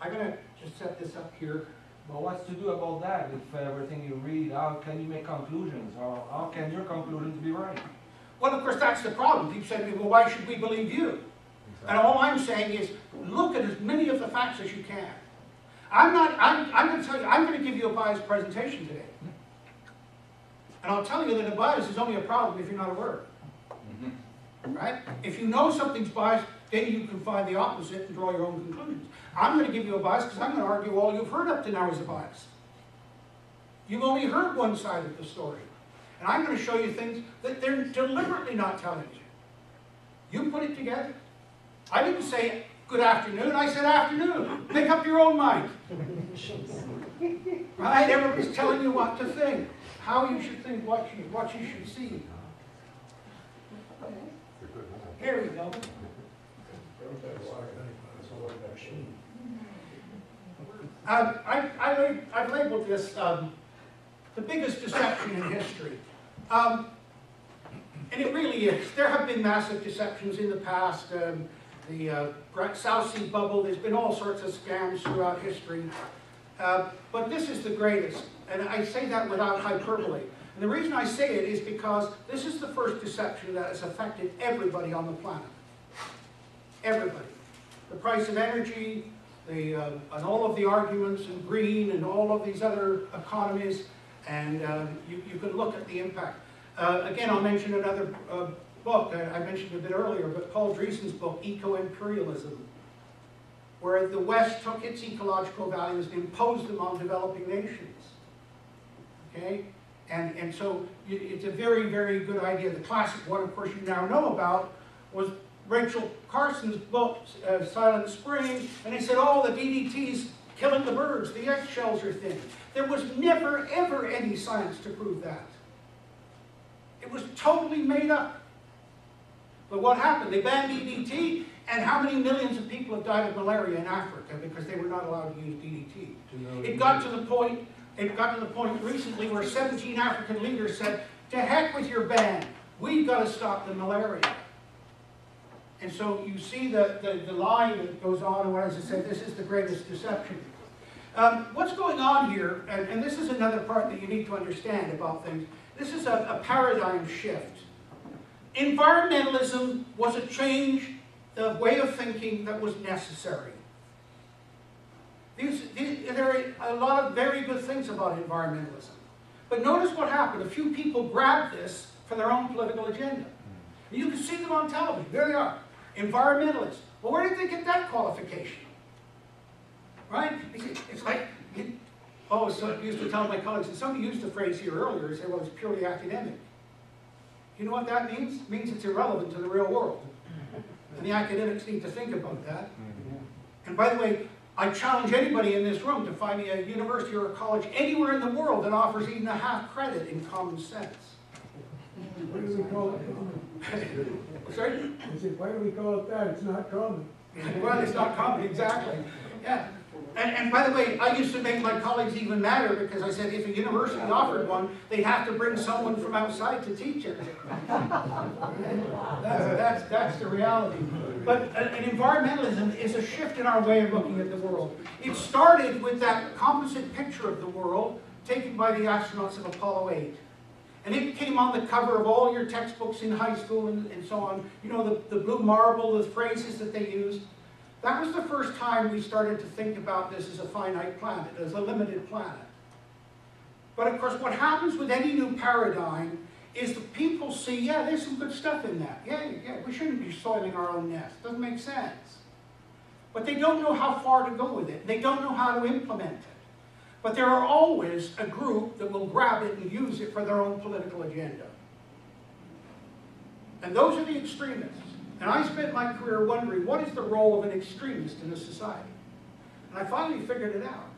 I'm going to just set this up here. But what's to do about that if everything you read, how can you make conclusions? Or how can your conclusions be right? Well, of course, that's the problem. People say to me, well, why should we believe you? Exactly. And all I'm saying is, look at as many of the facts as you can. I'm going to tell you, I'm going to give you a biased presentation today. And I'll tell you that a bias is only a problem if you're not aware. Right? If you know something's biased, then you can find the opposite and draw your own conclusions. I'm going to give you a bias because I'm going to argue all you've heard up to now is a bias. You've only heard one side of the story. And I'm going to show you things that they're deliberately not telling you. You put it together. I didn't say good afternoon, I said afternoon. Make up your own mind. Right? Everybody's telling you what to think, how you should think, what you should see. Here we go. I've labeled this the biggest deception in history. And it really is. There have been massive deceptions in the past. The South Sea bubble, there's been all sorts of scams throughout history. But this is the greatest. And I say that without hyperbole. And the reason I say it is because this is the first deception that has affected everybody on the planet. Everybody. The price of energy, and all of the arguments in green and all of these other economies, and you can look at the impact. Again, I'll mention another book I mentioned a bit earlier, but Paul Dreesen's book, Eco-Imperialism, where the West took its ecological values and imposed them on developing nations. Okay? And so it's a very, very good idea. The classic one, of course, you now know about was Rachel Carson's book, Silent Spring, and they said, oh, the DDT's killing the birds, the eggshells are thin. There was never, ever any science to prove that. It was totally made up. But what happened? They banned DDT, and how many millions of people have died of malaria in Africa because they were not allowed to use DDT? It got to the point recently where 17 African leaders said, to heck with your ban, we've got to stop the malaria. And so you see the line that goes on, and as I said, this is the greatest deception. What's going on here, and this is another part that you need to understand about things, this is a paradigm shift. Environmentalism was a change, the way of thinking that was necessary. There are a lot of very good things about environmentalism. But notice what happened. A few people grabbed this for their own political agenda. And you can see them on television. There they are. Environmentalists. Well, where did they get that qualification? Right? It's like, so I used to tell my colleagues, and somebody used the phrase here earlier, and say, well, it's purely academic. You know what that means? It means it's irrelevant to the real world. And the academics need to think about that. And by the way, I challenge anybody in this room to find me a university or a college anywhere in the world that offers even a half credit in common sense. What do we call it? Sorry? I said, why do we call it that? It's not common. Well, it's not common, exactly. Yeah. And by the way, I used to make my colleagues even madder because I said if a university offered one, they'd have to bring someone from outside to teach it. That's the reality. But an environmentalism is a shift in our way of looking at the world. It started with that composite picture of the world taken by the astronauts of Apollo 8. And it came on the cover of all your textbooks in high school and so on. You know, the blue marble, the phrases that they used. That was the first time we started to think about this as a finite planet, as a limited planet. But of course, what happens with any new paradigm is that people see, yeah, there's some good stuff in that. Yeah, we shouldn't be soiling our own nest. Doesn't make sense. But they don't know how far to go with it. They don't know how to implement it. But there are always a group that will grab it and use it for their own political agenda. And those are the extremists. And I spent my career wondering, what is the role of an extremist in a society? And I finally figured it out.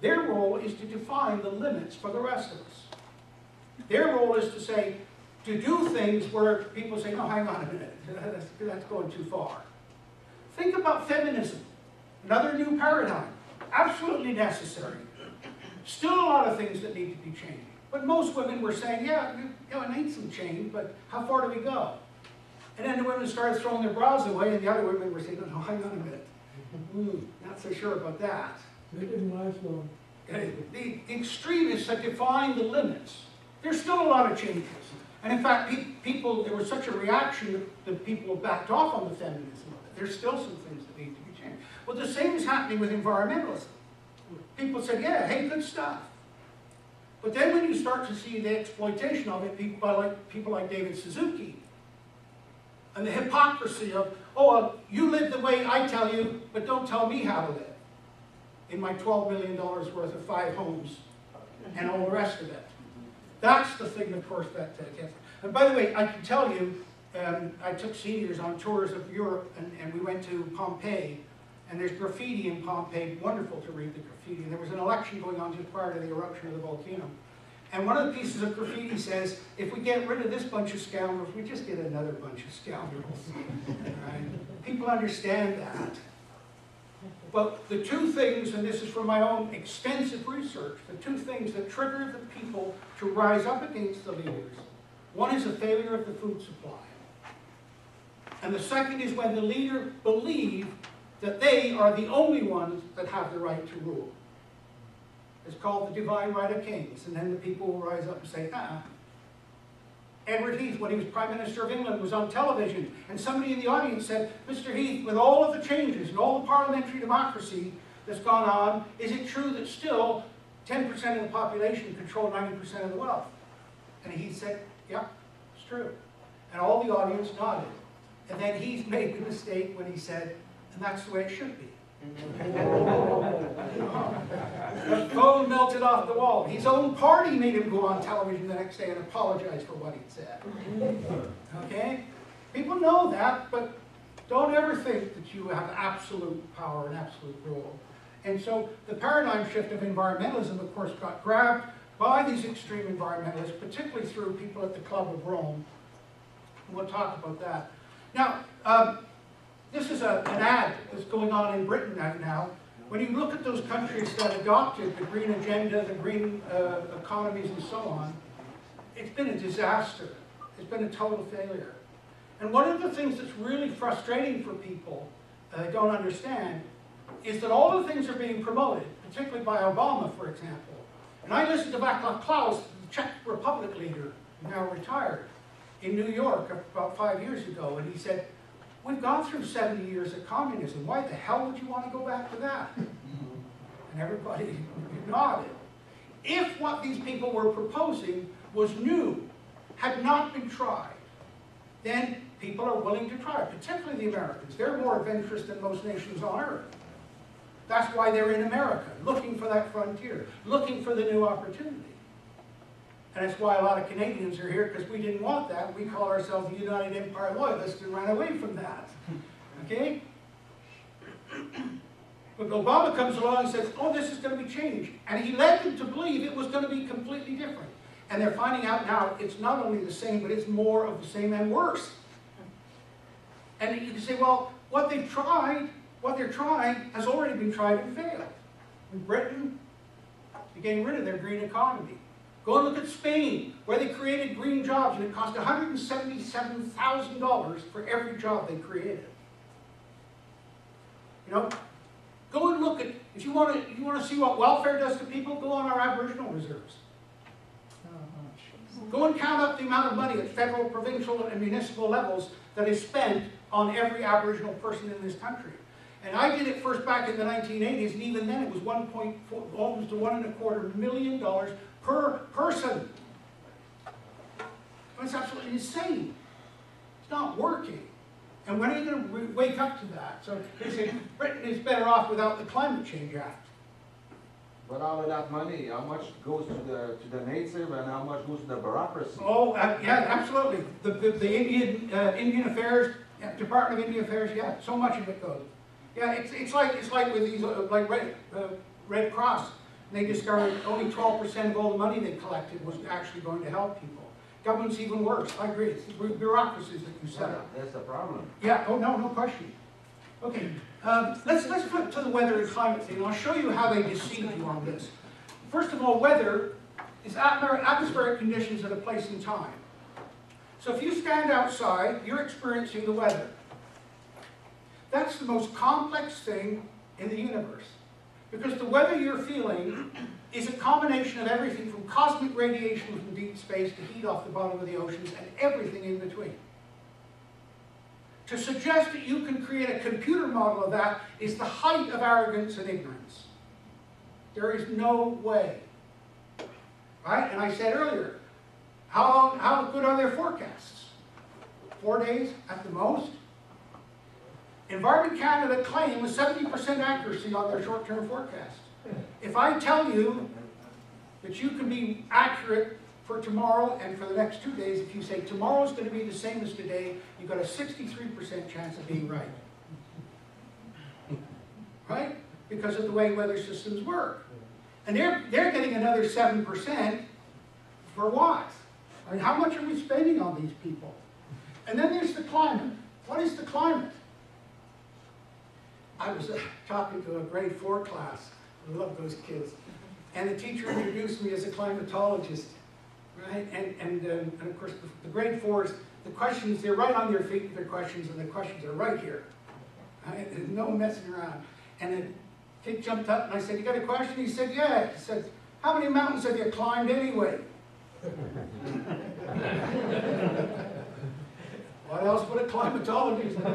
Their role is to define the limits for the rest of us. Their role is to say, to do things where people say, no, hang on a minute, that's going too far. Think about feminism, another new paradigm, absolutely necessary. Still a lot of things that need to be changed. But most women were saying, yeah, it needs some change, but how far do we go? And then the women started throwing their bras away, and the other women were saying, no, hang on a minute. Not so sure about that. It didn't last long. The extremists have defined the limits. There's still a lot of changes. And in fact, people, there was such a reaction that people have backed off on the feminism. There's still some things that need to be changed. Well, the same is happening with environmentalism. People said, yeah, hey, good stuff. But then when you start to see the exploitation of it, people like David Suzuki, and the hypocrisy of, oh, you live the way I tell you, but don't tell me how to live. In my $12 million worth of 5 homes and all the rest of it. That's the thing, of course, that gets. And by the way, I can tell you, I took seniors on tours of Europe, and we went to Pompeii, and there's graffiti in Pompeii, wonderful to read the graffiti. And there was an election going on just prior to the eruption of the volcano. And one of the pieces of graffiti says, if we get rid of this bunch of scoundrels, we just get another bunch of scoundrels. Right? People understand that. But the two things, and this is from my own extensive research, the two things that trigger the people to rise up against the leaders, one is a failure of the food supply. And the second is when the leader believes that they are the only ones that have the right to rule. It's called the divine right of kings. And then the people will rise up and say, Edward Heath, when he was Prime Minister of England, was on television, and somebody in the audience said, Mr. Heath, with all of the changes and all the parliamentary democracy that's gone on, is it true that still 10% of the population control 90% of the wealth? And Heath said, yeah, it's true. And all the audience nodded. And then Heath made the mistake when he said, and that's the way it should be. The bone melted off the wall. His own party made him go on television the next day and apologize for what he'd said. Okay? People know that, but don't ever think that you have absolute power and absolute rule. And so the paradigm shift of environmentalism, of course, got grabbed by these extreme environmentalists, particularly through people at the Club of Rome. And we'll talk about that. Now, this is an ad that's going on in Britain right now. When you look at those countries that adopted the green agenda, the green economies and so on, it's been a disaster. It's been a total failure. And one of the things that's really frustrating for people that they don't understand is that all the things are being promoted, particularly by Obama, for example. And I listened to Václav Klaus, the Czech Republic leader, now retired, in New York about 5 years ago, and he said, we've gone through 70 years of communism. Why the hell would you want to go back to that? And everybody nodded. If what these people were proposing was new, had not been tried, then people are willing to try it, particularly the Americans. They're more adventurous than most nations on earth. That's why they're in America, looking for that frontier, looking for the new opportunity. And that's why a lot of Canadians are here, because we didn't want that. We call ourselves the United Empire Loyalists and ran away from that. Okay? But Obama comes along and says, oh, this is going to be changed. And he led them to believe it was going to be completely different. And they're finding out now it's not only the same, but it's more of the same and worse. And you can say, well, what they're trying has already been tried and failed. In Britain, they're getting rid of their green economy. Go and look at Spain, where they created green jobs, and it cost $177,000 for every job they created. You know, go and look at, if you want to see what welfare does to people, go on our Aboriginal reserves. Go and count up the amount of money at federal, provincial, and municipal levels that is spent on every Aboriginal person in this country. And I did it first back in the 1980s, and even then it was almost $1.25 million per person. It's absolutely insane. It's not working. And when are you going to wake up to that? So they say Britain is better off without the Climate Change Act. But all of that money, how much goes to the native and how much goes to the bureaucracy? Oh, yeah, absolutely. The Indian Affairs, Department of Indian Affairs, yeah, so much of it goes. Yeah, it's like with these like Red Cross. They discovered only 12% of all the money they collected was actually going to help people. Government's even worse. I agree. It's the bureaucracies that you set up. That's the problem. Yeah. Oh no, no question. Okay. Let's flip to the weather and climate thing. I'll show you how they deceive you on this. First of all, weather is atmospheric conditions at a place and time. So if you stand outside, you're experiencing the weather. That's the most complex thing in the universe. Because the weather you're feeling is a combination of everything from cosmic radiation from deep space to heat off the bottom of the oceans and everything in between. To suggest that you can create a computer model of that is the height of arrogance and ignorance. There is no way. Right? And I said earlier, how good are their forecasts? 4 days at the most? Environment Canada claims 70% accuracy on their short-term forecast. If I tell you that you can be accurate for tomorrow and for the next 2 days, if you say tomorrow's going to be the same as today, you've got a 63% chance of being right. Right? Because of the way weather systems work. And they're getting another 7% for what? I mean, how much are we spending on these people? And then there's the climate. What is the climate? I was talking to a grade 4 class. I love those kids. And the teacher introduced me as a climatologist. Right? And of course, the grade 4s, the questions, they're right on their feet with their questions, and the questions are right here. Right? There's no messing around. And the kid jumped up, and I said, "You got a question?" He said, "Yeah." He said, "How many mountains have you climbed anyway?" What else would a climatologist know?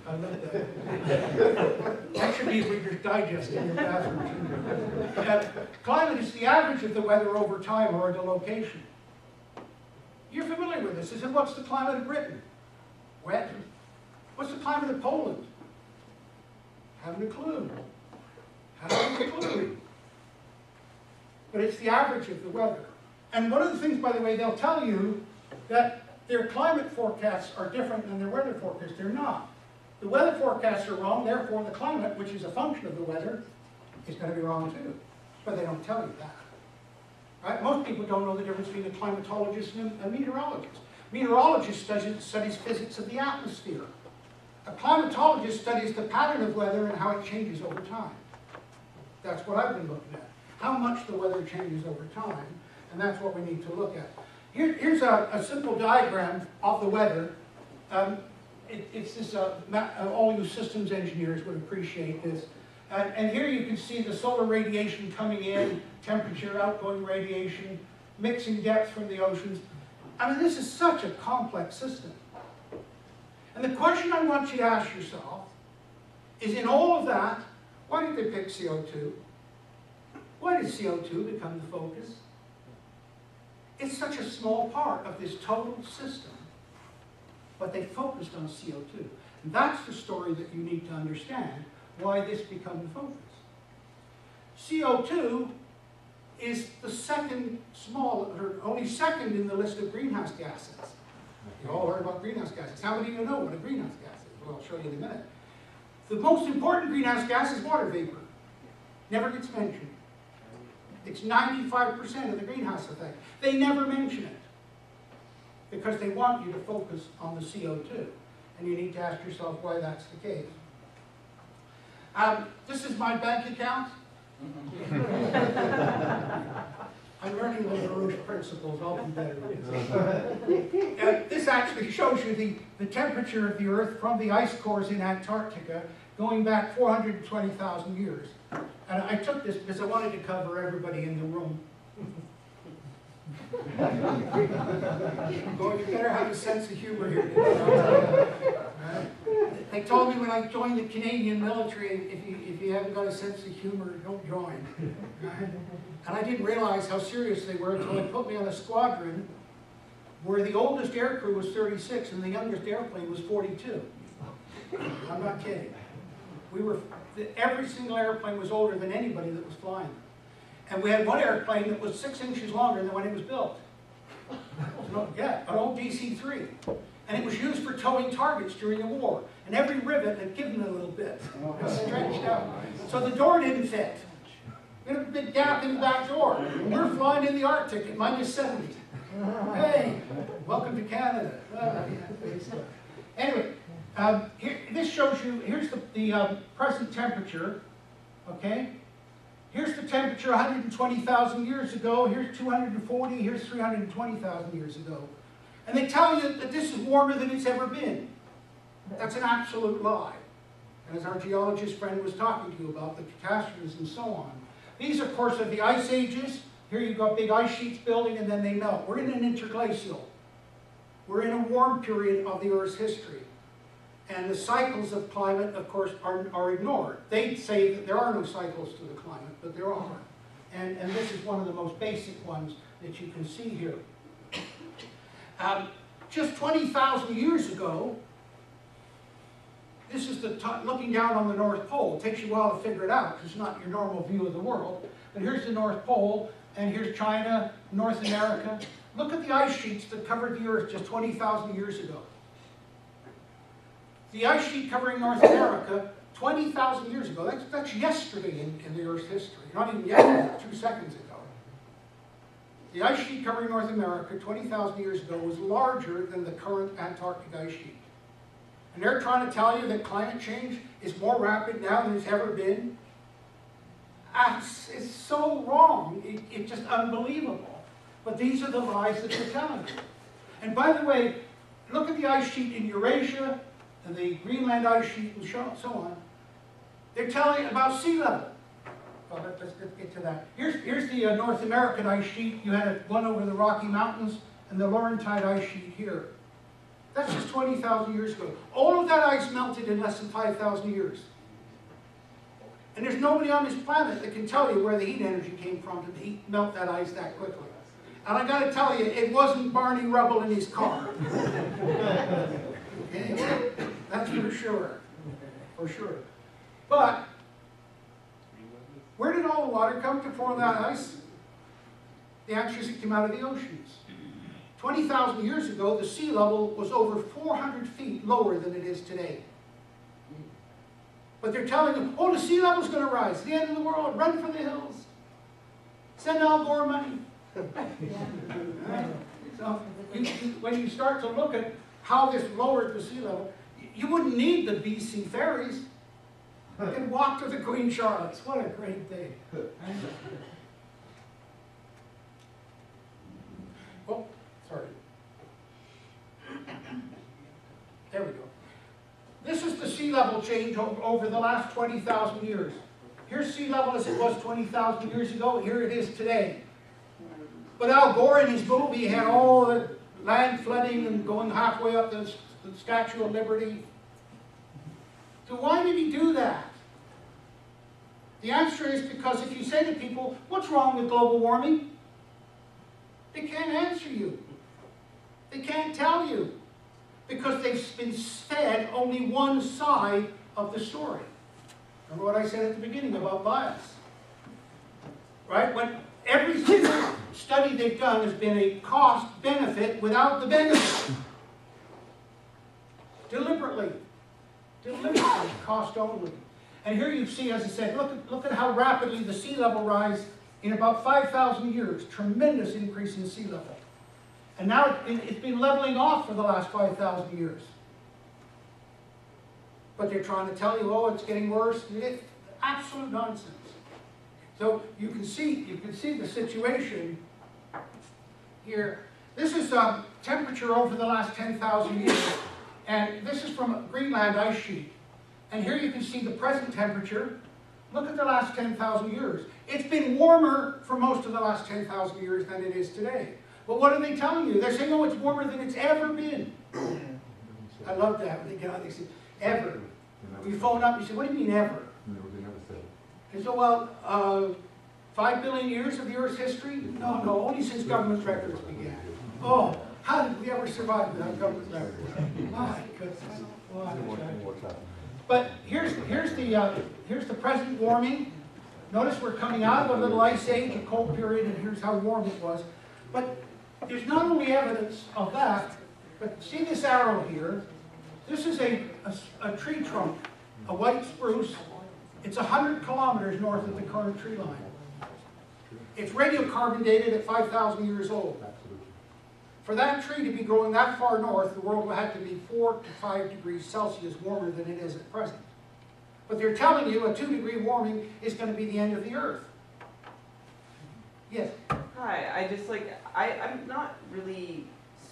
I love that. That should be Reader's Digest in your bathroom. Climate is the average of the weather over time or the location. You're familiar with this. I said, what's the climate of Britain? Wet. What's the climate of Poland? Haven't a clue. Haven't a clue. But it's the average of the weather. And one of the things, by the way, they'll tell you that their climate forecasts are different than their weather forecasts. They're not. The weather forecasts are wrong, therefore the climate, which is a function of the weather, is going to be wrong too. But they don't tell you that. Right? Most people don't know the difference between a climatologist and a meteorologist. A meteorologist studies physics of the atmosphere. A climatologist studies the pattern of weather and how it changes over time. That's what I've been looking at. How much the weather changes over time, and that's what we need to look at. Here's a simple diagram of the weather. It's this, all you systems engineers would appreciate this. And here you can see the solar radiation coming in, temperature, outgoing radiation, mixing depth from the oceans. I mean, this is such a complex system. And the question I want you to ask yourself is, in all of that, why did they pick CO2? Why did CO2 become the focus? It's such a small part of this total system, but they focused on CO2. And that's the story that you need to understand, why this became the focus. CO2 is the second only second in the list of greenhouse gases. You all heard about greenhouse gases. How many of you know what a greenhouse gas is? Well, I'll show you in a minute. The most important greenhouse gas is water vapor. Never gets mentioned. It's 95% of the greenhouse effect. They never mention it because they want you to focus on the CO2. And you need to ask yourself why that's the case. This is my bank account. I'm learning the LaRouche principles. I'll be better with this. This actually shows you the temperature of the Earth from the ice cores in Antarctica going back 420,000 years. And I took this because I wanted to cover everybody in the room. Boy, you better have a sense of humor here. They told me when I joined the Canadian military, if you haven't got a sense of humor, don't join. And I didn't realize how serious they were until they put me on a squadron where the oldest aircrew was 36 and the youngest airplane was 42. I'm not kidding. Every single airplane was older than anybody that was flying. And we had one airplane that was 6 inches longer than when it was built. Yeah, an old DC-3. And it was used for towing targets during the war. And every rivet had given a little bit. It was stretched out. So the door didn't fit. We had a big gap in the back door. We're flying in the Arctic at -70. Hey, welcome to Canada. Anyway, this shows you, here's the present temperature, okay? Here's the temperature 120,000 years ago, here's 240, here's 320,000 years ago. And they tell you that this is warmer than it's ever been. That's an absolute lie. As our geologist friend was talking to you about the catastrophes and so on. These, of course, are the ice ages. Here you've got big ice sheets building and then they melt. We're in an interglacial. We're in a warm period of the Earth's history. And the cycles of climate, of course, are ignored. They say that there are no cycles to the climate, but there are. And this is one of the most basic ones that you can see here. Just 20,000 years ago, this is looking down on the North Pole. It takes you a while to figure it out, because it's not your normal view of the world. But here's the North Pole, and here's China, North America. Look at the ice sheets that covered the Earth just 20,000 years ago. The ice sheet covering North America 20,000 years ago, that's yesterday in the Earth's history. Not even yesterday, 2 seconds ago. The ice sheet covering North America 20,000 years ago was larger than the current Antarctic ice sheet. And they're trying to tell you that climate change is more rapid now than it's ever been. It's so wrong, it's just unbelievable. But these are the lies that they're telling you. And by the way, look at the ice sheet in Eurasia, and the Greenland ice sheet and so on. They're telling you about sea level. Well, let's get to that. Here's the North American ice sheet. You had one over the Rocky Mountains and the Laurentide ice sheet here. That's just 20,000 years ago. All of that ice melted in less than 5,000 years. And there's nobody on this planet that can tell you where the heat energy came from to melt that ice that quickly. And I got to tell you, it wasn't Barney Rubble in his car. Okay? That's for sure. For sure. But where did all the water come to form that ice? The answer is it came out of the oceans. 20,000 years ago, the sea level was over 400 feet lower than it is today. But they're telling them, oh, the sea level's going to rise. The end of the world. Run for the hills. Send Al Gore money. So when you start to look at how this lowered the sea level, you wouldn't need the BC ferries. You can walk to the Queen Charlotte's. What a great day. Oh, sorry. There we go. This is the sea level change over the last 20,000 years. Here's sea level as it was 20,000 years ago. Here it is today. But Al Gore in his movie had all the land flooding and going halfway up the Statue of Liberty. So why did he do that? The answer is because if you say to people, what's wrong with global warming? They can't answer you. They can't tell you. Because they've been fed only one side of the story. Remember what I said at the beginning about bias? Right? When every single study they've done has been a cost-benefit without the benefit. Deliberately. Deliberately, cost only. And here you see, as I said, look at how rapidly the sea level rise in about 5,000 years. Tremendous increase in sea level. And now it's been leveling off for the last 5,000 years. But they're trying to tell you, oh, it's getting worse. It's absolute nonsense. So you can see the situation here. This is temperature over the last 10,000 years. And this is from a Greenland ice sheet. And here you can see the present temperature. Look at the last 10,000 years. It's been warmer for most of the last 10,000 years than it is today. But what are they telling you? They're saying, oh, it's warmer than it's ever been. I love that when they get out, they say, ever. You phone up, you say, what do you mean ever? They say, well, 5 billion years of the Earth's history? No, only since government records began. Oh, how did we ever survive without government records? My goodness. But here's the present warming. Notice we're coming out of a little ice age, a cold period, and here's how warm it was. But there's not only evidence of that, but see this arrow here? This is a tree trunk, a white spruce. It's 100 kilometers north of the current tree line. It's radiocarbon dated at 5,000 years old. For that tree to be growing that far north, the world will have to be 4 to 5 degrees Celsius warmer than it is at present. But they're telling you a 2-degree warming is going to be the end of the Earth. Yes? Hi, I'm not really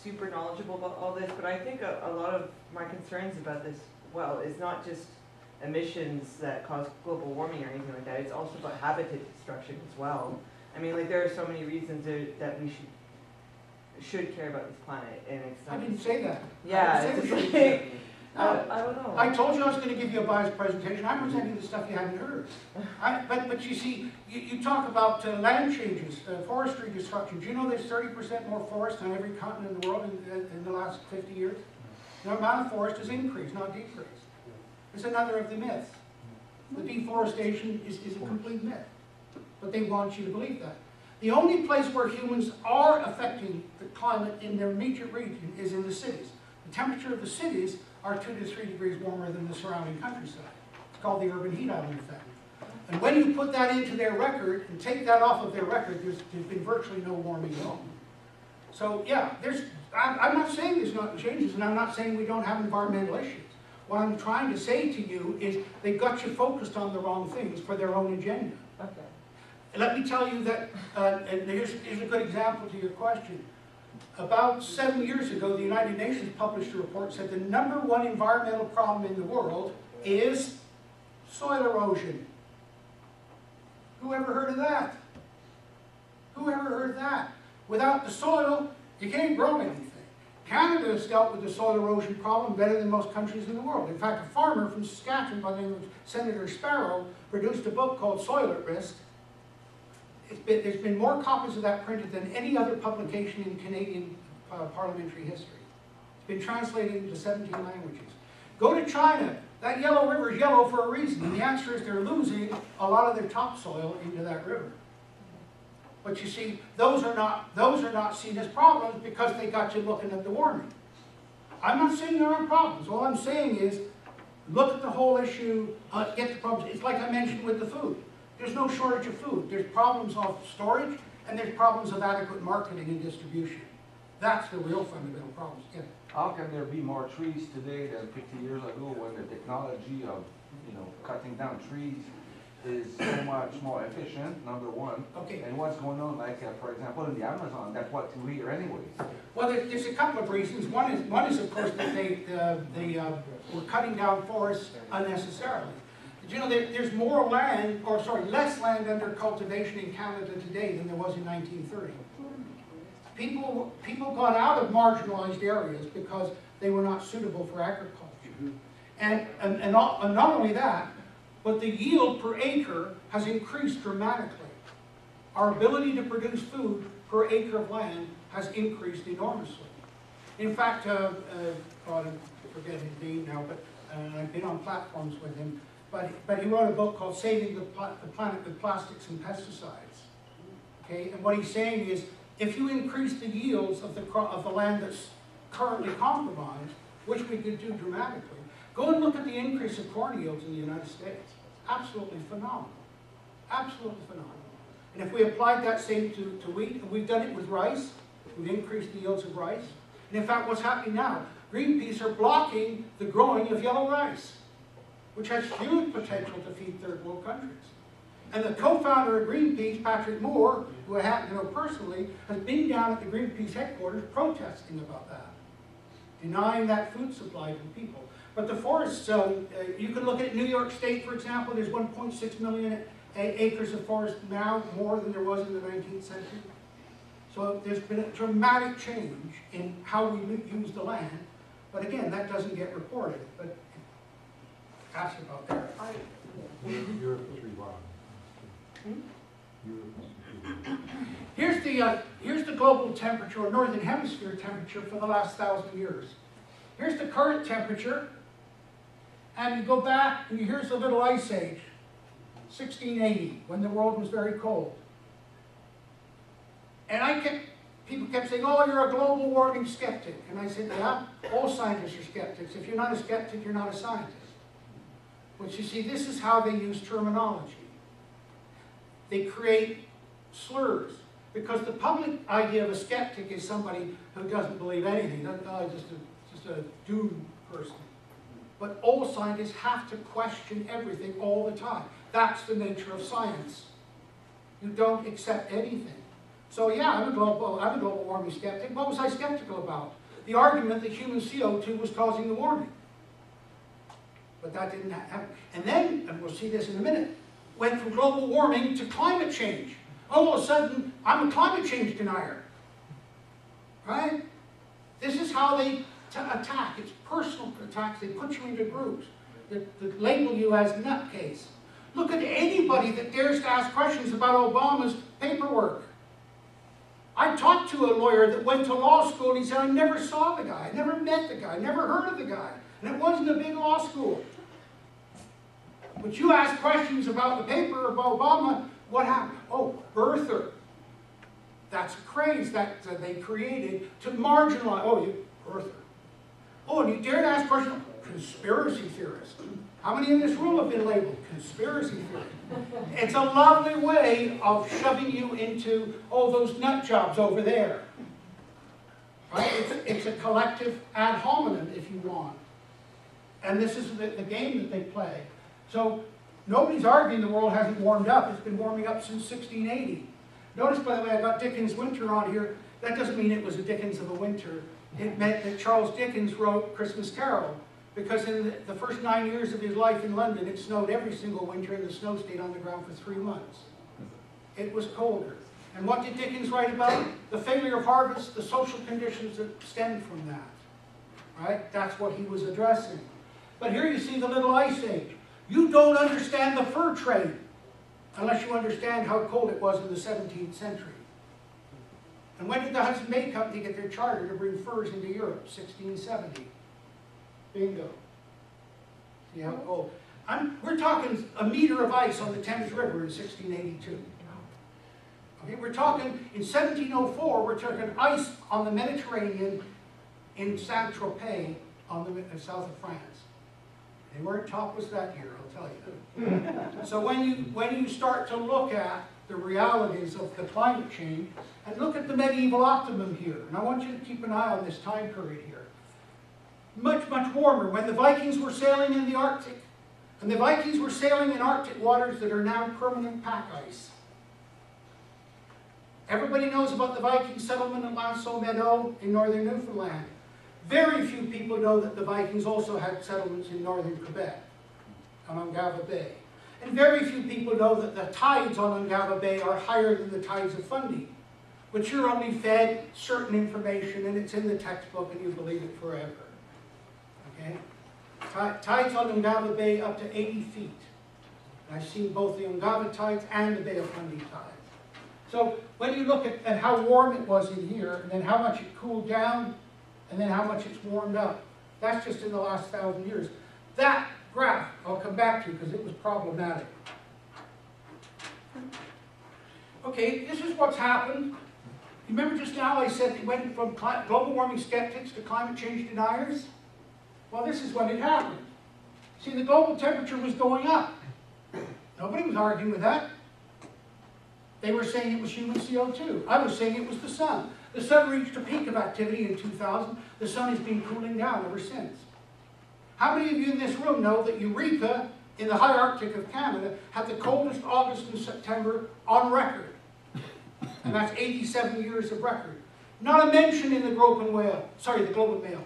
super knowledgeable about all this, but I think a lot of my concerns about this, well, is not just emissions that cause global warming or anything like that, it's also about habitat destruction as well. I mean, like, there are so many reasons that we should care about this planet, and it's I not. didn't say that. Yeah, I didn't it's say just we should. like, I don't know. I told you I was going to give you a biased presentation. I'm presenting the stuff you haven't heard. But you see, you talk about land changes, forestry destruction. Do you know there's 30% more forest on every continent in the world in the last 50 years? The amount of forest has increased, not decreased. It's another of the myths. The deforestation is a complete myth. But they want you to believe that. The only place where humans are affecting the climate in their immediate region is in the cities. The temperature of the cities are 2 to 3 degrees warmer than the surrounding countryside. It's called the urban heat island effect. And when you put that into their record and take that off of their record, there's been virtually no warming at all. So yeah, I'm not saying there's not changes, and I'm not saying we don't have environmental issues. What I'm trying to say to you is they've got you focused on the wrong things for their own agenda. Okay. And let me tell you that, and here's a good example to your question. About 7 years ago, the United Nations published a report that said the #1 environmental problem in the world is soil erosion. Who ever heard of that? Who ever heard of that? Without the soil, you can't grow anything. Canada has dealt with the soil erosion problem better than most countries in the world. In fact, a farmer from Saskatchewan by the name of Senator Sparrow produced a book called Soil at Risk. There's been more copies of that printed than any other publication in Canadian parliamentary history. It's been translated into 17 languages. Go to China. That Yellow River is yellow for a reason. And the answer is they're losing a lot of their topsoil into that river. But you see, those are not seen as problems because they got you looking at the warming. I'm not saying there aren't problems. All I'm saying is, look at the whole issue, get the problems. It's like I mentioned with the food. There's no shortage of food. There's problems of storage, and there's problems of adequate marketing and distribution. That's the real fundamental problems. Yeah. How can there be more trees today than 50 years ago when the technology of, cutting down trees is so much more efficient, number one? Okay. And what's going on, like, for example, in the Amazon, that's what we hear anyways. Well, there's a couple of reasons. One is of course, that they were cutting down forests unnecessarily. Did you know there's more land, or sorry, less land under cultivation in Canada today than there was in 1930? People got out of marginalized areas because they were not suitable for agriculture. And not only that, but the yield per acre has increased dramatically. Our ability to produce food per acre of land has increased enormously. In fact, I forget his name now, but I've been on platforms with him, but he wrote a book called Saving the Planet with Plastics and Pesticides. Okay, and what he's saying is, if you increase the yields of the land that's currently compromised, which we could do dramatically, go and look at the increase of corn yields in the United States. Absolutely phenomenal. Absolutely phenomenal. And if we applied that same to wheat, and we've done it with rice, we've increased the yields of rice. And in fact, what's happening now, Greenpeace are blocking the growing of yellow rice, which has huge potential to feed third world countries. And the co-founder of Greenpeace, Patrick Moore, who I happen to know personally, has been down at the Greenpeace headquarters protesting about that, denying that food supply to people. But the forests, you can look at New York State, for example, there's 1.6 million acres of forest now, more than there was in the 19th century. So there's been a dramatic change in how we use the land. But again, that doesn't get reported. But ask about that. Europe is rewild. Here's the global temperature, or northern hemisphere temperature for the last 1,000 years. Here's the current temperature, and you go back, and here's the little ice age, 1680, when the world was very cold. And people kept saying, oh, you're a global warming skeptic. And I said, yeah, all scientists are skeptics. If you're not a skeptic, you're not a scientist. But you see, this is how they use terminology. They create slurs. Because the public idea of a skeptic is somebody who doesn't believe anything, just a doom person. But all scientists have to question everything all the time. That's the nature of science. You don't accept anything. So yeah, I'm a global warming skeptic. What was I skeptical about? The argument that human CO2 was causing the warming. But that didn't happen. And then, and we'll see this in a minute, went from global warming to climate change. All of a sudden, I'm a climate change denier. Right? This is how they attack. It's personal attacks. They put you into groups that label you as nutcase. Look at anybody that dares to ask questions about Obama's paperwork. I talked to a lawyer that went to law school and he said, I never saw the guy, I never met the guy, never heard of the guy. And it wasn't a big law school. But you ask questions about the paper of Obama, what happened? Oh, birther. That's a craze that they created to marginalize. Oh, you birther. Oh, and you dare to ask questions? Conspiracy theorist. How many in this room have been labeled conspiracy theorist? It's a lovely way of shoving you into, oh, those nut jobs over there. Right? It's a collective ad hominem, if you want. And this is the game that they play. So nobody's arguing the world hasn't warmed up. It's been warming up since 1680. Notice, by the way, I got Dickens' Winter on here. That doesn't mean it was a Dickens of a winter. It meant that Charles Dickens wrote Christmas Carol, because in the first 9 years of his life in London, it snowed every single winter and the snow stayed on the ground for 3 months. It was colder. And what did Dickens write about? The failure of harvest, the social conditions that stemmed from that. Right? That's what he was addressing. But here you see the Little Ice Age. You don't understand the fur trade unless you understand how cold it was in the 17th century. And when did the Hudson Bay Company get their charter to bring furs into Europe? 1670. Bingo. See how cold? We're talking a meter of ice on the Thames River in 1682. Okay, we're talking in 1704, we're talking ice on the Mediterranean in Saint-Tropez on the south of France. They weren't topless that year, I'll tell you. So when you start to look at the realities of the climate change, and look at the medieval optimum here, and I want you to keep an eye on this time period here. Much, much warmer. When the Vikings were sailing in the Arctic, and the Vikings were sailing in Arctic waters that are now permanent pack ice. Everybody knows about the Viking settlement at Lanceau Meadow in northern Newfoundland. Very few people know that the Vikings also had settlements in northern Quebec, on Ungava Bay. And very few people know that the tides on Ungava Bay are higher than the tides of Fundy. But you're only fed certain information, and it's in the textbook, and you believe it forever. Okay? Tides on Ungava Bay up to 80 feet. And I've seen both the Ungava tides and the Bay of Fundy tides. So when you look at how warm it was in here, and then how much it cooled down, and then how much it's warmed up, that's just in the last 1,000 years. That graph I'll come back to because it was problematic. Okay, this is what's happened. You remember just now I said they went from global warming skeptics to climate change deniers? Well, this is when it happened. See, the global temperature was going up. Nobody was arguing with that. They were saying it was human CO2. I was saying it was the sun. The sun reached a peak of activity in 2000. The sun has been cooling down ever since. How many of you in this room know that Eureka, in the high Arctic of Canada, had the coldest August and September on record? And that's 87 years of record. Not a mention in the global whale. Sorry, the global mail.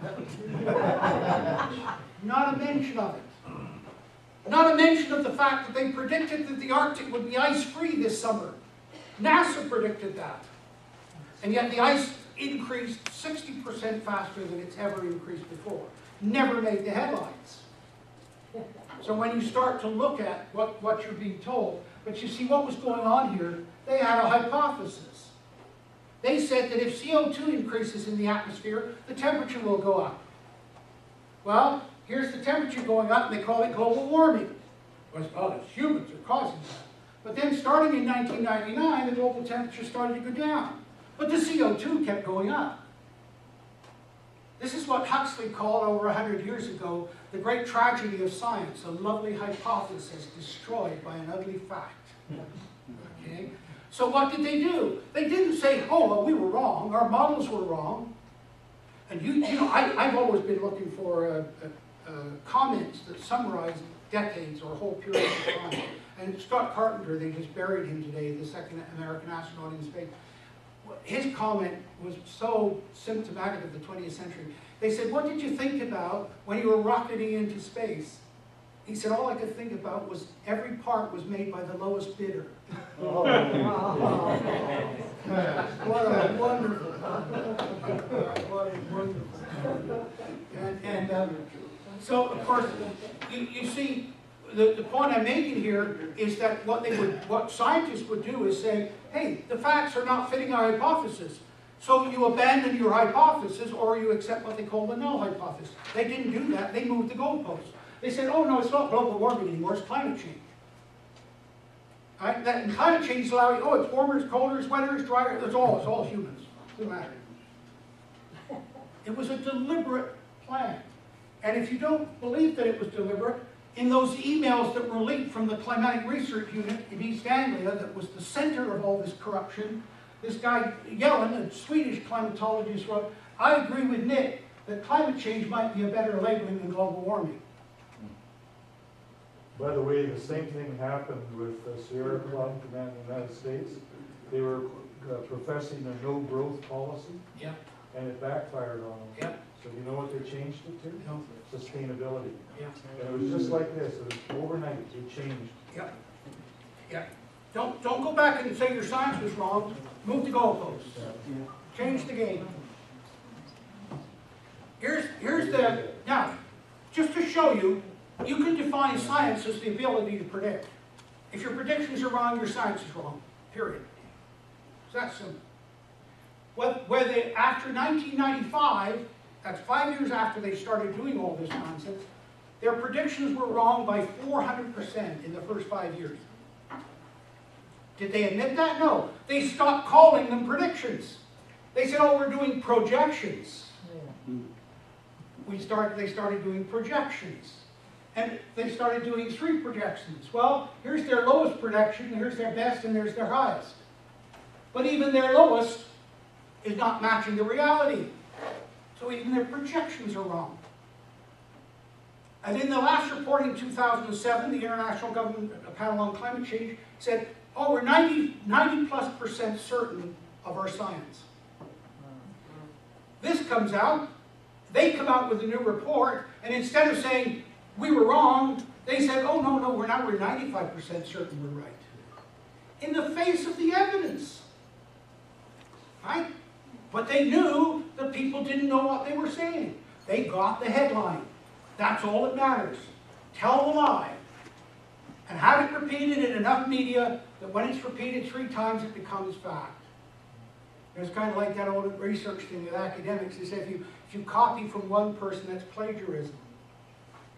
Not a mention of it. Not a mention of the fact that they predicted that the Arctic would be ice-free this summer. NASA predicted that. And yet the ice increased 60% faster than it's ever increased before. Never made the headlines. So when you start to look at what you're being told, but you see what was going on here, they had a hypothesis. They said that if CO2 increases in the atmosphere, the temperature will go up. Well, here's the temperature going up, and they call it global warming. Well, it's humans are causing that. But then starting in 1999, the global temperature started to go down. But the CO2 kept going up. This is what Huxley called over 100 years ago the great tragedy of science, a lovely hypothesis destroyed by an ugly fact. Okay? So what did they do? They didn't say, oh, well, we were wrong, our models were wrong. And you know, I've always been looking for comments that summarize decades or whole periods of time. And Scott Carpenter, they just buried him today, the second American astronaut in space. his comment was so symptomatic of the 20th century. They said, what did you think about when you were rocketing into space? He said, all I could think about was every part was made by the lowest bidder. Oh. What a wonderful, what a wonderful. And so, of course, you see, the point I'm making here is that what scientists would do is say, hey, the facts are not fitting our hypothesis. So you abandon your hypothesis or you accept what they call the null hypothesis. They didn't do that, they moved the goalposts. They said, oh no, it's not global warming anymore, it's climate change. Right? That in climate change is allowing, oh, it's warmer, it's colder, it's wetter, it's drier, it's all humans. It doesn't matter. It was a deliberate plan. And if you don't believe that it was deliberate, in those emails that were leaked from the Climatic Research Unit in East Anglia, that was the center of all this corruption, this guy Yellen, a Swedish climatologist, wrote, I agree with Nick that climate change might be a better labeling than global warming. By the way, the same thing happened with the Sierra Club in the United States. They were professing a no-growth policy, Yeah. and it backfired on them. Yeah. So you know what they changed it to? No. Sustainability. Yeah. And it was just like this. It was overnight. It changed. Yeah. Yeah. Don't go back and say your science was wrong. Move the goalposts. Change the game. Here's the, now, just to show you, you can define science as the ability to predict. If your predictions are wrong, your science is wrong, period. It's that simple. Whether after 1995, that's 5 years after they started doing all this nonsense, their predictions were wrong by 400% in the first 5 years. Did they admit that? No. They stopped calling them predictions. They said, oh, we're doing projections. They started doing projections. And they started doing 3 projections. Well, here's their lowest projection, here's their best, and there's their highest. But even their lowest is not matching the reality. So even their projections are wrong. And in the last report in 2007, the International Government Panel on Climate Change said, oh, we're 90+% certain of our science. This comes out, they come out with a new report, and instead of saying, we were wrong, they said, oh, no, we're 95% certain we're right. In the face of the evidence. Right? But they knew that people didn't know what they were saying. They got the headline. That's all that matters. Tell the lie. And have it repeated in enough media that when it's repeated 3 times, it becomes fact. It's kind of like that old research thing with academics. They say if you copy from one person, that's plagiarism.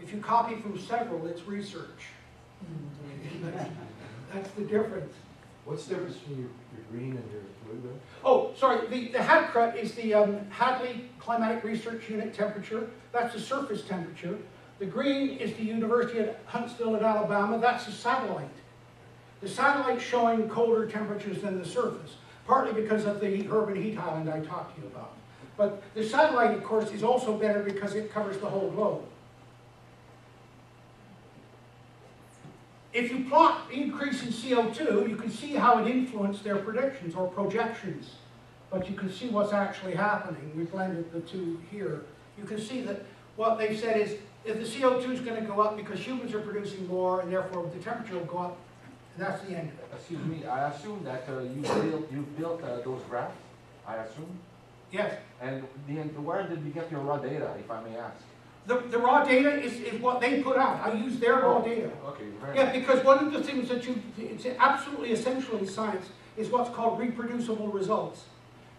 If you copy from several, it's research. That's the difference. What's the difference between your green and your blue there? Oh, sorry, the HADCRUT is the Hadley Climatic Research Unit temperature. That's the surface temperature. The green is the University of Huntsville in Alabama. That's a satellite. The satellite's showing colder temperatures than the surface, partly because of the urban heat island I talked to you about. But the satellite, of course, is also better because it covers the whole globe. If you plot the increase in CO2, you can see how it influenced their predictions or projections. But you can see what's actually happening. We blended the two here. You can see that what they've said is if the CO2 is going to go up because humans are producing more and therefore the temperature will go up, and that's the end of it. Excuse me, I assume that you built those graphs, I assume? Yes. And where did you get your raw data, if I may ask? The raw data is what they put out. I use their raw data. Okay, very Yeah, because one of the things that it's absolutely essential in science is what's called reproducible results.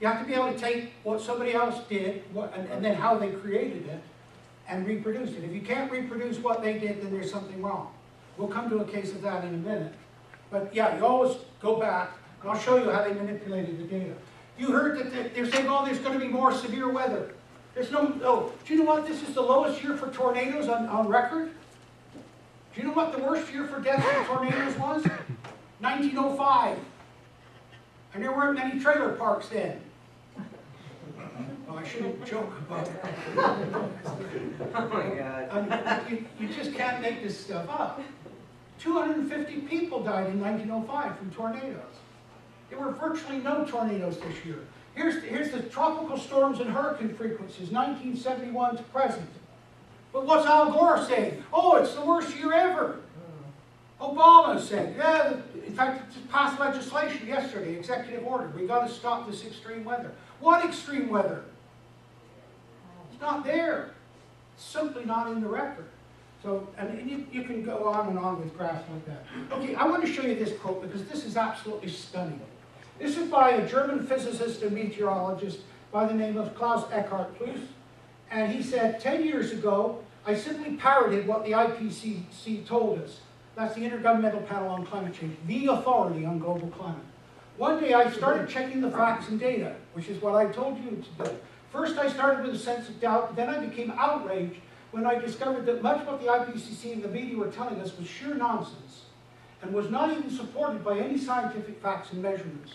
You have to be able to take what somebody else did and then how they created it and reproduce it. If you can't reproduce what they did, then there's something wrong. We'll come to a case of that in a minute. But yeah, you always go back, and I'll show you how they manipulated the data. You heard that they're saying, oh, there's going to be more severe weather. There's no, oh, do you know what? This is the lowest year for tornadoes on record. Do you know what the worst year for deaths from tornadoes was? 1905. And there weren't many trailer parks then. Oh, I shouldn't joke about it. Oh my God. You just can't make this stuff up. 250 people died in 1905 from tornadoes. There were virtually no tornadoes this year. Here's the tropical storms and hurricane frequencies, 1971 to present. But what's Al Gore saying? Oh, it's the worst year ever. Obama said, yeah, in fact, it just passed legislation yesterday, executive order. We got to stop this extreme weather. What extreme weather? It's not there. It's simply not in the record. So, and you can go on and on with graphs like that. Okay, I want to show you this quote because this is absolutely stunning. This is by a German physicist and meteorologist by the name of Klaus Eckhart Plus. And he said, 10 years ago, I simply parroted what the IPCC told us. That's the Intergovernmental Panel on Climate Change, the authority on global climate. One day I started checking the facts and data, which is what I told you to do. First I started with a sense of doubt, then I became outraged when I discovered that much of what the IPCC and the media were telling us was sheer nonsense and was not even supported by any scientific facts and measurements.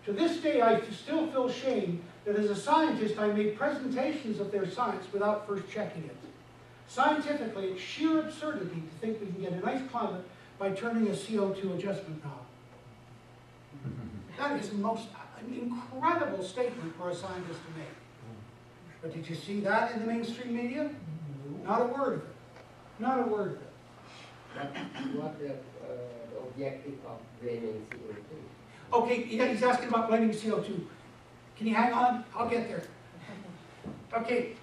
To this day, I still feel shame that as a scientist I made presentations of their science without first checking it. Scientifically, it's sheer absurdity to think we can get a nice climate by turning a CO2 adjustment knob. That is the most incredible statement for a scientist to make. But did you see that in the mainstream media? Not a word of it. Not a word of it. What the objective of draining CO2? Okay, yeah, he's asking about blending CO2. Can you hang on? I'll get there. Okay.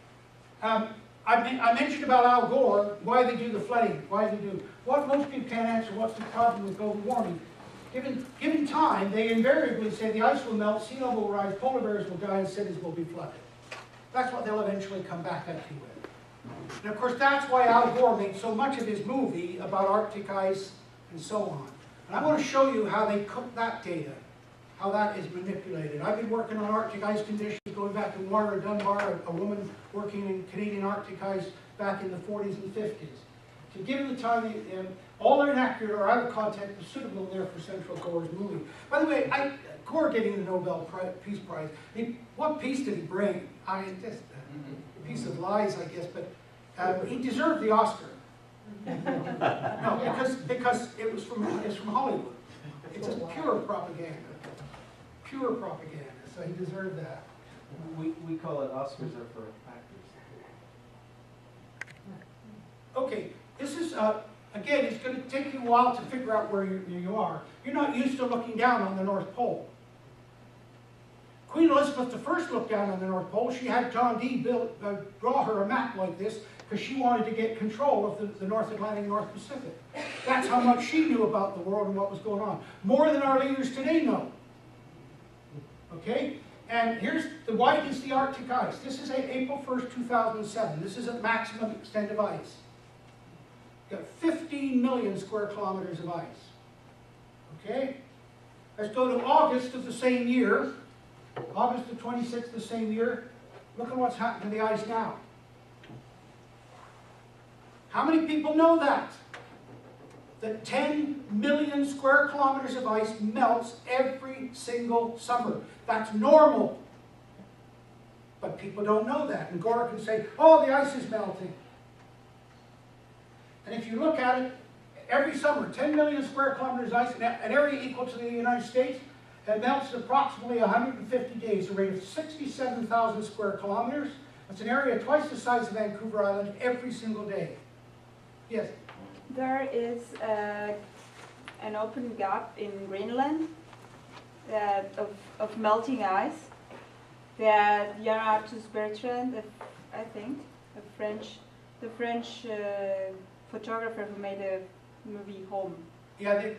I mentioned about Al Gore, why they do the flooding, why they do. What most people can't answer, what's the problem with global warming? Given time, they invariably say the ice will melt, sea level will rise, polar bears will die, and cities will be flooded. That's what they'll eventually come back at you with. And of course, that's why Al Gore made so much of his movie about Arctic ice and so on. And I want to show you how they cook that data, how that is manipulated. I've been working on Arctic ice conditions going back to Moira Dunbar, a woman working in Canadian Arctic ice back in the 40s and 50s. So given the time, all are inaccurate or out of context, suitable there for Central Gore's movie. By the way, Gore getting the Nobel Peace Prize, I mean, what peace did he bring? I mean, just a piece of lies, I guess, but he deserved the Oscar. No, because it's from Hollywood. It's just pure propaganda. Pure propaganda, so he deserved that. We call it Oscars are for actors. Okay, this is, again, it's going to take you a while to figure out where you are. You're not used to looking down on the North Pole. Queen Elizabeth I looked down on the North Pole. She had John Dee draw her a map like this because she wanted to get control of the North Atlantic and North Pacific. That's how much she knew about the world and what was going on. More than our leaders today know. Okay? And here's the white is the Arctic ice. This is April 1st, 2007. This is at maximum extent of ice. You've got 15 million square kilometers of ice. Okay? Let's go to August of the same year. August the 26th of the same year. Look at what's happened to the ice now. How many people know that? That 10 million square kilometers of ice melts every single summer. That's normal. But people don't know that. And Gore can say, oh, the ice is melting. And if you look at it, every summer, 10 million square kilometers of ice, an area equal to the United States, it melts in approximately 150 days, a rate of 67,000 square kilometers. That's an area twice the size of Vancouver Island every single day. Yes? There is an open gap in Greenland of melting ice that Jan Arthus Bertrand, I think, the French photographer who made a movie Home. Yeah,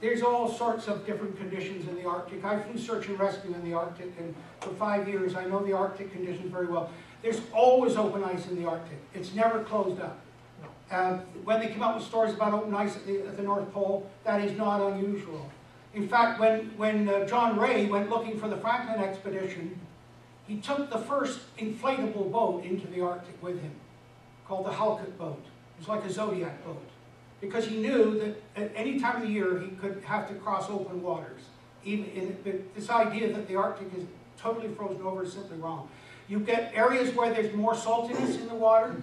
there's all sorts of different conditions in the Arctic. I flew search and rescue in the Arctic, and for 5 years I know the Arctic conditions very well. There's always open ice in the Arctic. It's never closed up. When they come out with stories about open ice at the North Pole, that is not unusual. In fact, when John Ray went looking for the Franklin expedition, he took the first inflatable boat into the Arctic with him, called the Halkett boat. It was like a Zodiac boat, because he knew that at any time of the year he could have to cross open waters. This idea that the Arctic is totally frozen over is simply wrong. You get areas where there's more saltiness in the water,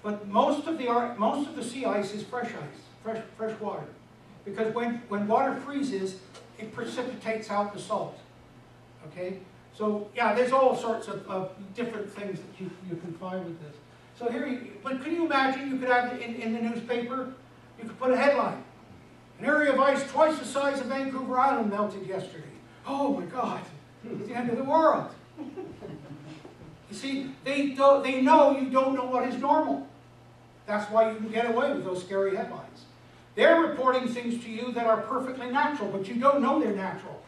but most of the sea ice is fresh ice, fresh water. Because when water freezes, it precipitates out the salt. Okay? So, yeah, there's all sorts of different things that you can find with this. So here, but can you imagine you could have in the newspaper, you could put a headline. An area of ice twice the size of Vancouver Island melted yesterday. Oh my God, it's the end of the world. You see, they know you don't know what is normal. That's why you can get away with those scary headlines. They're reporting things to you that are perfectly natural, but you don't know they're natural.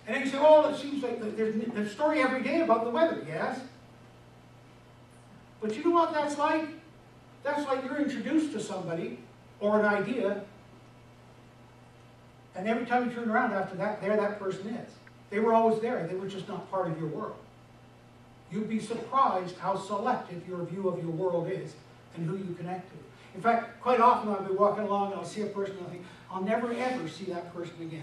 And then you say, oh, it seems like there's a story every day about the weather. Yes. But you know what that's like? That's like you're introduced to somebody or an idea, and every time you turn around after that, there that person is. They were always there. They were just not part of your world. You'd be surprised how selective your view of your world is and who you connect to. In fact, quite often I'll be walking along and I'll see a person and I'll think, I'll never ever see that person again.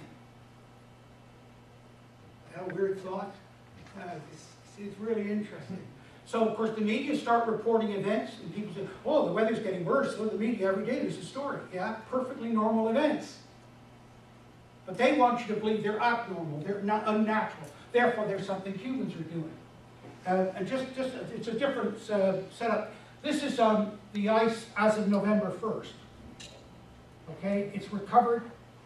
That a weird thought? It's really interesting. So, of course, the media start reporting events, and people say, oh, the weather's getting worse. So the media, every day there's a story. Yeah, perfectly normal events. But they want you to believe they're abnormal, they're not unnatural. Therefore, there's something humans are doing. And it's a different setup. This is the ice as of November 1st. Okay, it's recovered,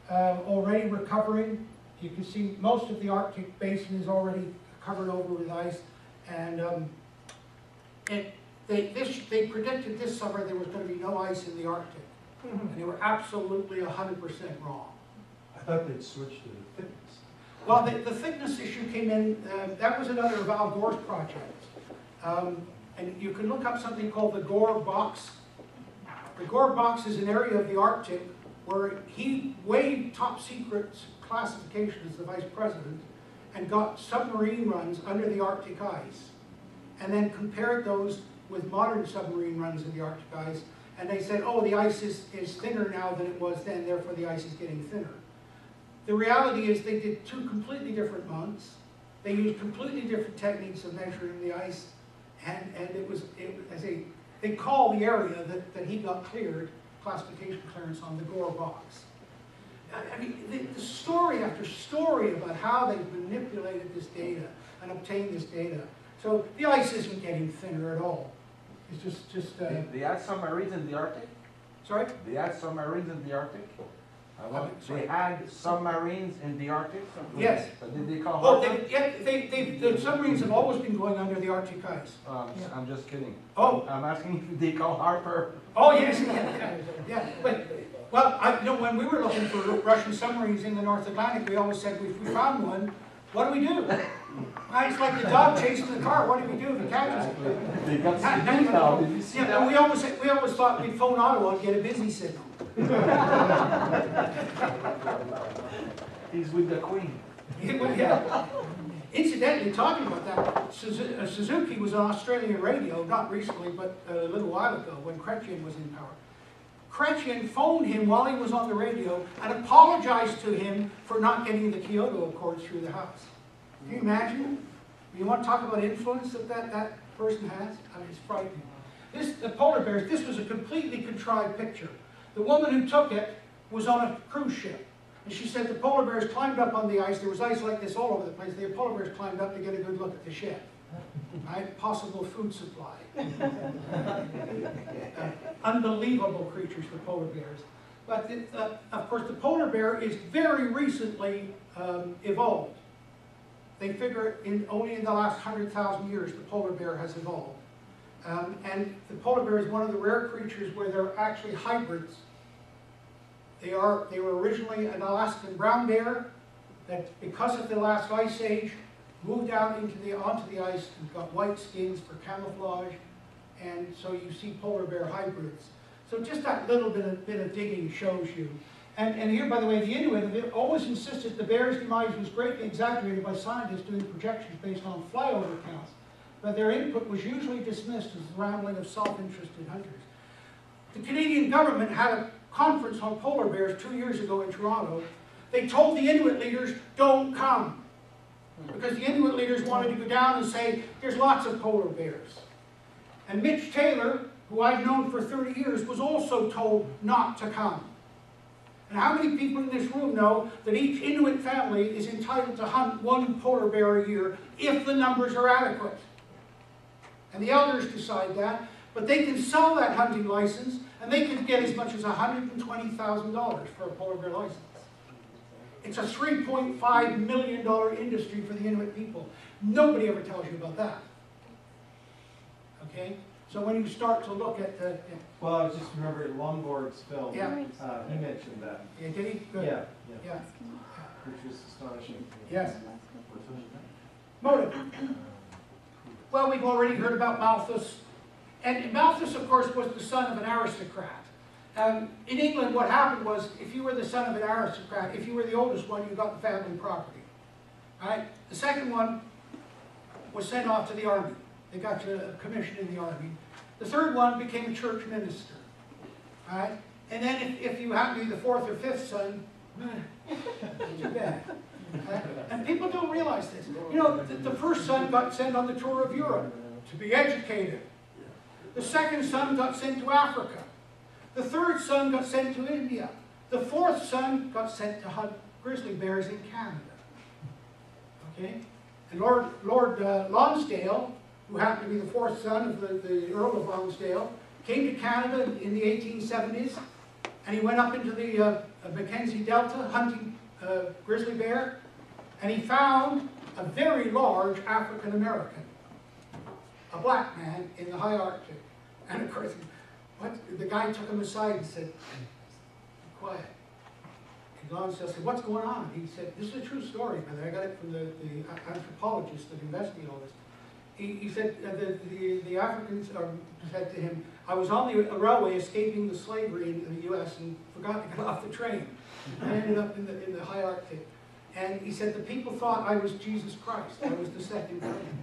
already recovering. You can see most of the Arctic basin is already covered over with ice. And they predicted this summer there was going to be no ice in the Arctic. And they were absolutely 100% wrong. I thought they'd switch to the thickness. Well, the thickness issue came in, that was another of Al Gore's projects. And you can look up something called the Gore Box. The Gore Box is an area of the Arctic where he waived top secret classification as the vice president and got submarine runs under the Arctic ice, and then compared those with modern submarine runs in the Arctic ice, and they said, oh, the ice is thinner now than it was then, therefore the ice is getting thinner. The reality is they did two completely different months. They used completely different techniques of measuring the ice, and they call the area that he got cleared, classification clearance on the Gore Box. I mean, the story after story about how they've manipulated this data and obtained this data. So the ice isn't getting thinner at all. It's just They had submarines in the Arctic? sorry? They had submarines in the Arctic? Sorry. They had submarines in the Arctic? Yes. So did they call Oh, Harper? the submarines have always been going under the Arctic ice. I'm just kidding. Oh. I'm asking if they call Harper. Oh, yes, yeah. But, well, when we were looking for Russian submarines in the North Atlantic, we always said, if we found one, what do we do? It's like the dog chasing the car. What do we do if he catches it? They got CDs now. Did you see Yeah, that? we always thought we'd phone Ottawa and get a busy signal. He's with the Queen. Yeah. Incidentally, talking about that, Suzuki was on Australian radio, not recently, but a little while ago, when Chrétien was in power. Chrétien phoned him while he was on the radio and apologized to him for not getting the Kyoto Accords through the House. Can you imagine? You want to talk about influence that that person has? I mean, it's frightening. The polar bears, this was a completely contrived picture. The woman who took it was on a cruise ship. And she said the polar bears climbed up on the ice. There was ice like this all over the place. The polar bears climbed up to get a good look at the ship. Right? Possible food supply. Unbelievable creatures, the polar bears. But, of course, the polar bear is very recently evolved. They figure only in the last 100,000 years the polar bear has evolved. And the polar bear is one of the rare creatures where they're actually hybrids. They were originally an Alaskan brown bear that, because of the last ice age, moved out onto the ice and got white skins for camouflage, and so you see polar bear hybrids. So just that little bit of digging shows you. And here, by the way, the Inuit always insisted the bear's demise was greatly exaggerated by scientists doing projections based on flyover counts, but their input was usually dismissed as the rambling of self-interested hunters. The Canadian government had a conference on polar bears 2 years ago in Toronto. They told the Inuit leaders, don't come. Because the Inuit leaders wanted to go down and say, there's lots of polar bears. And Mitch Taylor, who I've known for 30 years, was also told not to come. And how many people in this room know that each Inuit family is entitled to hunt one polar bear a year if the numbers are adequate? And the elders decide that, but they can sell that hunting license and they can get as much as $120,000 for a polar bear license. It's a $3.5 million industry for the Inuit people. Nobody ever tells you about that. Okay? So when you start to look at the... Well, I was just remembering Longboard's film. Yeah. He mentioned that. Yeah, did he? Good. Yeah, Yeah. which was astonishing. Yes. Motive. Well, we've already heard about Malthus. And Malthus, of course, was the son of an aristocrat. In England, what happened was, if you were the son of an aristocrat, if you were the oldest one, you got the family property. All right? The second one was sent off to the army. They got you a commission in the army. The third one became a church minister. All right? And then if you happen to be the fourth or fifth son, too bad. And people don't realize this. You know, the first son got sent on the tour of Europe to be educated. The second son got sent to Africa. The third son got sent to India. The fourth son got sent to hunt grizzly bears in Canada. Okay? And Lord Lonsdale, who happened to be the fourth son of the Earl of Lonsdale, came to Canada in the 1870s, and he went up into the Mackenzie Delta hunting grizzly bear, and he found a very large African American, a black man in the high Arctic. And of course, the guy took him aside and said, "Be quiet." And Lonsdale said, "What's going on?" He said, "This is a true story, brother. I got it from the anthropologist that investigated all this." He said the Africans said to him, "I was on the railway escaping the slavery in the U.S. and forgot to get off the train. I ended up in the high Arctic." And he said, "The people thought I was Jesus Christ. I was the second coming."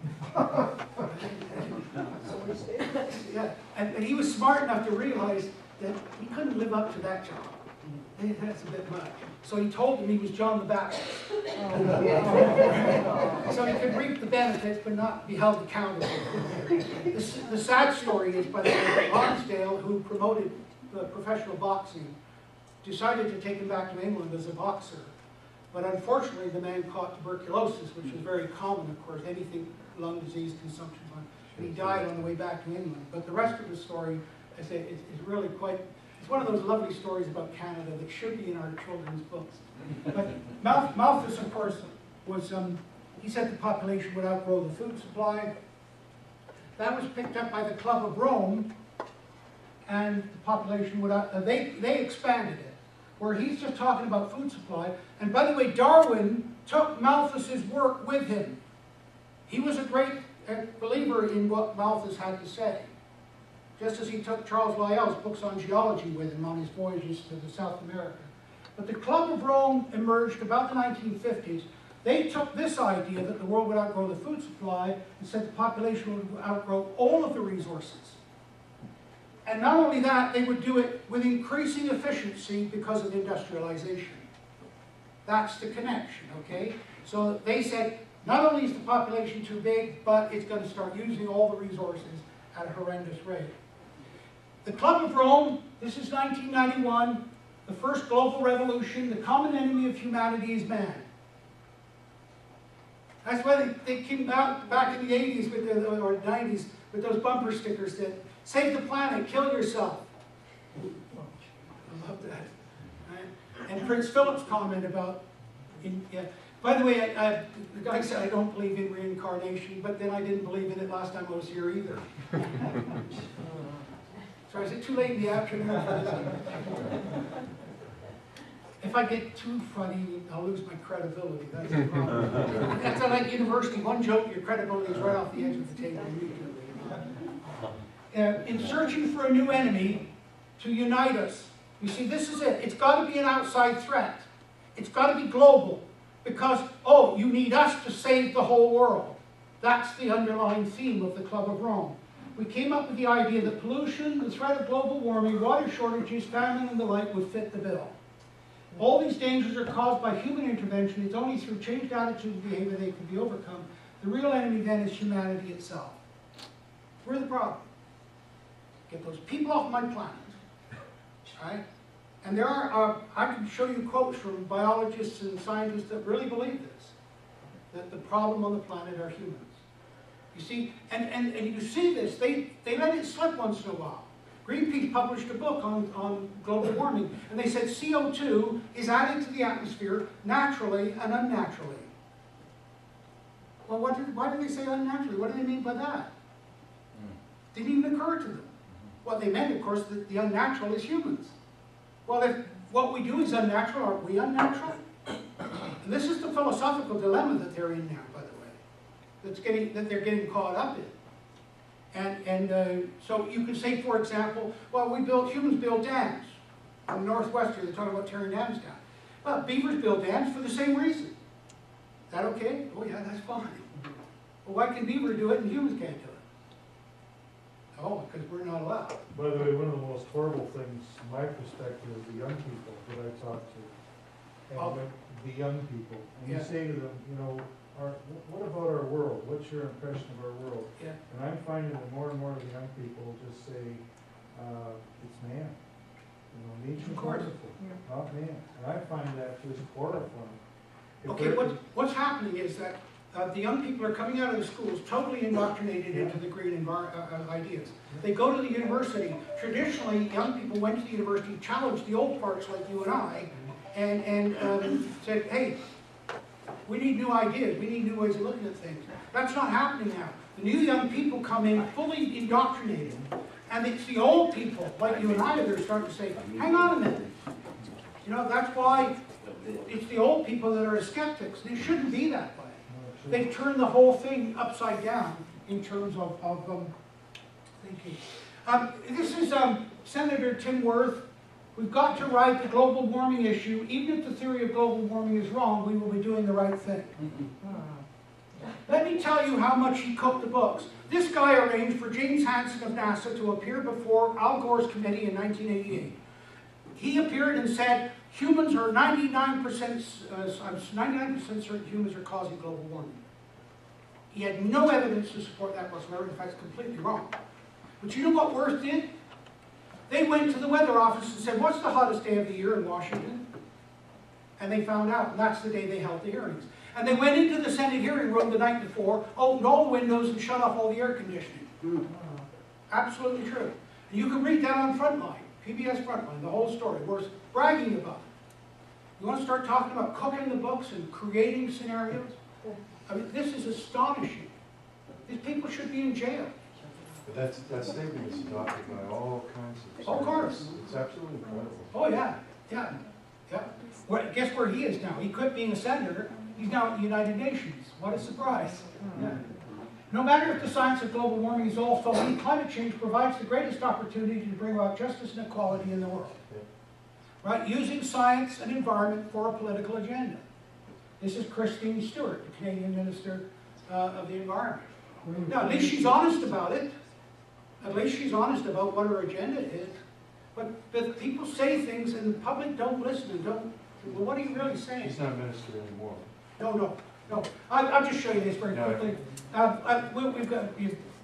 Yeah, and he was smart enough to realize that he couldn't live up to that job. That's a bit much. So he told them he was John the Baptist. So he could reap the benefits but not be held accountable. The sad story is, by the way, Lonsdale, who promoted professional boxing, decided to take him back to England as a boxer. But unfortunately, the man caught tuberculosis, which is very common, of course, anything, lung disease, consumption, and he died on the way back to England. But the rest of the story, I say, is really quite, it's one of those lovely stories about Canada that should be in our children's books. But Malthus, of course, was, he said the population would outgrow the food supply. That was picked up by the Club of Rome, and the population would, they expanded it. Where he's just talking about food supply. And by the way, Darwin took Malthus's work with him. He was a great believer in what Malthus had to say. Just as he took Charles Lyell's books on geology with him on his voyages to the South America. But the Club of Rome emerged about the 1950s. They took this idea that the world would outgrow the food supply and said the population would outgrow all of the resources. And not only that, they would do it with increasing efficiency because of industrialization. That's the connection, okay? So they said, not only is the population too big, but it's going to start using all the resources at a horrendous rate. The Club of Rome, this is 1991, the first global revolution. The common enemy of humanity is man. That's why they came out back in the 80s with or 90s with those bumper stickers that save the planet, kill yourself. I love that. Right? And Prince Philip's comment about, yeah. By the way, the guy said I don't believe in reincarnation, but then I didn't believe in it last time I was here either. So is it too late in the afternoon for this? If I get too funny, I'll lose my credibility. That's the problem. That's like university. One joke, your credibility is right off the edge of the table immediately. In searching for a new enemy to unite us. You see, this is it. It's got to be an outside threat. It's got to be global. Because, oh, you need us to save the whole world. That's the underlying theme of the Club of Rome. We came up with the idea that pollution, the threat of global warming, water shortages, famine, and the like would fit the bill. All these dangers are caused by human intervention. It's only through changed attitudes and behavior they can be overcome. The real enemy then is humanity itself. We're the problem. Get those people off my planet. Right? And there are, I can show you quotes from biologists and scientists that really believe this, that the problem on the planet are humans. You see, and you see this, they let it slip once in a while. Greenpeace published a book on global warming, and they said CO2 is added to the atmosphere naturally and unnaturally. Well, why did they say unnaturally? What do they mean by that? Didn't even occur to them. What they meant, of course, that the unnatural is humans. Well, if what we do is unnatural, aren't we unnatural? And this is the philosophical dilemma that they're in now, by the way, that they're getting caught up in. And so you could say, for example, well, humans build dams. In the Northwest here, they're talking about tearing dams down. Well, beavers build dams for the same reason. Is that okay? Oh yeah, that's fine. Well, why can beaver do it and humans can't do it? Oh, because we're not allowed. By the way, one of the most horrible things, from my perspective, is the young people that I talk to. And the young people. And you say to them, you know, what about our world? What's your impression of our world? Yeah. And I'm finding that more and more of the young people just say, it's man. You know, nature's wonderful, not man. And I find that just horrifying. Okay, what's happening is that the young people are coming out of the schools totally indoctrinated into the green ideas. They go to the university. Traditionally, young people went to the university, challenged the old parts like you and I, and said, hey, we need new ideas, we need new ways of looking at things. That's not happening now. The new young people come in fully indoctrinated, and it's the old people, like you and I, that are starting to say, hang on a minute. You know, that's why it's the old people that are skeptics. It shouldn't be that way. They've turned the whole thing upside down in terms of thinking. This is Senator Tim Wirth. We've got to ride the global warming issue. Even if the theory of global warming is wrong, we will be doing the right thing. Let me tell you how much he cooked the books. This guy arranged for James Hansen of NASA to appear before Al Gore's committee in 1988. He appeared and said, humans are 99% certain humans are causing global warming. He had no evidence to support that whatsoever. In fact, it's completely wrong. But you know what Wirth did? They went to the weather office and said, what's the hottest day of the year in Washington? And they found out, and that's the day they held the hearings. And they went into the Senate hearing room the night before, opened all the windows and shut off all the air conditioning. Absolutely true. And you can read that on Frontline, PBS Frontline, the whole story. We're bragging about it. You want to start talking about cooking the books and creating scenarios? I mean, this is astonishing. These people should be in jail. But that statement is adopted by all kinds of... Of course. It's absolutely incredible. Oh, yeah. Guess where he is now? He quit being a senator. He's now at the United Nations. What a surprise. Yeah. No matter if the science of global warming is all phony, climate change provides the greatest opportunity to bring about justice and equality in the world. Right? Using science and environment for a political agenda. This is Christine Stewart, the Canadian Minister of the Environment. Now, at least she's honest about it. At least she's honest about what her agenda is. But people say things and the public don't listen and don't, well, what are you really saying? She's not a minister anymore. No. I'll just show you this very quickly. We've got,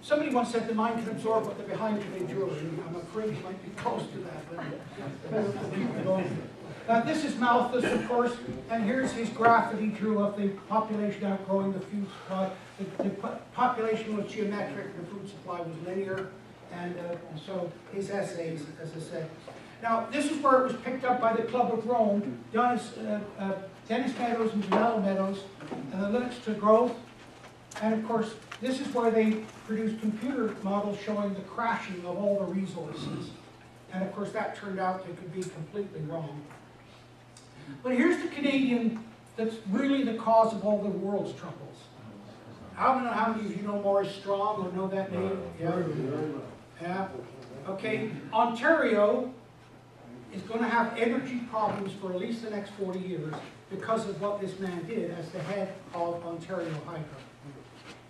somebody once said the mind can absorb what the behind can endure. I'm afraid we might be close to that. This is Malthus, of course, and here's his graph that he drew of the population outgrowing the food supply. The population was geometric, the food supply was linear, and so his essays, as I said. Now, this is where it was picked up by the Club of Rome, Dennis Meadows and Janelle Meadows, and the limits to growth. And of course, this is where they produced computer models showing the crashing of all the resources. And of course, that turned out to could be completely wrong. But here's the Canadian that's really the cause of all the world's troubles. I don't know how many of you know Maurice Strong or know that name? Yeah. Okay, Ontario is going to have energy problems for at least the next 40 years because of what this man did as the head of Ontario Hydro.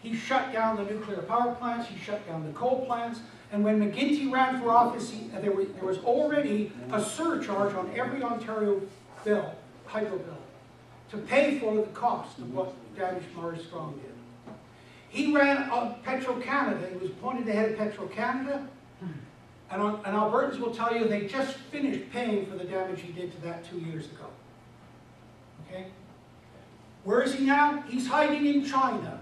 He shut down the nuclear power plants, he shut down the coal plants, and when McGuinty ran for office, there was already a surcharge on every Ontario bill, hydro bill, to pay for the cost of what damage Maurice Strong did. He ran Petro-Canada, he was appointed the head of Petro-Canada, And Albertans will tell you they just finished paying for the damage he did to that 2 years ago. Okay? Where is he now? He's hiding in China.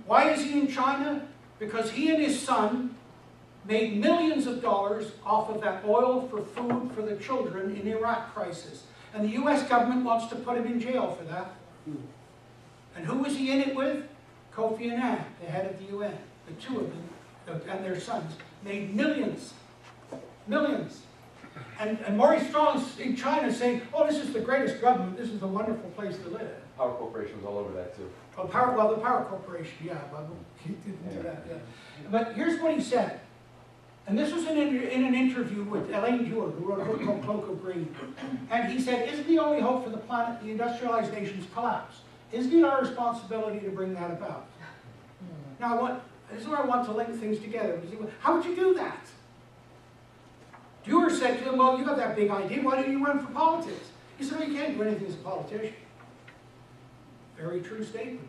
Why is he in China? Because he and his son made millions of dollars off of that oil for food for the children in the Iraq crisis. And the US government wants to put him in jail for that. And who was he in it with? Kofi Annan, the head of the UN. The two of them and their sons made millions. Millions. And Maurice Strong's in China saying, oh, this is the greatest government, this is a wonderful place to live. Power Corporation was all over that too. Oh, the Power Corporation, yeah, but he didn't do that, yeah. But here's what he said. And this was in an interview with Elaine Dewar, who wrote a book called Cloak of Green. And he said, isn't the only hope for the planet the industrialized nations collapse? Isn't it our responsibility to bring that about? Now, this is where I want to link things together. How would you do that? Dewar said to him, well, you got that big idea, why don't you run for politics? He said, well, you can't do anything as a politician. Very true statement.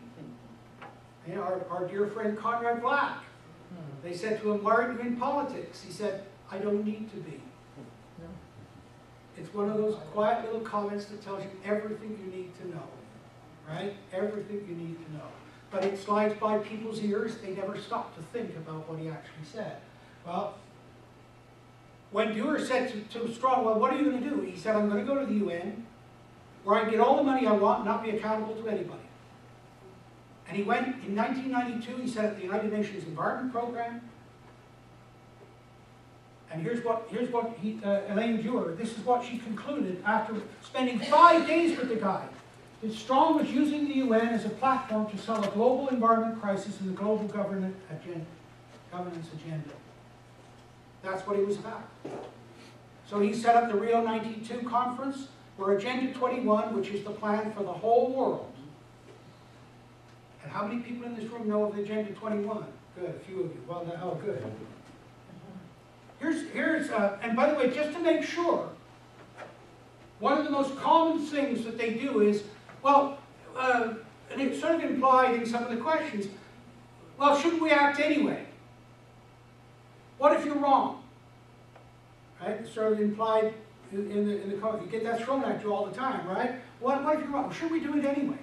And our dear friend Conrad Black, they said to him, why aren't you in politics? He said, I don't need to be. It's one of those quiet little comments that tells you everything you need to know. Right? Everything you need to know. But it slides by people's ears. They never stop to think about what he actually said. Well, when Dewar said to Strong, well, what are you going to do? He said, I'm going to go to the UN, where I can get all the money I want and not be accountable to anybody. And he went, in 1992, he set up the United Nations Environment Program. And here's what Elaine Dewar, this is what she concluded after spending 5 days with the guy. That Strong was using the UN as a platform to sell a global environment crisis and the global governance agenda. That's what he was about. So he set up the Rio 92 conference, where Agenda 21, which is the plan for the whole world. And how many people in this room know of Agenda 21? Good, a few of you. Well, oh, good. And by the way, just to make sure, one of the most common things that they do is, well, and it's sort of implied in some of the questions, well, shouldn't we act anyway? What if you're wrong? Right? It's sort of implied in the you get that thrown at you all the time, right? What if you're wrong? Should we do it anyway?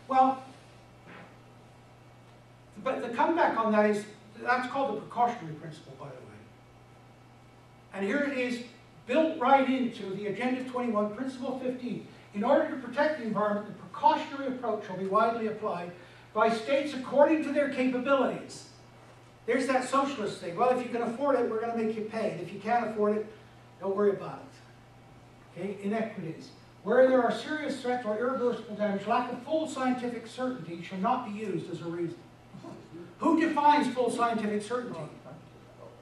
Well, but the comeback on that is, that's called the precautionary principle, by the way. And here it is, built right into the Agenda 21, Principle 15. In order to protect the environment, the precautionary approach shall be widely applied by states according to their capabilities. There's that socialist thing. Well, if you can afford it, we're going to make you pay. And if you can't afford it, don't worry about it. Okay? Inequities. Where there are serious threats or irreversible damage, lack of full scientific certainty shall not be used as a reason. Who defines full scientific certainty?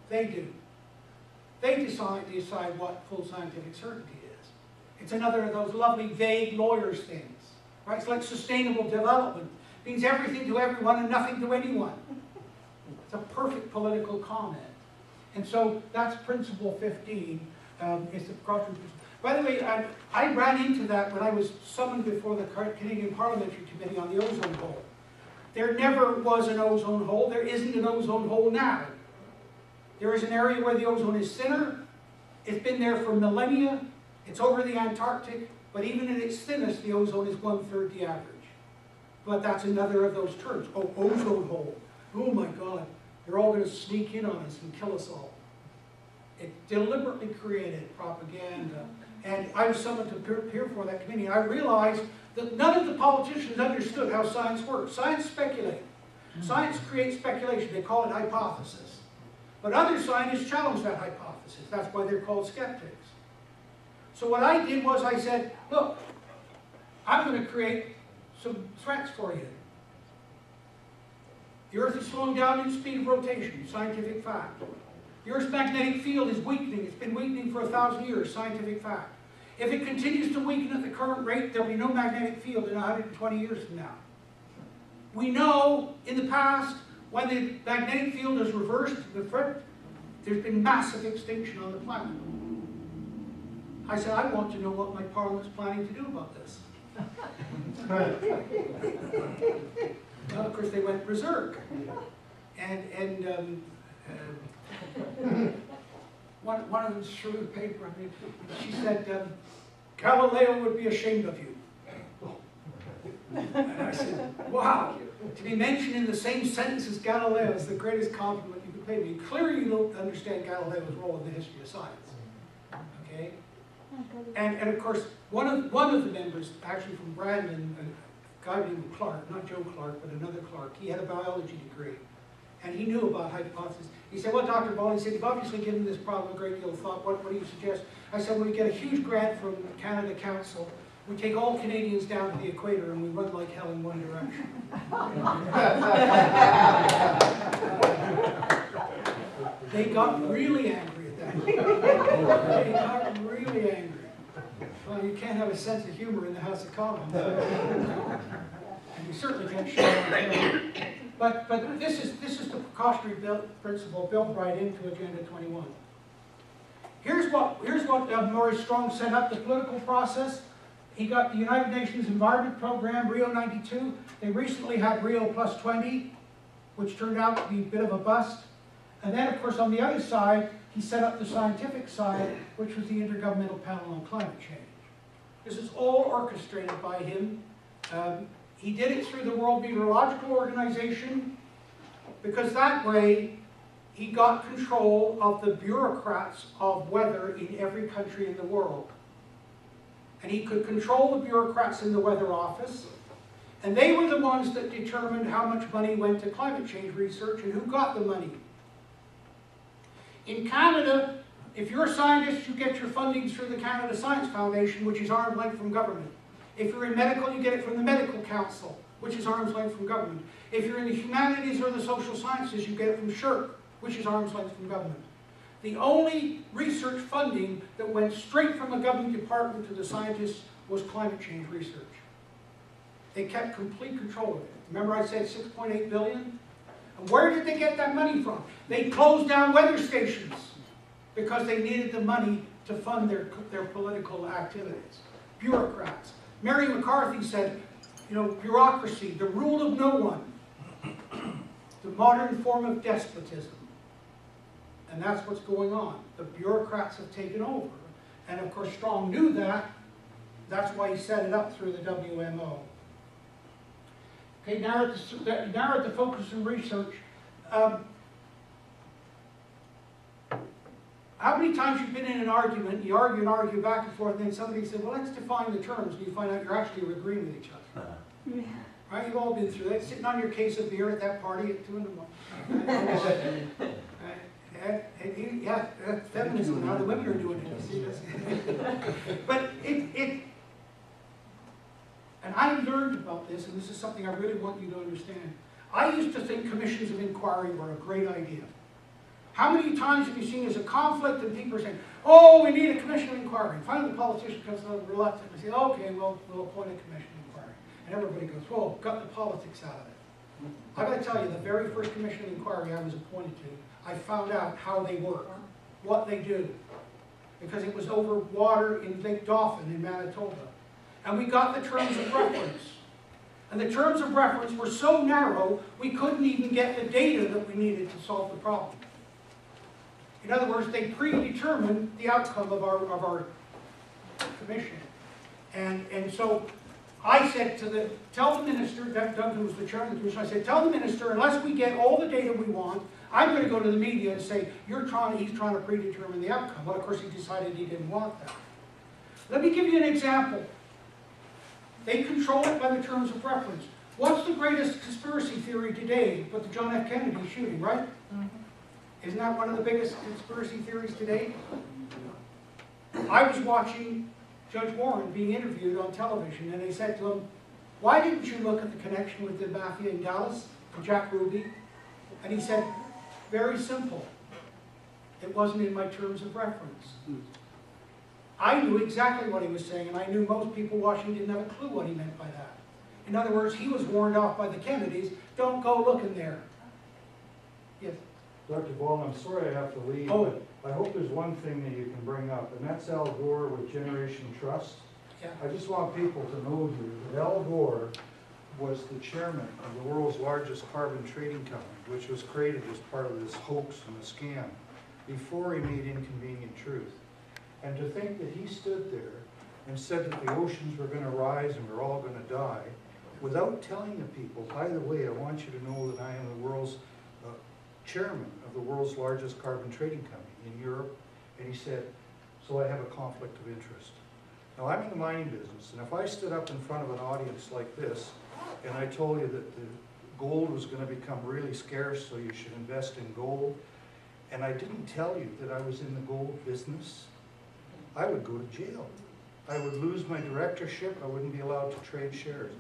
They do. They decide what full scientific certainty is. It's another of those lovely vague lawyers things. Right? It's like sustainable development. It means everything to everyone and nothing to anyone. It's a perfect political comment. And so that's Principle 15, is the precautionary principle. By the way, I ran into that when I was summoned before the Canadian Parliamentary Committee on the ozone hole. There never was an ozone hole. There isn't an ozone hole now. There is an area where the ozone is thinner. It's been there for millennia. It's over the Antarctic. But even at its thinnest, the ozone is 1/3 the average. But that's another of those terms. Oh, ozone hole. Oh my God. They're all going to sneak in on us and kill us all. It deliberately created propaganda. And I was summoned to appear for that committee. And I realized that none of the politicians understood how science works. Science speculates. Science creates speculation. They call it hypothesis. But other scientists challenge that hypothesis. That's why they're called skeptics. So what I did was I said, look, I'm going to create some threats for you. The Earth is slowing down in speed of rotation, scientific fact. The Earth's magnetic field is weakening. It's been weakening for 1,000 years, scientific fact. If it continues to weaken at the current rate, there'll be no magnetic field in 120 years from now. We know in the past, when the magnetic field is reversed, there's been massive extinction on the planet. I said, I want to know what my parliament's planning to do about this. Well, of course, they went berserk. one of them threw the paper at me. She said, Galileo would be ashamed of you. And I said, wow, to be mentioned in the same sentence as Galileo is the greatest compliment you could pay me. Clearly you don't understand Galileo's role in the history of science. Okay? And of course, one of the members, actually from Brandon, a guy named Clark, not Joe Clark, but another Clark, he had a biology degree. And he knew about hypotheses. He said, well, Dr. Ball, he said, you've obviously given this problem a great deal of thought. What do you suggest? I said, well, we get a huge grant from Canada Council. We take all Canadians down to the equator and we run like hell in one direction. They got really angry at that. They got really angry. Well, you can't have a sense of humor in the House of Commons. And you certainly can't show it. But this is the precautionary principle built right into Agenda 21. Here's what Maurice Strong set up the political process. He got the United Nations Environment Program, Rio 92. They recently had Rio Plus 20, which turned out to be a bit of a bust. And then, of course, on the other side, he set up the scientific side, which was the Intergovernmental Panel on Climate Change. This is all orchestrated by him. He did it through the World Meteorological Organization, because that way he got control of the bureaucrats of weather in every country in the world. And he could control the bureaucrats in the Weather Office, and they were the ones that determined how much money went to climate change research and who got the money. In Canada, if you're a scientist, you get your funding through the Canada Science Foundation, which is arm's length from government. If you're in medical, you get it from the Medical Council, which is arm's length from government. If you're in the humanities or the social sciences, you get it from SSHRC, which is arm's length from government. The only research funding that went straight from a government department to the scientists was climate change research. They kept complete control of it. Remember I said $6.8 billion? And where did they get that money from? They closed down weather stations because they needed the money to fund their political activities. Bureaucrats. Mary McCarthy said, you know, bureaucracy, the rule of no one, the modern form of despotism. And that's what's going on. The bureaucrats have taken over. And of course, Strong knew that. That's why he set it up through the WMO. Okay, now at the focus and research. How many times you've been in an argument, you argue and argue back and forth, and then somebody said, well, let's define the terms, and you find out you're actually agreeing with each other. Yeah. Right? You've all been through that, sitting on your case of beer at that party at 2 in the morning. Yeah, that's feminism now, the women are doing it, you see this. But and I learned about this, and this is something I really want you to understand. I used to think commissions of inquiry were a great idea. How many times have you seen there's a conflict and people are saying, oh, we need a commission of inquiry. And finally the politician comes out reluctant and says, okay, well, we'll appoint a commission of inquiry. And everybody goes, whoa, got the politics out of it. I got to tell you, the very first commission of inquiry I was appointed to, I found out how they work, what they do. Because it was over water in Lake Dauphin in Manitoba. And we got the terms of reference. And the terms of reference were so narrow, we couldn't even get the data that we needed to solve the problem. In other words, they predetermined the outcome of our commission. And so I said tell the minister, Duncan was the chairman of the commission, I said, tell the minister, unless we get all the data we want, I'm going to go to the media and say, he's trying to predetermine the outcome. Well, of course, he decided he didn't want that. Let me give you an example. They control it by the terms of reference. What's the greatest conspiracy theory today but the John F. Kennedy shooting, right? Mm-hmm. Isn't that one of the biggest conspiracy theories today? I was watching Judge Warren being interviewed on television, and they said to him, why didn't you look at the connection with the mafia in Dallas, and Jack Ruby? And he said, very simple. It wasn't in my terms of reference. I knew exactly what he was saying, and I knew most people watching didn't have a clue what he meant by that. In other words, he was warned off by the Kennedys, don't go looking there. Yes? Dr. Ball, I'm sorry I have to leave, but I hope there's one thing that you can bring up, and that's Al Gore with Generation Trust. Yeah. I just want people to know here that Al Gore was the chairman of the world's largest carbon trading company, which was created as part of this hoax and a scam. before he made Inconvenient Truth. And to think that he stood there and said that the oceans were gonna rise and we're all gonna die, without telling the people, by the way, I want you to know that I am the world's chairman of the world's largest carbon trading company in Europe. And he said, so I have a conflict of interest. Now I'm in the mining business, and if I stood up in front of an audience like this, and I told you that the gold was gonna become really scarce, so you should invest in gold, and I didn't tell you that I was in the gold business, I would go to jail. I would lose my directorship, I wouldn't be allowed to trade shares.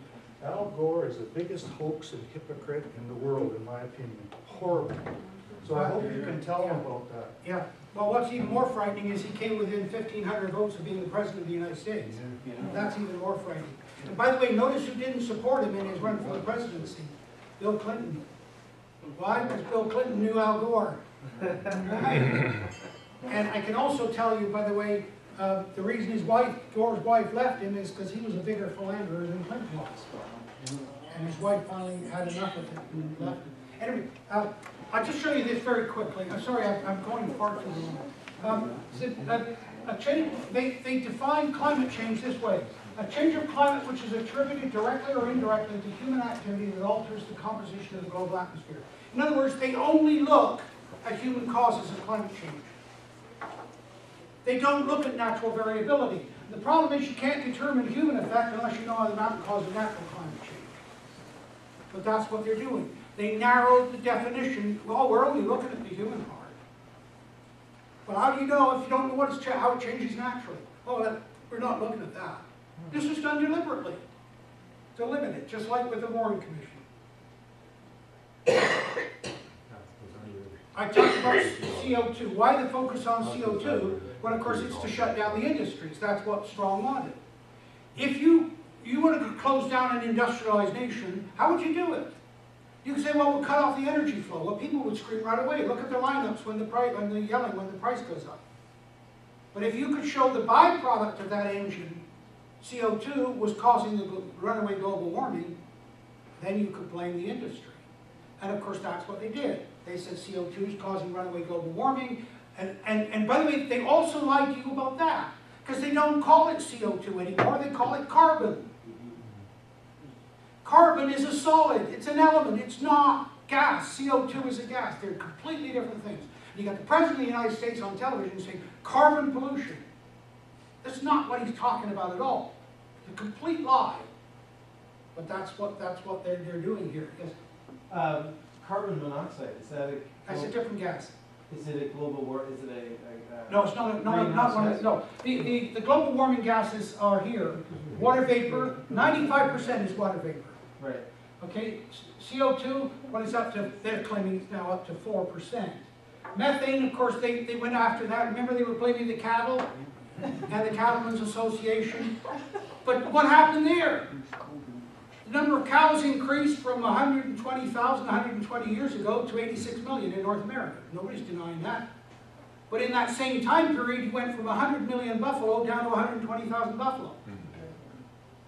Al Gore is the biggest hoax and hypocrite in the world, in my opinion. Horrible. So I hope you can tell him about that. Yeah, well, what's even more frightening is he came within 1,500 votes of being the president of the United States. That's even more frightening. And by the way, notice who didn't support him in his run for the presidency. Bill Clinton. Why? Because Bill Clinton knew Al Gore. And I can also tell you, by the way, the reason Gore's wife left him is because he was a bigger philanderer than Clinton was. And his wife finally had enough of it and left him. Anyway, I'll just show you this very quickly. I'm sorry, I'm going far too long. They define climate change this way. A change of climate which is attributed directly or indirectly to human activity that alters the composition of the global atmosphere. In other words, they only look at human causes of climate change. They don't look at natural variability. The problem is you can't determine human effect unless you know how the mountain causes natural climate change. But that's what they're doing. They narrowed the definition. Well, we're only looking at the human part. But how do you know if you don't know how it changes naturally? Oh, we're not looking at that. This was done deliberately to limit it, just like with the Warren Commission. I talked about CO2. Why the focus on CO2? Well, of course, it's to shut down the industries. That's what Strong wanted. If you wanted to close down an industrialized nation, how would you do it? You could say, well, we'll cut off the energy flow. Well, people would scream right away. Look at their lineups when they're yelling when the price goes up. But if you could show the byproduct of that engine, CO2, was causing the runaway global warming, then you could blame the industry. And of course, that's what they did. They said CO2 is causing runaway global warming. And by the way, they also lied to you about that. Because they don't call it CO2 anymore, they call it carbon. Carbon is a solid, it's an element, it's not gas. CO2 is a gas, they're completely different things. You got the President of the United States on television saying carbon pollution. That's not what he's talking about at all. It's a complete lie. But that's what they're doing here. Yes? Carbon monoxide, is that That's a different gas. Is it a global war? Is it a No, it's not one of no. The global warming gases are here. Water vapor, 95% is water vapor. right? Okay, CO2, what is up to, they're claiming it's now up to 4%. Methane, of course, they went after that. Remember they were blaming the cattle and the Cattlemen's Association? But what happened there? The number of cows increased from 120,000 120 years ago to 86 million in North America. Nobody's denying that. But in that same time period, you went from 100 million buffalo down to 120,000 buffalo.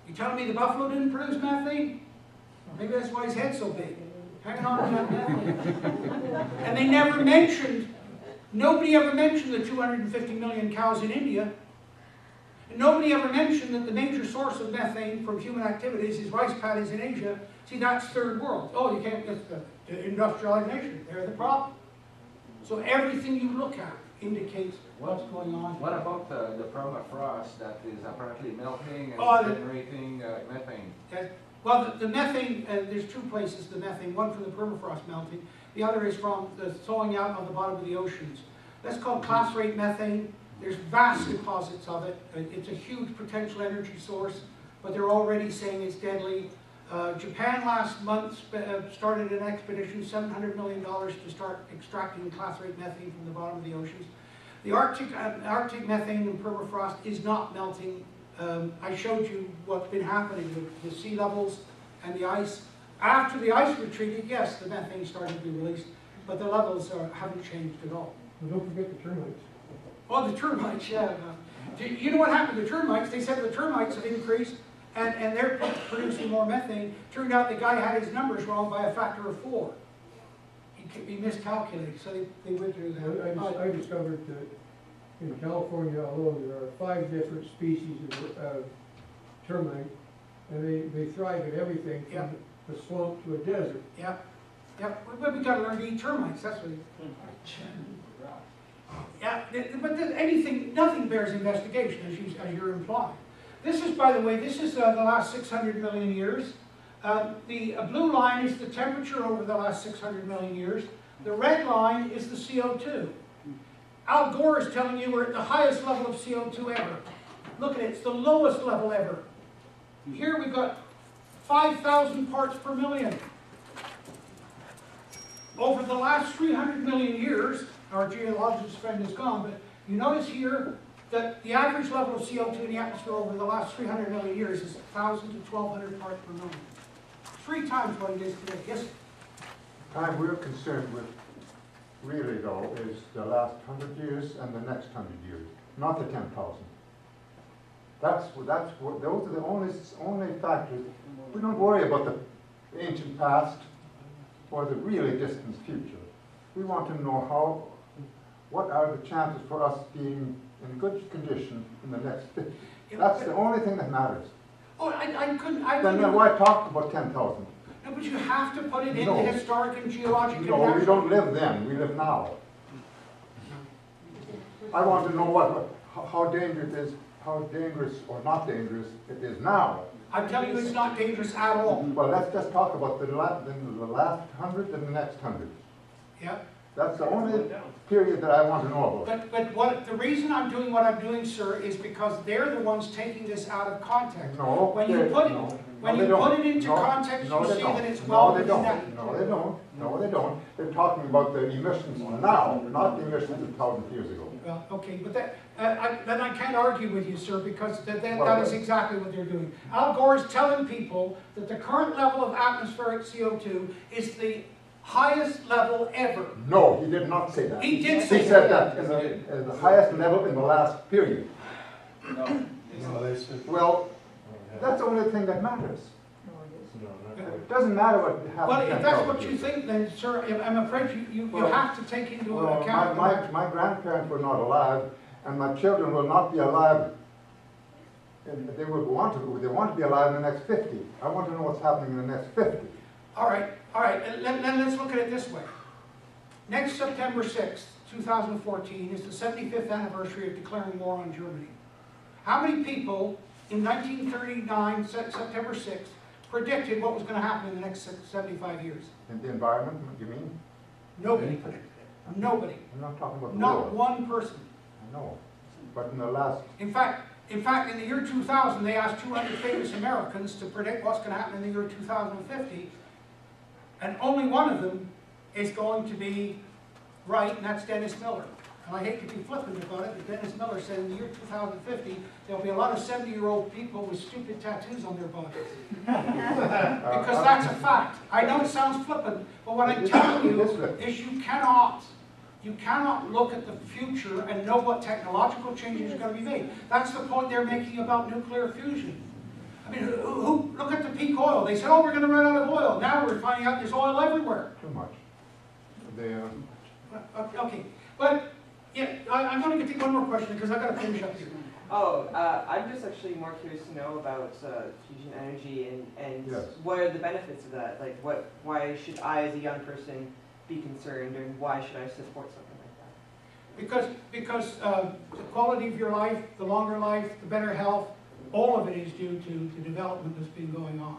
You telling me the buffalo didn't produce methane? Maybe that's why his head's so big. Hanging on to that methane. And they never mentioned, nobody ever mentioned the 250 million cows in India. And nobody ever mentioned that the major source of methane from human activities is rice paddies in Asia. See, that's third world. Oh, you can't get the industrialized nation. They're the problem. So everything you look at indicates what's going on. What about the permafrost that is apparently melting and generating methane? Okay. Well, the methane, there's two places the methane, one from the permafrost melting, the other is from the thawing out on the bottom of the oceans. That's called class rate methane. There's vast deposits of it. It's a huge potential energy source, but they're already saying it's deadly. Japan last month started an expedition, $700 million to start extracting class rate methane from the bottom of the oceans. The Arctic methane and permafrost is not melting. I showed you what's been happening with the sea levels and the ice. After the ice retreated, yes, the methane started to be released, but the levels haven't changed at all. And don't forget the termites. Oh, the termites, yeah. You know what happened to the termites? They said the termites have increased and they're producing more methane. Turned out the guy had his numbers wrong by a factor of 4. be miscalculated, so they went through that. I discovered that in California alone, there are 5 different species of termite, and they thrive in everything Yeah. from the swamp to a desert. Yeah, yeah, but we gotta learn to eat termites, that's what. Yeah, anything, nothing bears investigation, as you're implying. This is, by the way, this is the last 600 million years. The blue line is the temperature over the last 600 million years. The red line is the CO2. Al Gore is telling you we're at the highest level of CO2 ever. Look at it, it's the lowest level ever. Here we've got 5,000 parts per million. Over the last 300 million years, our geologist friend is gone, but you notice here that the average level of CO2 in the atmosphere over the last 300 million years is 1,000 to 1,200 parts per million. 3 times what it is today. Yes? Time we're concerned with, really though, is the last 100 years and the next 100 years, not the 10,000. That's what, those are the only factors. We don't worry about the ancient past or the really distant future. We want to know what are the chances for us being in good condition in the next 50. That's the only thing that matters. Oh, I couldn't. Then why talk about 10,000? No, but you have to put it in No. the historic and geologic. No, we don't live then, we live now. I want to know how dangerous or not dangerous it is now. I'm telling you it's not dangerous at all. Well, let's just talk about the last 100 and the next 100. Yeah. That's the only period that I want to know about. But the reason I'm doing what I'm doing, sir, is because they're the ones taking this out of context. No, When you put it into context, you see that it's well within that. No, they don't. No, they don't. They're talking about the emissions now, not the emissions 1,000 years ago. Well, okay, but then I can't argue with you, sir, because that is exactly what they're doing. Al Gore is telling people that the current level of atmospheric CO2 is the highest level ever. No, he did not say that. He did say He said that in the highest level in the last period. No, they said. Well, that's the only thing that matters. No, not quite. It doesn't matter what happens. Well, if that's what you think, then, sir, I'm afraid you have to take into Well, account. my grandparents were not alive, and my children will not be alive. And they want to be alive in the next 50. I want to know what's happening in the next 50. All right. Let's look at it this way. Next September 6th, 2014 is the 75th anniversary of declaring war on Germany. How many people in 1939, September 6th, predicted what was going to happen in the next 75 years? In the environment, you mean? Nobody. Nobody. I'm not talking about the Not war. one person. I know. But in the last... In fact, in the year 2000, they asked 200 famous Americans to predict what's going to happen in the year 2050, and only one of them is going to be right, and that's Dennis Miller. And I hate to be flippant about it, but Dennis Miller said in the year 2050, there'll be a lot of 70-year-old people with stupid tattoos on their bodies. Because that's a fact. I know it sounds flippant, but what I'm telling you is you cannot look at the future and know what technological changes are going to be made. That's the point they're making about nuclear fusion. I mean, look at the peak oil. They said, oh, we're going to run out of oil. Now we're finding out there's oil everywhere. Too much. Okay, but yeah, I'm going to take one more question because I've got to finish up here. I'm just actually more curious to know about fusion energy and Yes. what are the benefits of that? Like, why should I, as a young person, be concerned, and why should I support something like that? Because the quality of your life, the longer life, the better health, all of it is due to the development that's been going on.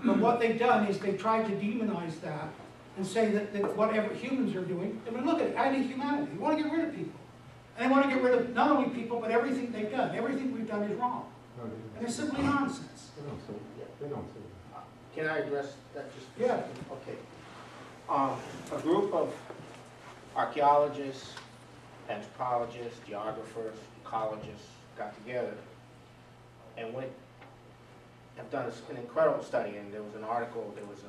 But what they've done is they've tried to demonize that and say that whatever humans are doing, I mean, look at anti-humanity. They want to get rid of people. And they want to get rid of not only people, but everything they've done. Everything we've done is wrong. And it's simply nonsense. They don't say that. Can I address that just for a Yeah. second? Okay. A group of archaeologists, anthropologists, geographers, ecologists got together and have done an incredible study, and there was an article, it was an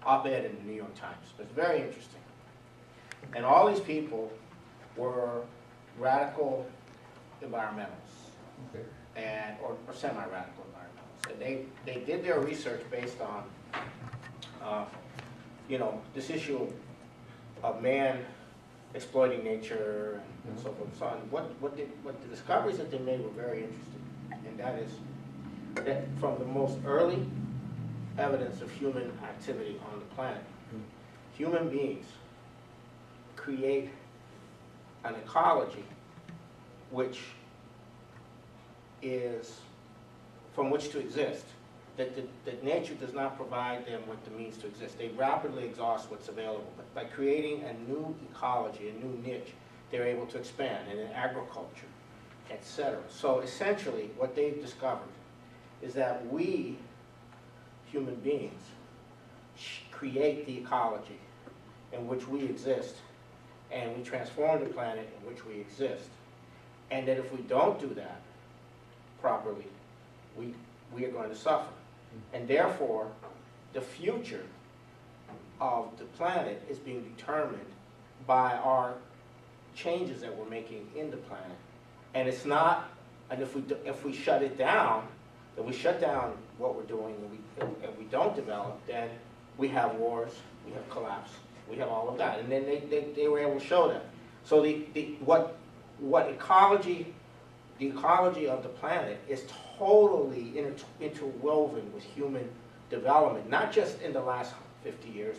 op-ed in the New York Times, but it's very interesting. And all these people were radical environmentalists, Okay. or semi-radical environmentalists. And they did their research based on you know, this issue of man exploiting nature and so forth and so on. What the discoveries that they made were very interesting, and that is that from the most early evidence of human activity on the planet, human beings create an ecology which is from which to exist, that nature does not provide them with the means to exist. They rapidly exhaust what's available, but by creating a new ecology, a new niche, they're able to expand, and in agriculture, etc. So essentially, what they've discovered is that we, human beings, create the ecology in which we exist, and we transform the planet in which we exist. And that if we don't do that properly, we are going to suffer. And therefore, the future of the planet is being determined by our changes that we're making in the planet. And it's not, and if we shut it down, if we shut down what we're doing and we don't develop, then we have wars, we have collapse, we have all of that. And then they were able to show that. So what ecology, the ecology of the planet is totally interwoven with human development, not just in the last 50 years,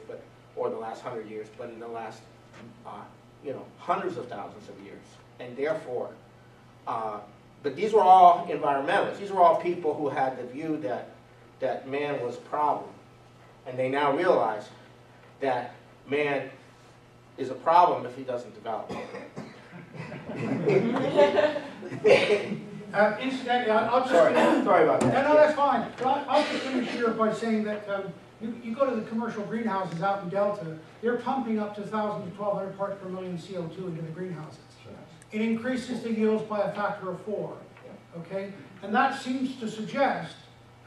or the last 100 years, but in the last, hundreds of thousands of years. And therefore, but these were all environmentalists. These were all people who had the view that man was a problem. And they now realize that man is a problem if he doesn't develop. Incidentally, I'll just... Sorry about that. No, that's fine. I'll just finish here by saying that you go to the commercial greenhouses out in Delta, they're pumping up to 1,000 to 1,200 parts per million CO2 into the greenhouses. It increases the yields by a factor of 4, okay? And that seems to suggest,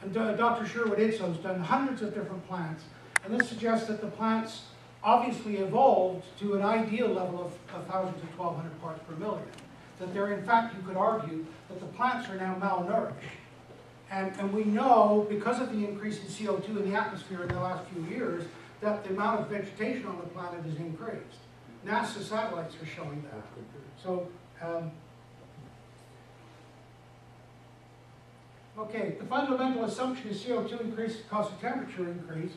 and Dr. Sherwood-Idso's done hundreds of different plants, and this suggests that the plants obviously evolved to an ideal level of 1,000 to 1,200 parts per million. That they're, in fact, you could argue that the plants are now malnourished. And we know, because of the increase in CO2 in the atmosphere in the last few years, that the amount of vegetation on the planet has increased. NASA satellites are showing that. So, okay, the fundamental assumption is CO2 increases because of temperature increase.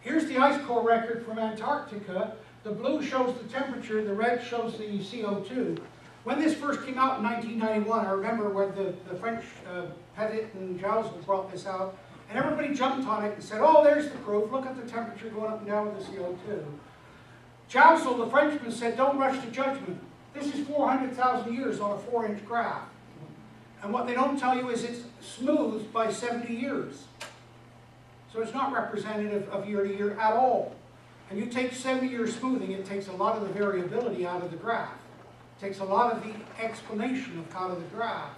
Here's the ice core record from Antarctica. The blue shows the temperature, the red shows the CO2. When this first came out in 1991, I remember when the French Petit and Jousel brought this out, and everybody jumped on it and said, oh, there's the proof, look at the temperature going up and down with the CO2. Jousel, the Frenchman, said, don't rush to judgment. This is 400,000 years on a 4-inch graph. And what they don't tell you is it's smoothed by 70 years. So it's not representative of year to year at all. And you take 70-year smoothing, it takes a lot of the variability out of the graph. It takes a lot of the explanation out of the graph.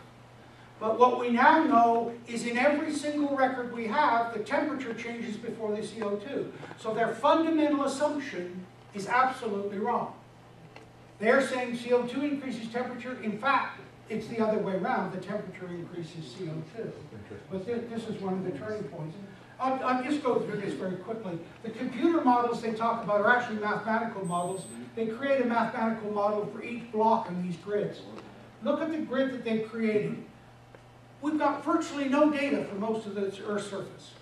But what we now know is in every single record we have, the temperature changes before the CO2. So their fundamental assumption is absolutely wrong. They're saying CO2 increases temperature. In fact, it's the other way around. The temperature increases CO2. But this is one of the turning points. I'll just go through this very quickly. The computer models they talk about are actually mathematical models. They create a mathematical model for each block in these grids. Look at the grid that they've created. We've got virtually no data for most of the Earth's surface.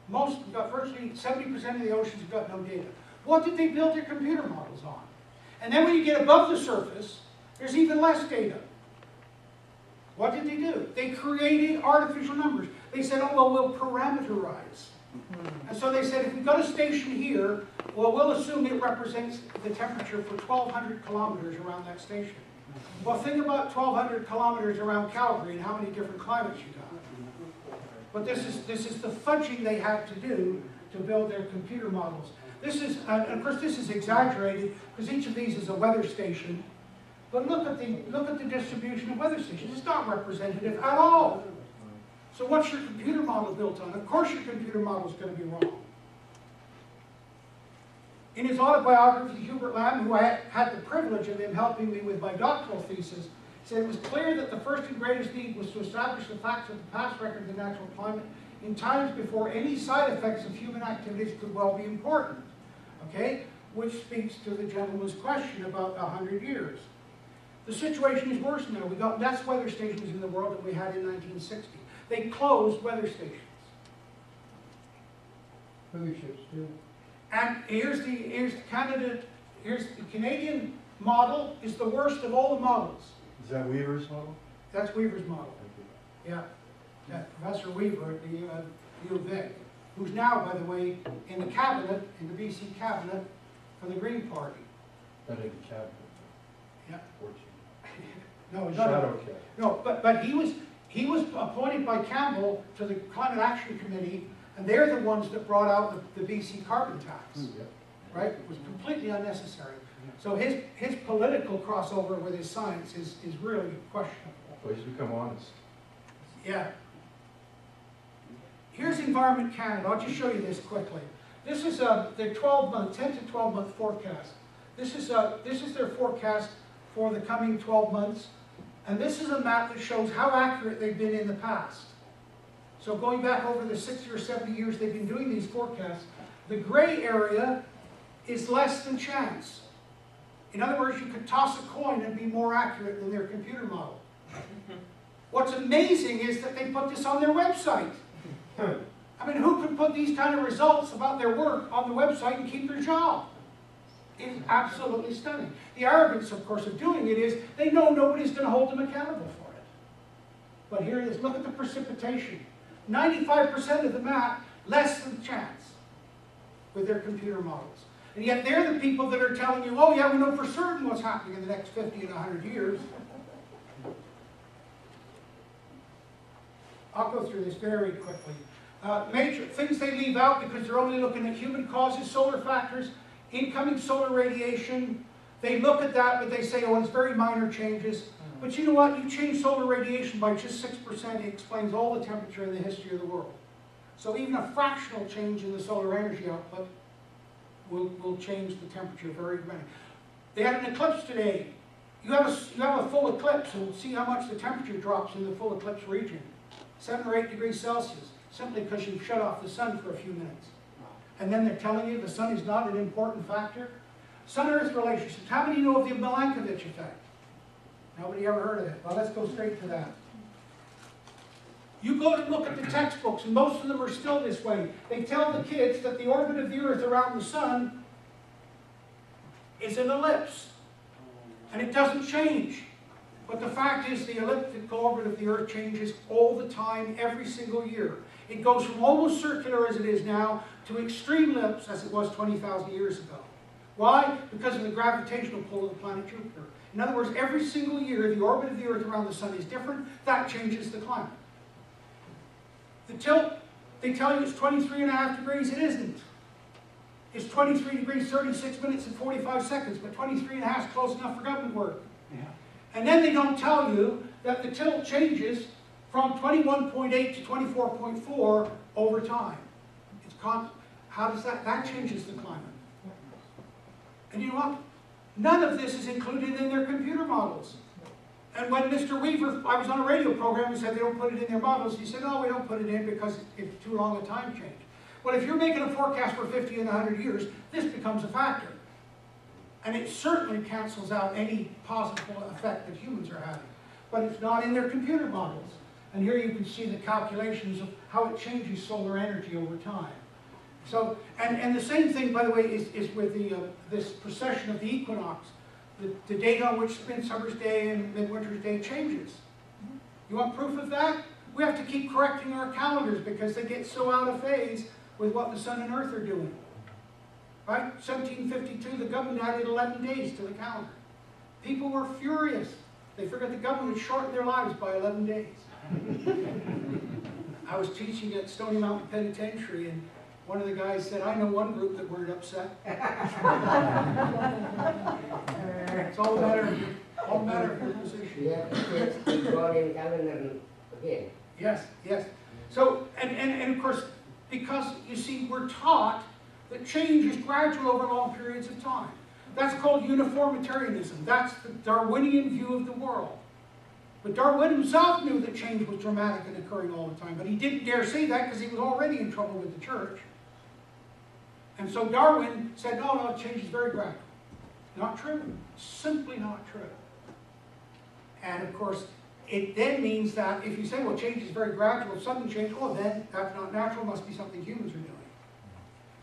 We've got virtually 70% of the oceans have got no data. What did they build their computer models on? And then when you get above the surface, there's even less data. What did they do? They created artificial numbers. They said, oh, well, we'll parameterize. And so they said, if we've got a station here, well, we'll assume it represents the temperature for 1,200 kilometers around that station. Well, think about 1,200 kilometers around Calgary and how many different climates you got. But this is the fudging they had to do to build their computer models. This is, and of course, this is exaggerated because each of these is a weather station. But look at the distribution of weather stations. It's not representative at all. So what's your computer model built on? Of course your computer model is going to be wrong. In his autobiography, Hubert Lamb, who I had the privilege of him helping me with my doctoral thesis, said it was clear that the first and greatest need was to establish the facts of the past record of the natural climate in times before any side effects of human activities could well be important. Okay? Which speaks to the gentleman's question about 100 years. The situation is worse now. We've got less weather stations in the world than we had in 1960. They closed weather stations. Cruise ships too. And here's the Canadian model is the worst of all the models. Is that Weaver's model? That's Weaver's model. Yeah. Professor Weaver at the U of A, who's now, by the way, in the cabinet, in the BC cabinet for the Green Party. Not in the cabinet. Yeah. 14. No, he's Shadow not. cabinet. No, but he was appointed by Campbell to the Climate Action Committee, and they're the ones that brought out the BC carbon tax. Yeah. Right? It was completely unnecessary. So his political crossover with his science is really questionable. Well, he's become honest. Yeah. Here's Environment Canada. I'll just show you this quickly. This is their 12-month, 10 to 12-month forecast. This is their forecast for the coming 12 months. And this is a map that shows how accurate they've been in the past. So going back over the 60 or 70 years they've been doing these forecasts, the gray area is less than chance. In other words, you could toss a coin and be more accurate than their computer model. What's amazing is that they put this on their website. I mean, who could put these kind of results about their work on the website and keep their job? It's absolutely stunning. The arrogance, of course, of doing it is they know nobody's going to hold them accountable for it. But here it is. Look at the precipitation. 95% of the map, less than chance with their computer models. And yet they're the people that are telling you, oh yeah, we know for certain what's happening in the next 50 and 100 years. I'll go through this very quickly. Major things they leave out because they're only looking at human causes, solar factors, incoming solar radiation. They look at that, but they say, oh, it's very minor changes. But you know what? You change solar radiation by just 6%, it explains all the temperature in the history of the world. So even a fractional change in the solar energy output will change the temperature very dramatically. They had an eclipse today. You have a full eclipse and see how much the temperature drops in the full eclipse region. 7 or 8 degrees Celsius, simply because you've shut off the sun for a few minutes. And then they're telling you the sun is not an important factor. Sun-Earth relationships. How many know of the Milankovitch effect? Nobody ever heard of it. Well, let's go straight to that. You go to look at the textbooks, and most of them are still this way. They tell the kids that the orbit of the Earth around the sun is an ellipse. And it doesn't change. But the fact is the elliptical orbit of the Earth changes all the time, every single year. It goes from almost circular as it is now to extreme ellipse as it was 20,000 years ago. Why? Because of the gravitational pull of the planet Jupiter. In other words, every single year the orbit of the Earth around the sun is different. That changes the climate. The tilt, they tell you it's 23.5 degrees. It isn't. It's 23 degrees, 36 minutes and 45 seconds, but 23.5 is close enough for government work. Yeah. And then they don't tell you that the tilt changes from 21.8 to 24.4 over time. It's how does that changes the climate. And you know what? None of this is included in their computer models. And when Mr. Weaver, I was on a radio program and said they don't put it in their models, he said, no, we don't put it in because it's too long a time change. Well, if you're making a forecast for 50 and 100 years, this becomes a factor. And it certainly cancels out any positive effect that humans are having. But it's not in their computer models. And here you can see the calculations of how it changes solar energy over time. So, and the same thing, by the way, is with this precession of the equinox. The date on which Midsummer's Day and Midwinter's Day changes. You want proof of that? We have to keep correcting our calendars because they get so out of phase with what the sun and earth are doing. Right? 1752, the government added 11 days to the calendar. People were furious. They figured the government shortened their lives by 11 days. I was teaching at Stony Mountain Penitentiary, and one of the guys said, I know one group that weren't upset. It's all a matter of your position. Yeah, it's brought in calendar again. Yes, yes. So, and of course, because, you see, we're taught that change is gradual over long periods of time. That's called uniformitarianism. That's the Darwinian view of the world. But Darwin himself knew that change was dramatic and occurring all the time, but he didn't dare say that because he was already in trouble with the church. And so Darwin said, no, no, change is very gradual. Not true. Simply not true. And of course, it then means that if you say, well, change is very gradual, sudden change, oh, then that's not natural, must be something humans are doing.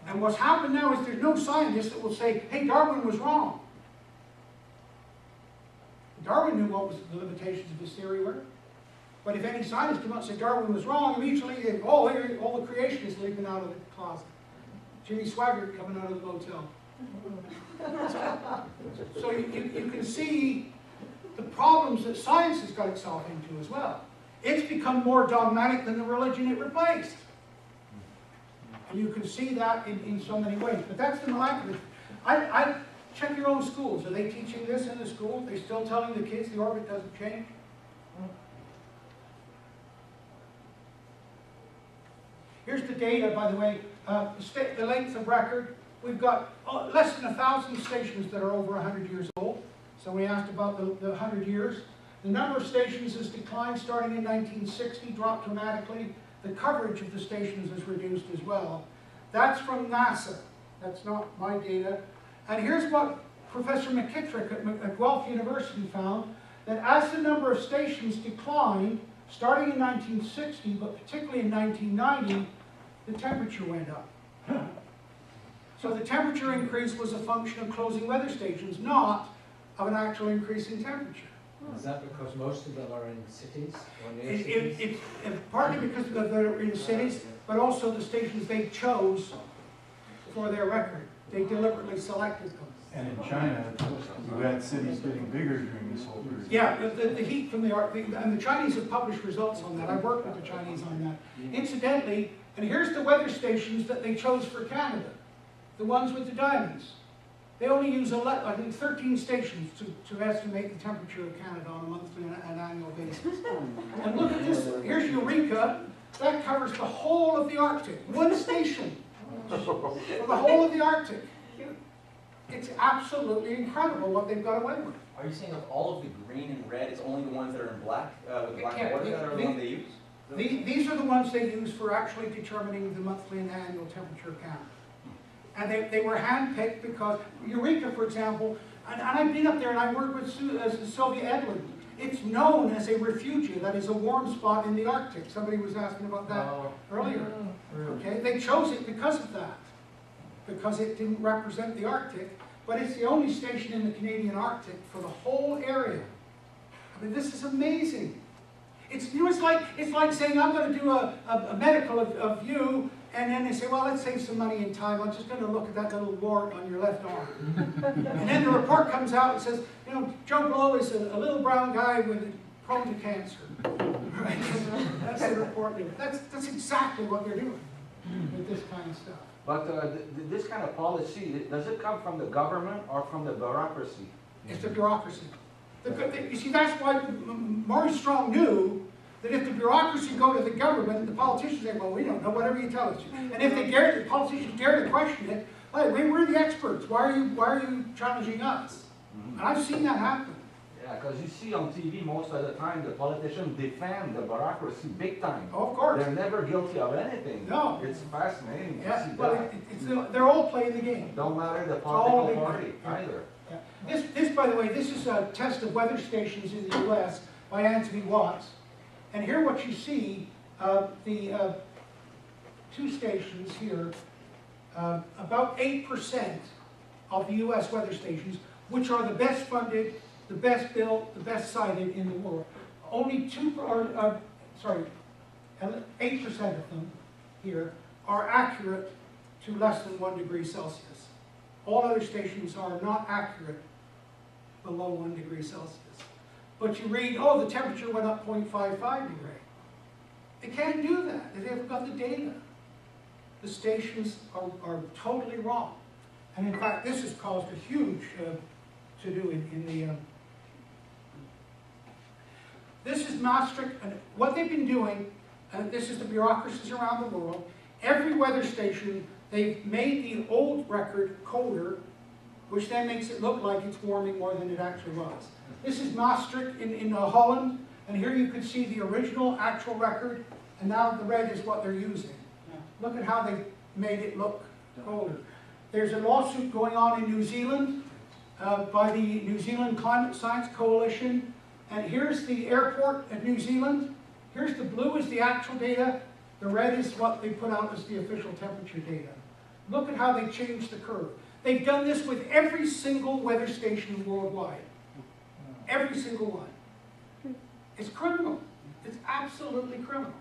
And what's happened now is there's no scientist that will say, hey, Darwin was wrong. Darwin knew what the limitations of his theory were. But if any scientist came out and said Darwin was wrong, immediately they'd, oh, here, all the creationists leaping out of the closet. Jimmy Swaggart coming out of the motel. So you can see the problems that science has got itself into as well. It's become more dogmatic than the religion it replaced. And you can see that in so many ways. But that's the miraculous. I check your own schools. Are they teaching this in the school? Are they still telling the kids the orbit doesn't change? Here's the data, by the way. The length of record. We've got less than 1,000 stations that are over 100 years old. So we asked about the 100 years. The number of stations has declined starting in 1960, dropped dramatically. The coverage of the stations is reduced as well. That's from NASA. That's not my data. And here's what Professor McKittrick at Guelph University found, that as the number of stations declined, starting in 1960, but particularly in 1990, the temperature went up. So the temperature increase was a function of closing weather stations, not of an actual increase in temperature. Is that because most of them are in cities or near cities? It's partly because they're in cities, but also the stations they chose for their record. They deliberately selected them. And in China, we had cities getting bigger during this whole period. Yeah, the heat from the arc, and the Chinese have published results on that. I worked with the Chinese on that. Incidentally, and here's the weather stations that they chose for Canada, the ones with the diamonds. They only use, I think, 13 stations to estimate the temperature of Canada on a monthly and annual basis. And look at this. Here's Eureka. That covers the whole of the Arctic. One station for the whole of the Arctic. It's absolutely incredible what they've got away with. Are you saying of all of the green and red, it's only the ones that are in black, with black Yeah, borders that are the ones they use? These are the ones they use for actually determining the monthly and annual temperature of Canada. And they were handpicked because Eureka, for example, and I've been up there and I worked with Sylvia Edlund. It's known as a refugia, that is a warm spot in the Arctic. Somebody was asking about that earlier. Okay, they chose it because of that, because it didn't represent the Arctic, but it's the only station in the Canadian Arctic for the whole area. I mean, this is amazing. It's, you know, it's like saying I'm going to do a medical of you, and then they say, well, let's save some money and time. I'm just going to look at that little wart on your left arm. And then the report comes out and says, you know, Joe Blow is a little brown guy with prone to cancer. Right? That's the report. That's exactly what they're doing with this kind of stuff. But this kind of policy, does it come from the government or from the bureaucracy? It's the bureaucracy. You see, that's why Maurice Strong knew that if the bureaucracy go to the government, the politicians say, well, we don't know, whatever you tell us. And if the politicians dare to question it, like, we're the experts, why are you challenging us? And I've seen that happen. Yeah, because you see on TV most of the time, the politicians defend the bureaucracy big time. Oh, of course. They're never guilty of anything. No. It's fascinating to see well, that. They're all playing the game. Don't matter the political party either. Yeah. This, by the way, this is a test of weather stations in the U.S. by Anthony Watts. And here what you see, the two stations here, about 8% of the U.S. weather stations, which are the best funded, the best built, the best sited in the world. Only 8% of them here are accurate to less than 1 degree Celsius. All other stations are not accurate below 1 degree Celsius. But you read, oh, the temperature went up 0.55 degree. They can't do that. They haven't got the data. The stations are totally wrong. And in fact, this has caused a huge to-do in the... This is Maastricht, and what they've been doing, and this is the bureaucracies around the world, every weather station, they've made the old record colder, which then makes it look like it's warming more than it actually was. This is Maastricht in Holland. And here you can see the original actual record, and now the red is what they're using. Look at how they made it look colder. There's a lawsuit going on in New Zealand by the New Zealand Climate Science Coalition. And here's the airport at New Zealand. Here's the blue is the actual data. The red is what they put out as the official temperature data. Look at how they changed the curve. They've done this with every single weather station worldwide. Every single one. It's criminal. It's absolutely criminal.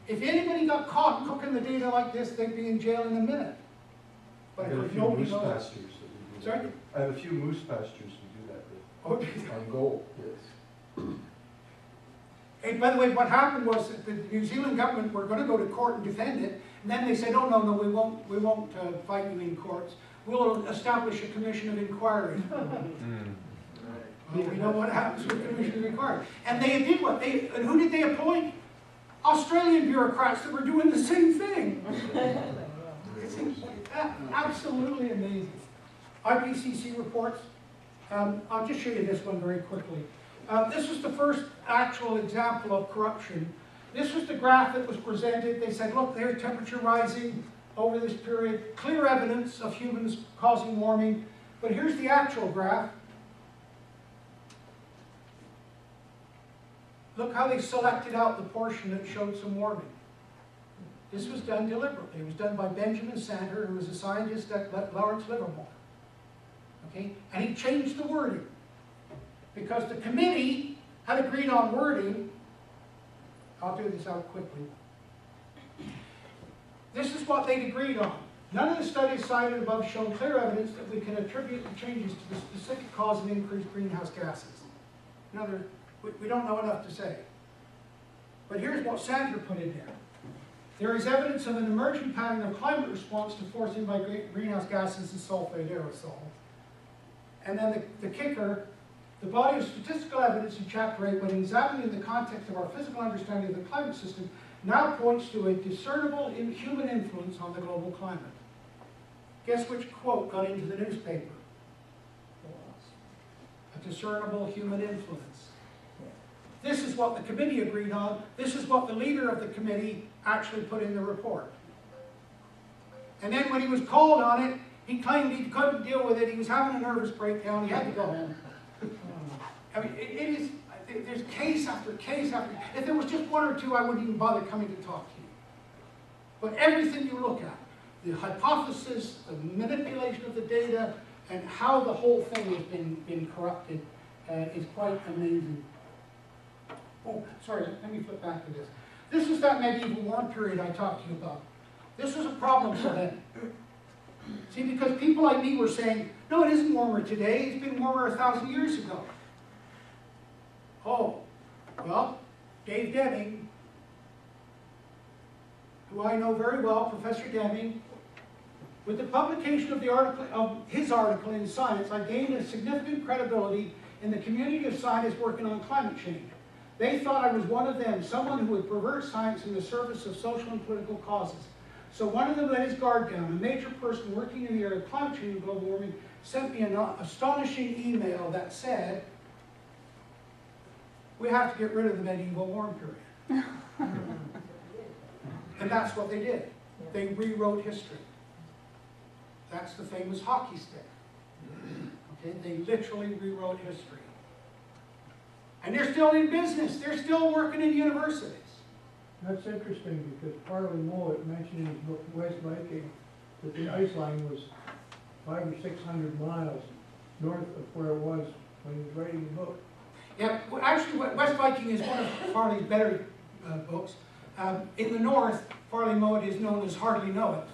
If anybody got caught cooking the data like this, they'd be in jail in a minute. But I have a if few nobody moose knows. pastures that we do that Sorry? with. I have a few moose pastures to do that with. Okay. On gold, yes. Hey, by the way, what happened was that the New Zealand government were going to go to court and defend it, and then they said, "Oh no, no, we won't fight you in courts. We'll establish a commission of inquiry." Well, we know what happens with commission of inquiry. And they did what they. And who did they appoint? Australian bureaucrats that were doing the same thing. It's absolutely amazing. IPCC reports. I'll just show you this one very quickly. This was the first actual example of corruption. This was the graph that was presented. They said, look, there's temperature rising over this period. Clear evidence of humans causing warming. But here's the actual graph. Look how they selected out the portion that showed some warming. This was done deliberately. It was done by Benjamin Sander, who was a scientist at Lawrence Livermore. Okay? And he changed the wording. Because the committee had agreed on wording. I'll do this out quickly. This is what they'd agreed on. None of the studies cited above show clear evidence that we can attribute the changes to the specific cause of increased greenhouse gases. In other words, we don't know enough to say. But here's what Sander put in there. There is evidence of an emerging pattern of climate response to forcing by greenhouse gases and sulfate aerosol. And then the kicker, the body of statistical evidence in Chapter 8, when examined in the context of our physical understanding of the climate system, now points to a discernible human influence on the global climate. Guess which quote got into the newspaper? A discernible human influence. This is what the committee agreed on. This is what the leader of the committee actually put in the report. And then when he was called on it, he claimed he couldn't deal with it. He was having a nervous breakdown. He had to go home. I mean, it is, there's case after case after. If there was just one or two, I wouldn't even bother coming to talk to you. But everything you look at, the hypothesis, the manipulation of the data, and how the whole thing has been corrupted is quite amazing. Oh, sorry, let me flip back to this. This is that medieval warm period I talked to you about. This was a problem for them. See, because people like me were saying, no, it isn't warmer today, it's been warmer 1,000 years ago. Oh, well, Dave Deming, who I know very well, Professor Deming, with the publication of his article in Science, I gained a significant credibility in the community of scientists working on climate change. They thought I was one of them, someone who would pervert science in the service of social and political causes. So one of them let his guard down. A major person working in the area of climate change and global warming sent me an astonishing email that said, we have to get rid of the medieval warm period. And that's what they did. They rewrote history. That's the famous hockey stick. Okay, they literally rewrote history. And they're still in business. They're still working in universities. That's interesting because Farley Mowat mentioned in his book West Viking that the ice line was 500 or 600 miles north of where it was when he was writing the book. Yeah, well, actually, West Viking is one of Farley's better books. In the north, Farley Mowat is known as Hardly Know It.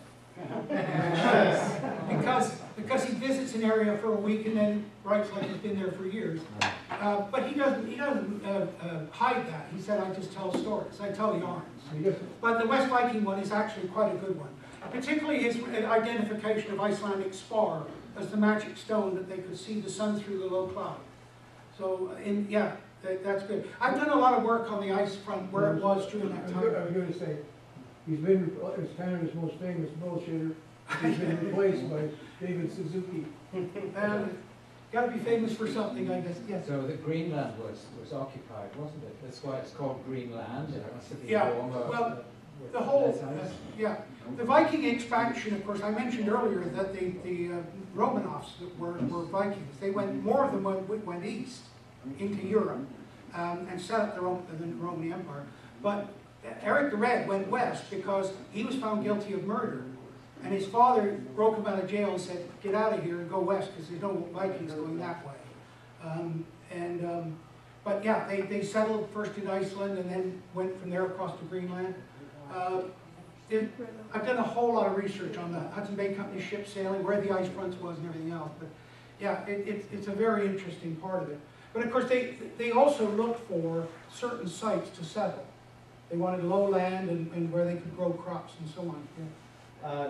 because he visits an area for a week and then writes like he's been there for years. But he doesn't hide that. He said, I just tell stories. I tell yarns. But the West Viking one is actually quite a good one. Particularly his identification of Icelandic spar as the magic stone that they could see the sun through the low cloud. So, yeah, that's good. I've done a lot of work on the ice front where it was during that time. I was going to say, he's been, as Canada's most famous bullshitter, he's been replaced by David Suzuki. Gotta be famous for something, I guess, yes. So the Greenland was occupied, wasn't it? That's why it's called Greenland. It must have been Yeah, warmer. well, with the whole, less ice. yeah, the Viking expansion, of course, I mentioned earlier that the Romanovs were Vikings. They went, more of them went east into Europe and set up the Roman Empire. But Eric the Red went west because he was found guilty of murder. And his father broke him out of jail and said, get out of here and go west because there's no Vikings going that way. But yeah, they settled first in Iceland and then went from there across to Greenland. I've done a whole lot of research on the Hudson Bay Company ship sailing, where the ice fronts was and everything else. But yeah, it's a very interesting part of it. But of course, they also looked for certain sites to settle. They wanted low land and where they could grow crops and so on. Yeah.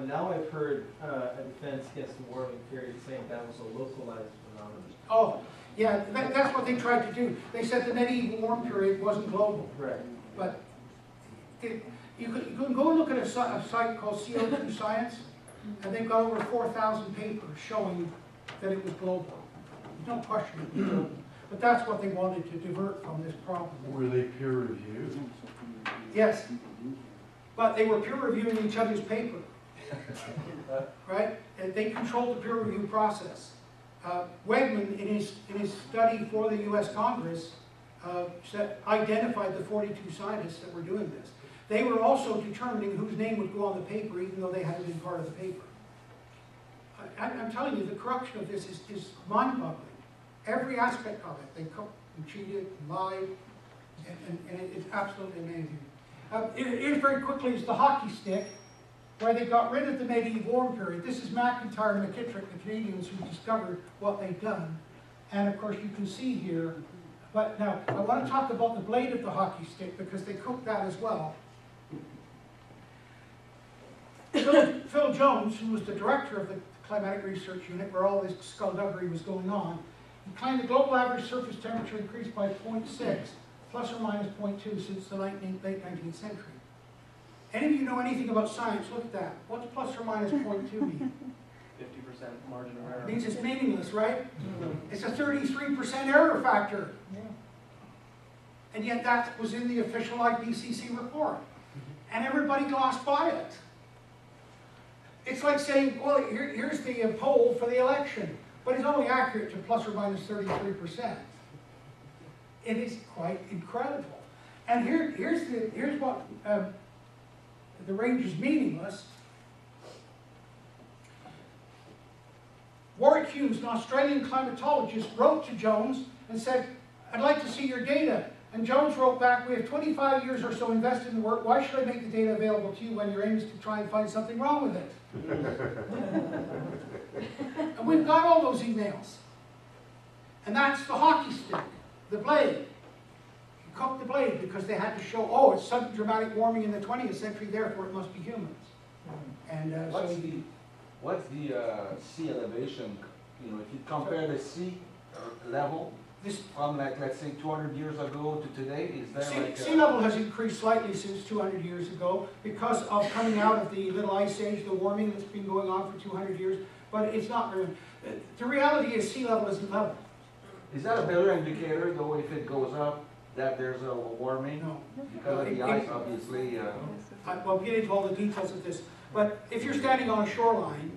Now I've heard a defense against the warming theory saying that was a localized phenomenon. Oh, yeah, that's what they tried to do. They said the medieval warm period wasn't global. Right. But you can go look at a site called CO2 Science, and they've got over 4,000 papers showing that it was global. There's no question it was global. But that's what they wanted to divert from this problem. Were they peer reviewed? Yes. But they were peer reviewing each other's paper. Right? And they controlled the peer review process. Wegman, in his study for the US Congress, identified the 42 scientists that were doing this. They were also determining whose name would go on the paper, even though they hadn't been part of the paper. I'm telling you, the corruption of this is mind-boggling. Every aspect of it. They cooked and cheated and lied, and it's absolutely amazing. Here's very quickly is the hockey stick, where they got rid of the medieval warm period. This is McIntyre and McKittrick, the Canadians who discovered what they'd done. And of course you can see here, but now I want to talk about the blade of the hockey stick because they cooked that as well. Phil Jones, who was the director of the Climatic Research Unit, where all this skullduggery was going on, he claimed the global average surface temperature increased by 0.6, plus or minus 0.2 since the late 19th century. Any of you know anything about science? Look at that. What's plus or minus 0.2 mean? 50% margin of error. It means it's meaningless, right? It's a 33% error factor. And yet that was in the official IPCC report. And everybody glossed by it. It's like saying, well, here's the poll for the election, but it's only accurate to plus or minus 33%. It is quite incredible. And here's what the range is meaningless. Warwick Hughes, an Australian climatologist, wrote to Jones and said, I'd like to see your data. And Jones wrote back, we have 25 years or so invested in the work. Why should I make the data available to you when your aim is to try and find something wrong with it? And we've got all those emails. And that's the hockey stick, the blade. You cook the blade because they had to show, oh, it's sudden dramatic warming in the 20th century, therefore it must be humans. And what's the sea elevation? You know, if you compare the sea level from like, let's say 200 years ago to today, is there sea level has increased slightly since 200 years ago because of coming out of the Little Ice Age, the warming that's been going on for 200 years, but it's not really. The reality is sea level isn't level. Is that a better indicator, though, if it goes up, that there's a warming? No. Because of the ice, obviously. We'll get into all the details of this, but if you're standing on a shoreline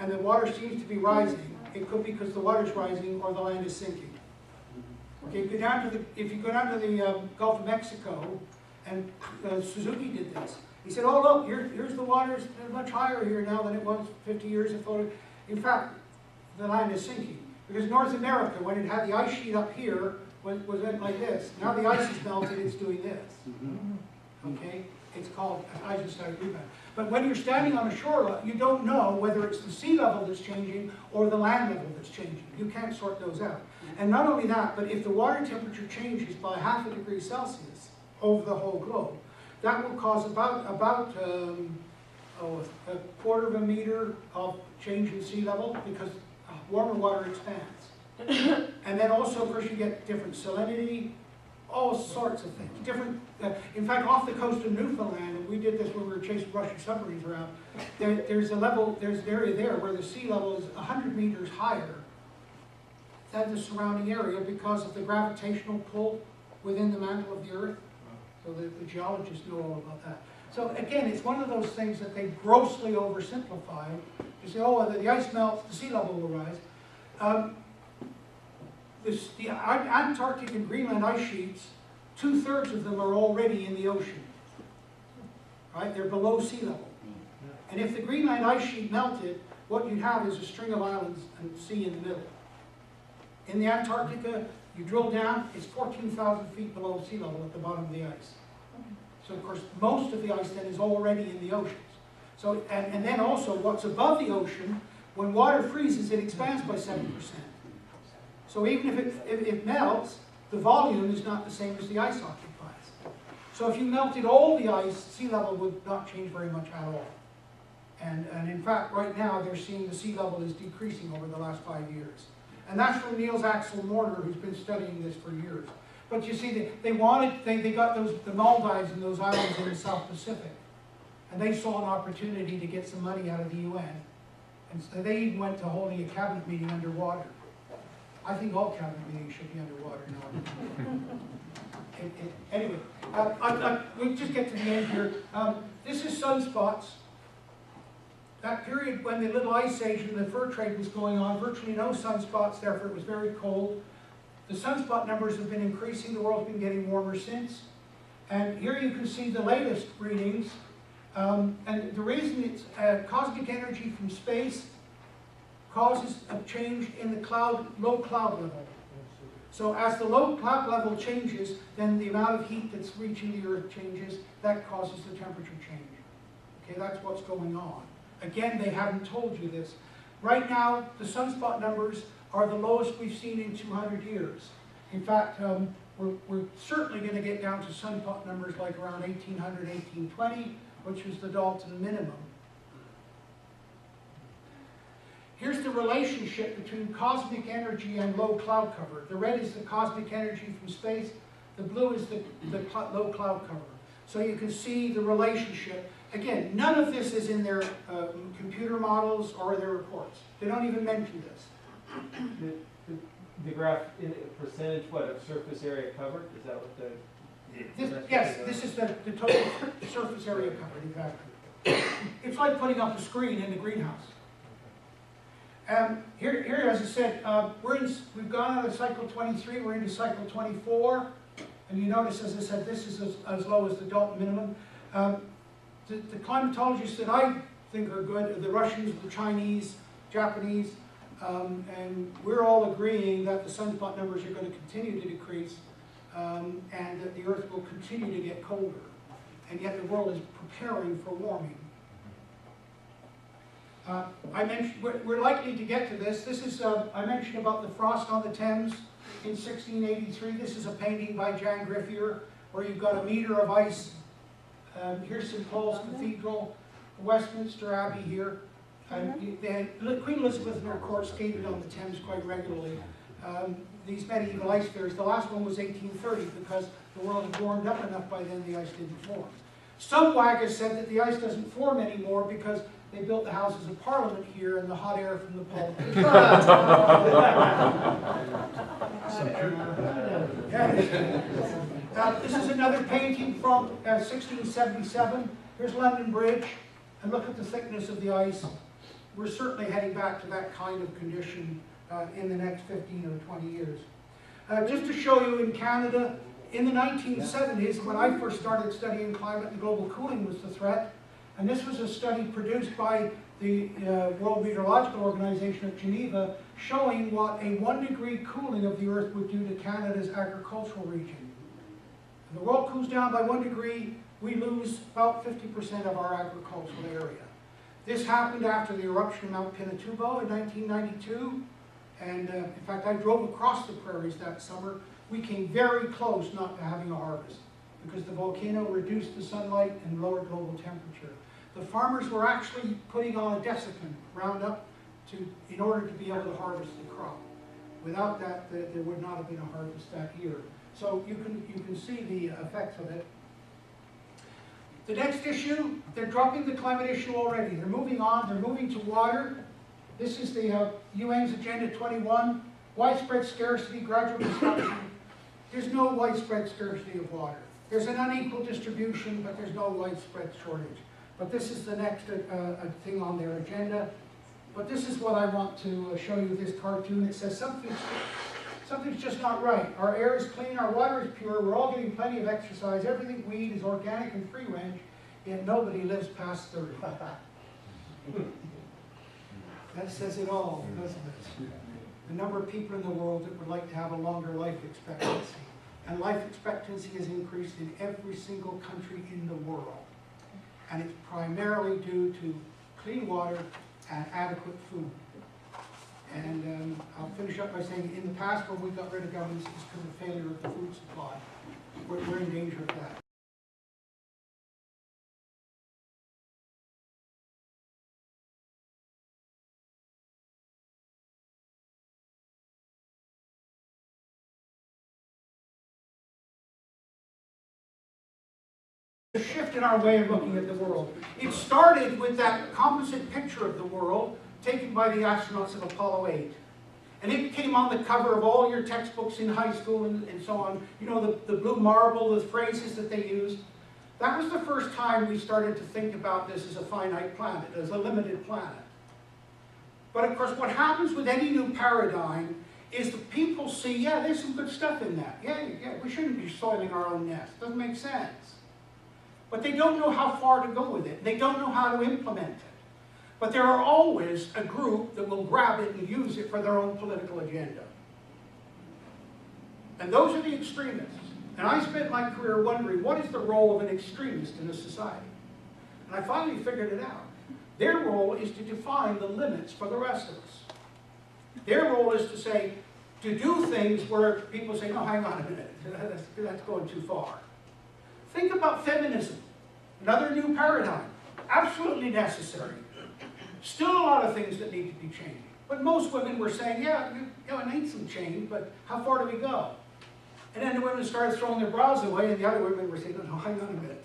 and the water seems to be rising, it could be because the water's rising or the land is sinking. Okay, if you go down to the Gulf of Mexico, and Suzuki did this. He said, oh look, here's the water's much higher here now than it was 50 years ago. In fact, the land is sinking. Because North America, when it had the ice sheet up here, was like this. Now the ice is melted, it's doing this. Okay? It's called isostatic rebound. But when you're standing on a shore, you don't know whether it's the sea level that's changing or the land level that's changing. You can't sort those out. And not only that, but if the water temperature changes by 0.5 degree Celsius over the whole globe, that will cause about a 1/4 meter of change in sea level because warmer water expands. And then also, of course, you get different salinity, all sorts of things. Different. In fact, off the coast of Newfoundland, and we did this when we were chasing Russian submarines around, there's an area there where the sea level is 100 meters higher than the surrounding area because of the gravitational pull within the mantle of the Earth. So the geologists know all about that. So again, it's one of those things that they grossly oversimplify. You say, oh, the ice melts, the sea level will rise. The Antarctic and Greenland ice sheets, 2/3 of them are already in the ocean. Right? They're below sea level. And if the Greenland ice sheet melted, what you'd have is a string of islands and sea in the middle. In the Antarctica, you drill down, it's 14,000 feet below sea level at the bottom of the ice. So of course, most of the ice then is already in the oceans. So, and then also what's above the ocean, when water freezes, it expands by 7%. So even if it melts, the volume is not the same as the ice occupies. So if you melted all the ice, sea level would not change very much at all. And in fact, right now, they're seeing the sea level is decreasing over the last 5 years. And that's from Niels Axel Morter, who's been studying this for years. But you see, they got the Maldives and those islands in the South Pacific. And they saw an opportunity to get some money out of the UN. And so they even went to holding a cabinet meeting underwater. I think all cabinet meetings should be underwater now. Anyway, we'll just get to the end here. This is sunspots. That period when the Little Ice Age and the fur trade was going on, virtually no sunspots, therefore it was very cold. The sunspot numbers have been increasing. The world's been getting warmer since. And here you can see the latest readings. And the reason it's cosmic energy from space causes a change in the low cloud level. So as the low cloud level changes, then the amount of heat that's reaching the Earth changes. That causes the temperature change. Okay, that's what's going on. Again, they haven't told you this. Right now, the sunspot numbers are the lowest we've seen in 200 years. In fact, we're certainly going to get down to sunspot numbers like around 1800, 1820, which was the Dalton minimum. Here's the relationship between cosmic energy and low cloud cover. The red is the cosmic energy from space. The blue is the low cloud cover. So you can see the relationship. Again, none of this is in their computer models or their reports. They don't even mention this. The graph, percentage, what, of surface area covered? Is that what the... Yes, this is the total surface area covered, exactly. It's like putting up a screen in the greenhouse. Here, as I said, we've gone out of cycle 23, we're into cycle 24. And you notice, as I said, this is as low as the Dalton minimum. The climatologists that I think are good are the Russians, the Chinese, Japanese, and we're all agreeing that the sunspot numbers are going to continue to decrease and that the Earth will continue to get colder. And yet the world is preparing for warming. I mentioned, we're likely to get to this. This is, I mentioned about the frost on the Thames in 1683. This is a painting by Jan Griffier where you've got a meter of ice. Here's St. Paul's Cathedral, Westminster Abbey here. Queen Elizabeth and her court skated on the Thames quite regularly. These medieval ice fairs, the last one was 1830 because the world had warmed up enough by then the ice didn't form. Some waggers said that the ice doesn't form anymore because they built the Houses of Parliament here and the hot air from the politicians. This is another painting from 1677. Here's London Bridge, and look at the thickness of the ice. We're certainly heading back to that kind of condition in the next 15 or 20 years. Just to show you in Canada, in the 1970s, when I first started studying climate and global cooling was the threat, and this was a study produced by the World Meteorological Organization at Geneva, showing what a 1 degree cooling of the Earth would do to Canada's agricultural region. If the world cools down by 1 degree, we lose about 50% of our agricultural area. This happened after the eruption of Mount Pinatubo in 1992, and in fact I drove across the prairies that summer. We came very close not to having a harvest because the volcano reduced the sunlight and lowered global temperature. The farmers were actually putting on a desiccant, Roundup, in order to be able to harvest the crop. Without that, there would not have been a harvest that year. So you can see the effects of it. The next issue, they're dropping the climate issue already. They're moving on, they're moving to water. This is the UN's Agenda 21. Widespread scarcity, gradual destruction. There's no widespread scarcity of water. There's an unequal distribution, but there's no widespread shortage. But this is the next thing on their agenda. But this is what I want to show you, this cartoon. It says something's just not right. Our air is clean, our water is pure, we're all getting plenty of exercise, everything we eat is organic and free range, yet nobody lives past 30. That says it all, doesn't it? The number of people in the world that would like to have a longer life expectancy. And life expectancy has increased in every single country in the world. And it's primarily due to clean water and adequate food. And I'll finish up by saying, in the past, when we got rid of governments, it's because of failure of the food supply. We're in danger of that. A shift in our way of looking at the world. It started with that composite picture of the world taken by the astronauts of Apollo 8. And it came on the cover of all your textbooks in high school and so on. You know, the blue marble, the phrases that they used. That was the first time we started to think about this as a finite planet, as a limited planet. But of course, what happens with any new paradigm is that people see, yeah, there's some good stuff in that. Yeah, we shouldn't be soiling our own nest. Doesn't make sense. But they don't know how far to go with it. They don't know how to implement it. But there are always a group that will grab it and use it for their own political agenda. And those are the extremists. And I spent my career wondering, what is the role of an extremist in a society? And I finally figured it out. Their role is to define the limits for the rest of us. Their role is to say, to do things where people say, no, hang on a minute, that's going too far. Think about feminism, another new paradigm, absolutely necessary. Still a lot of things that need to be changed. But most women were saying, yeah, it needs some change, but how far do we go? And then the women started throwing their bras away, and the other women were saying, no, hang on a minute.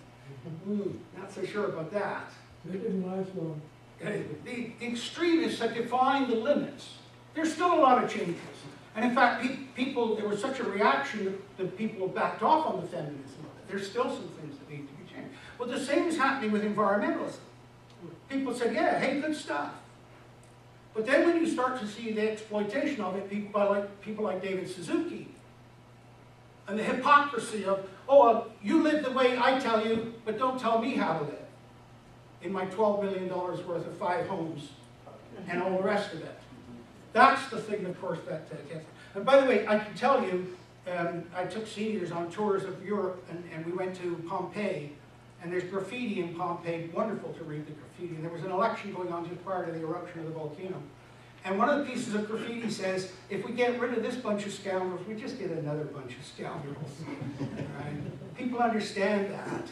Not so sure about that. They didn't last long. The extremists have defined the limits. There's still a lot of changes. And in fact, there was such a reaction that people backed off on the feminism. There's still some things that need to be changed. Well, the same is happening with environmentalism. People said, yeah, hey, good stuff. But then when you start to see the exploitation of it, people like David Suzuki, and the hypocrisy of, oh, you live the way I tell you, but don't tell me how to live. In my $12 million worth of 5 homes and all the rest of it. That's the thing, of course, that gets. And by the way, I can tell you, I took seniors on tours of Europe, and we went to Pompeii, and there's graffiti in Pompeii, wonderful to read the graffiti. And there was an election going on just prior to the eruption of the volcano. And one of the pieces of graffiti says, if we get rid of this bunch of scoundrels, we just get another bunch of scoundrels. Right? People understand that.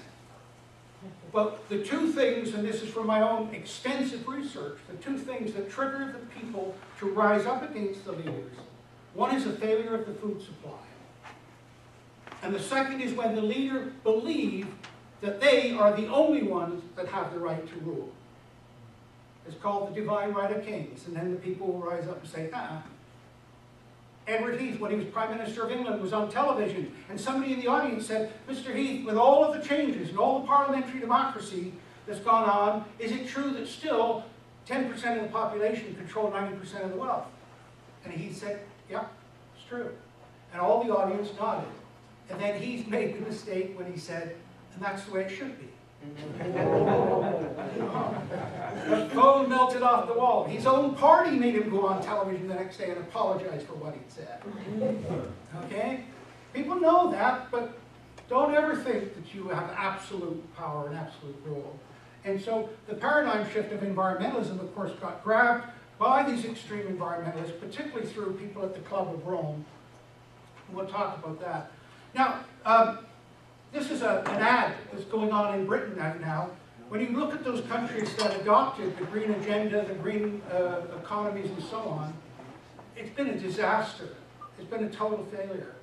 But the two things, and this is from my own extensive research, the two things that trigger the people to rise up against the leaders, one is a failure of the food supply. And the second is when the leader believes that they are the only ones that have the right to rule. It's called the divine right of kings. And then the people will rise up and say, Edward Heath, when he was Prime Minister of England, was on television, and somebody in the audience said, Mr. Heath, with all of the changes and all the parliamentary democracy that's gone on, is it true that still 10% of the population control 90% of the wealth? And he said, yeah, it's true. And all the audience nodded. And then Heath made the mistake when he said, and that's the way it should be. The phone melted off the wall. His own party made him go on television the next day and apologize for what he'd said. Okay? People know that, but don't ever think that you have absolute power and absolute rule. And so the paradigm shift of environmentalism, of course, got grabbed by these extreme environmentalists, particularly through people at the Club of Rome. We'll talk about that. Now, this is an ad that's going on in Britain right now. When you look at those countries that adopted the green agenda, the green economies and so on, it's been a disaster. It's been a total failure.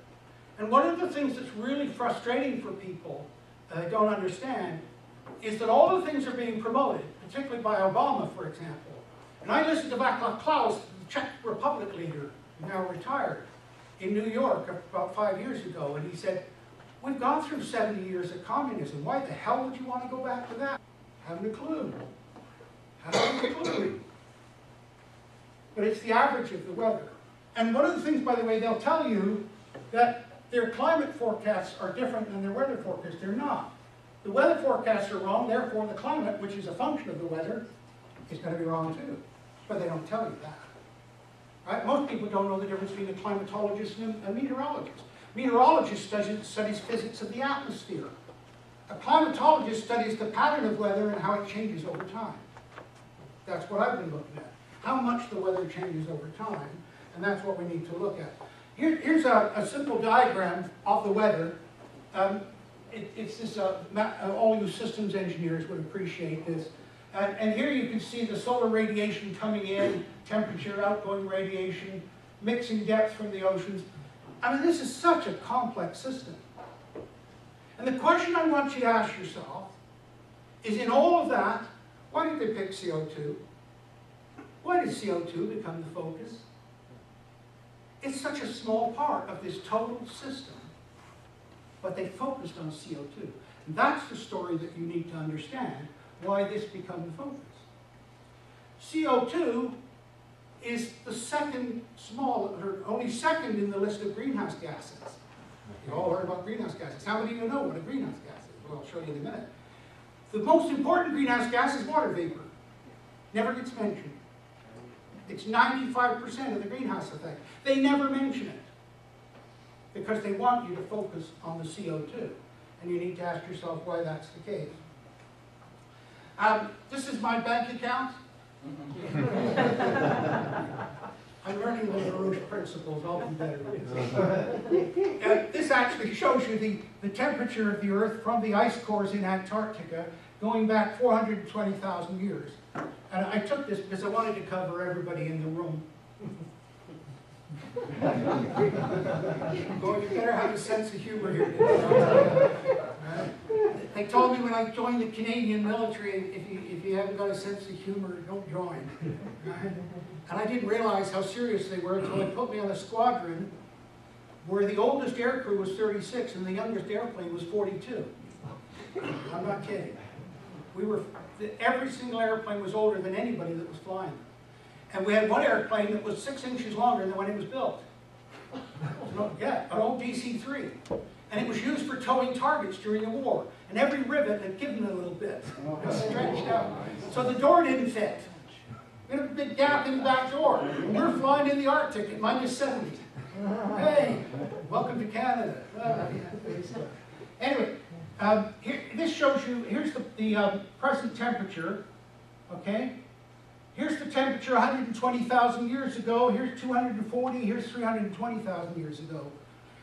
And one of the things that's really frustrating for people that they don't understand is that all the things are being promoted, particularly by Obama, for example. And I listened to Václav Klaus, the Czech Republic leader, now retired, in New York about 5 years ago, and he said, we've gone through 70 years of communism. Why the hell would you want to go back to that? Haven't a clue. Haven't a clue. But it's the average of the weather. And one of the things, by the way, they'll tell you that their climate forecasts are different than their weather forecasts. They're not. The weather forecasts are wrong, therefore the climate, which is a function of the weather, is going to be wrong too. But they don't tell you that. Right? Most people don't know the difference between a climatologist and a meteorologist. Meteorologist studies physics of the atmosphere. A climatologist studies the pattern of weather and how it changes over time. That's what I've been looking at. How much the weather changes over time, and that's what we need to look at. Here's a simple diagram of the weather. It's this, all you systems engineers would appreciate this. And here you can see the solar radiation coming in, temperature, outgoing radiation, mixing depth from the oceans. I mean, this is such a complex system. And the question I want you to ask yourself is, in all of that, why did they pick CO2? Why did CO2 become the focus? It's such a small part of this total system, but they focused on CO2. And that's the story that you need to understand, why this became the focus. CO2 is the only second in the list of greenhouse gases. You all heard about greenhouse gases. How many of you know what a greenhouse gas is? Well, I'll show you in a minute. The most important greenhouse gas is water vapor. Never gets mentioned. It's 95% of the greenhouse effect. They never mention it because they want you to focus on the CO2. And you need to ask yourself why that's the case. This is my bank account. I'm learning the LaRouche principles. I'll be better with this. This actually shows you the temperature of the Earth from the ice cores in Antarctica going back 420,000 years. And I took this because I wanted to cover everybody in the room. Boy, you better have a sense of humor here today. They told me when I joined the Canadian military, if you haven't got a sense of humor, don't join. And I didn't realize how serious they were until they put me on a squadron where the oldest aircrew was 36 and the youngest airplane was 42. I'm not kidding. Every single airplane was older than anybody that was flying. And we had one airplane that was 6 inches longer than when it was built. Yeah, an old DC-3. And it was used for towing targets during the war. And every rivet had given it a little bit. It was stretched out. So the door didn't fit. We had a big gap in the back door. And we're flying in the Arctic at -70. Hey, welcome to Canada. Anyway, this shows you, here's the present temperature, okay? Here's the temperature 120,000 years ago, here's 240, here's 320,000 years ago.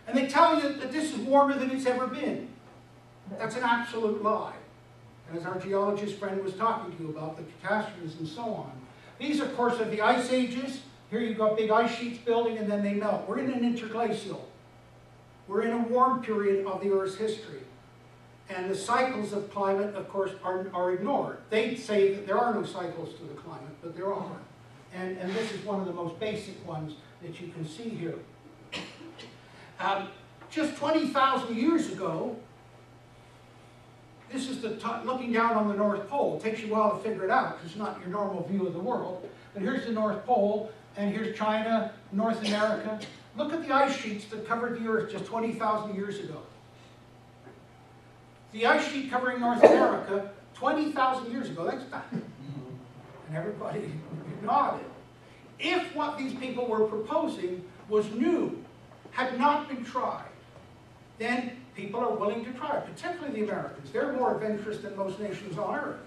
And they tell you that this is warmer than it's ever been. That's an absolute lie. And as our geologist friend was talking to you about the catastrophes and so on. These, of course, are the ice ages. Here you've got big ice sheets building and then they melt. We're in an interglacial. We're in a warm period of the Earth's history. And the cycles of climate, of course, are ignored. They say that there are no cycles to the climate, but there are. And this is one of the most basic ones that you can see here. Just 20,000 years ago, this is looking down on the North Pole. It takes you a while to figure it out because it's not your normal view of the world. But here's the North Pole, and here's China, North America. Look at the ice sheets that covered the Earth just 20,000 years ago. The ice sheet covering North America 20,000 years ago, that's done. And everybody nodded. If what these people were proposing was new, had not been tried, then people are willing to try it, particularly the Americans. They're more adventurous than most nations on Earth.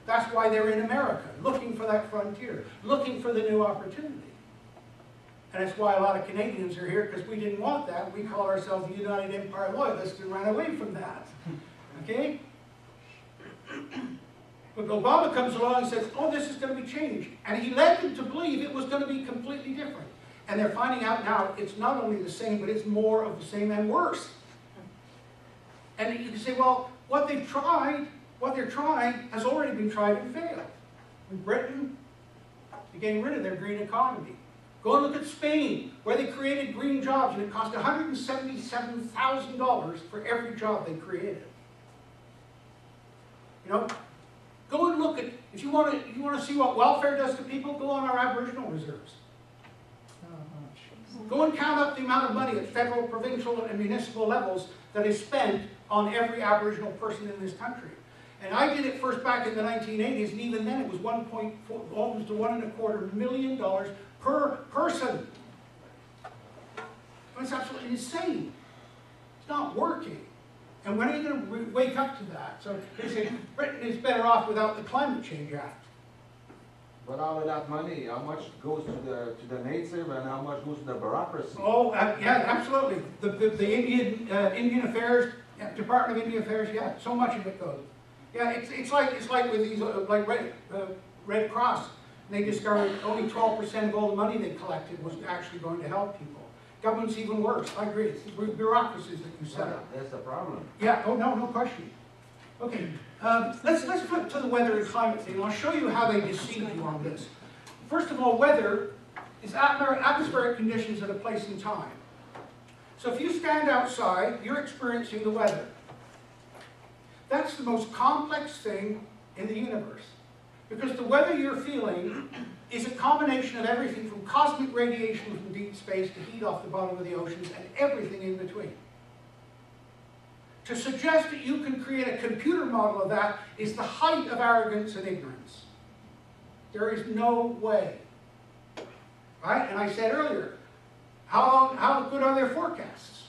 That's why they're in America, looking for that frontier, looking for the new opportunity. And that's why a lot of Canadians are here, because we didn't want that. We call ourselves the United Empire Loyalists and ran away from that. Okay? But Obama comes along and says, oh, this is going to be changed. And he led them to believe it was going to be completely different. And they're finding out now it's not only the same, but it's more of the same and worse. And you can say, well, what they're trying has already been tried and failed. In Britain, they're getting rid of their green economy. Go and look at Spain, where they created green jobs, and it cost $177,000 for every job they created. You know, go and look at, if you want to see what welfare does to people, go on our Aboriginal reserves. Go and count up the amount of money at federal, provincial, and municipal levels that is spent on every Aboriginal person in this country. And I did it first back in the 1980s, and even then it was almost $1.25 million per person. It's absolutely insane. It's not working. And when are you going to wake up to that? So they say Britain is better off without the Climate Change Act. But all of that money, how much goes to the native and how much goes to the bureaucracy? Oh, yeah, absolutely. The Indian Affairs, Department of Indian Affairs, yeah, so much of it goes. Yeah, it's like with these like Red Cross. They discovered only 12% of all the money they collected was actually going to help people. Government's even worse. I agree. It's the bureaucracies that you set up. That's the problem. Yeah. Oh no, no question. Okay. Let's flip to the weather and climate thing. I'll show you how they deceive you on this. First of all, weather is atmospheric conditions at a place and time. So if you stand outside, you're experiencing the weather. That's the most complex thing in the universe. Because the weather you're feeling is a combination of everything from cosmic radiation from deep space to heat off the bottom of the oceans and everything in between. To suggest that you can create a computer model of that is the height of arrogance and ignorance. There is no way. Right? And I said earlier, how good are their forecasts?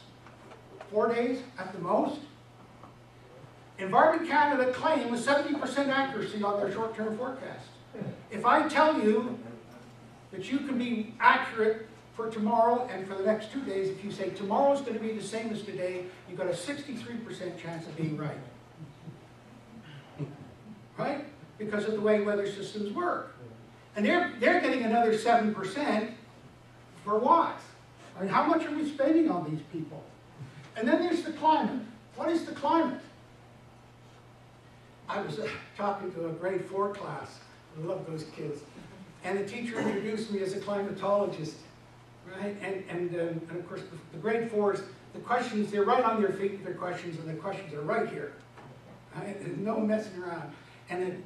4 days at the most? Environment Canada claim a 70% accuracy on their short-term forecast. If I tell you that you can be accurate for tomorrow and for the next 2 days, if you say tomorrow's going to be the same as today, you've got a 63% chance of being right. Right? Because of the way weather systems work. And they're getting another 7% for what? I mean, how much are we spending on these people? And then there's the climate. What is the climate? I was talking to a grade 4 class. I love those kids. And the teacher introduced me as a climatologist. Right? And of course, the grade 4s, the questions, they're right on their feet with their questions, and the questions are right here. Right? There's no messing around. And the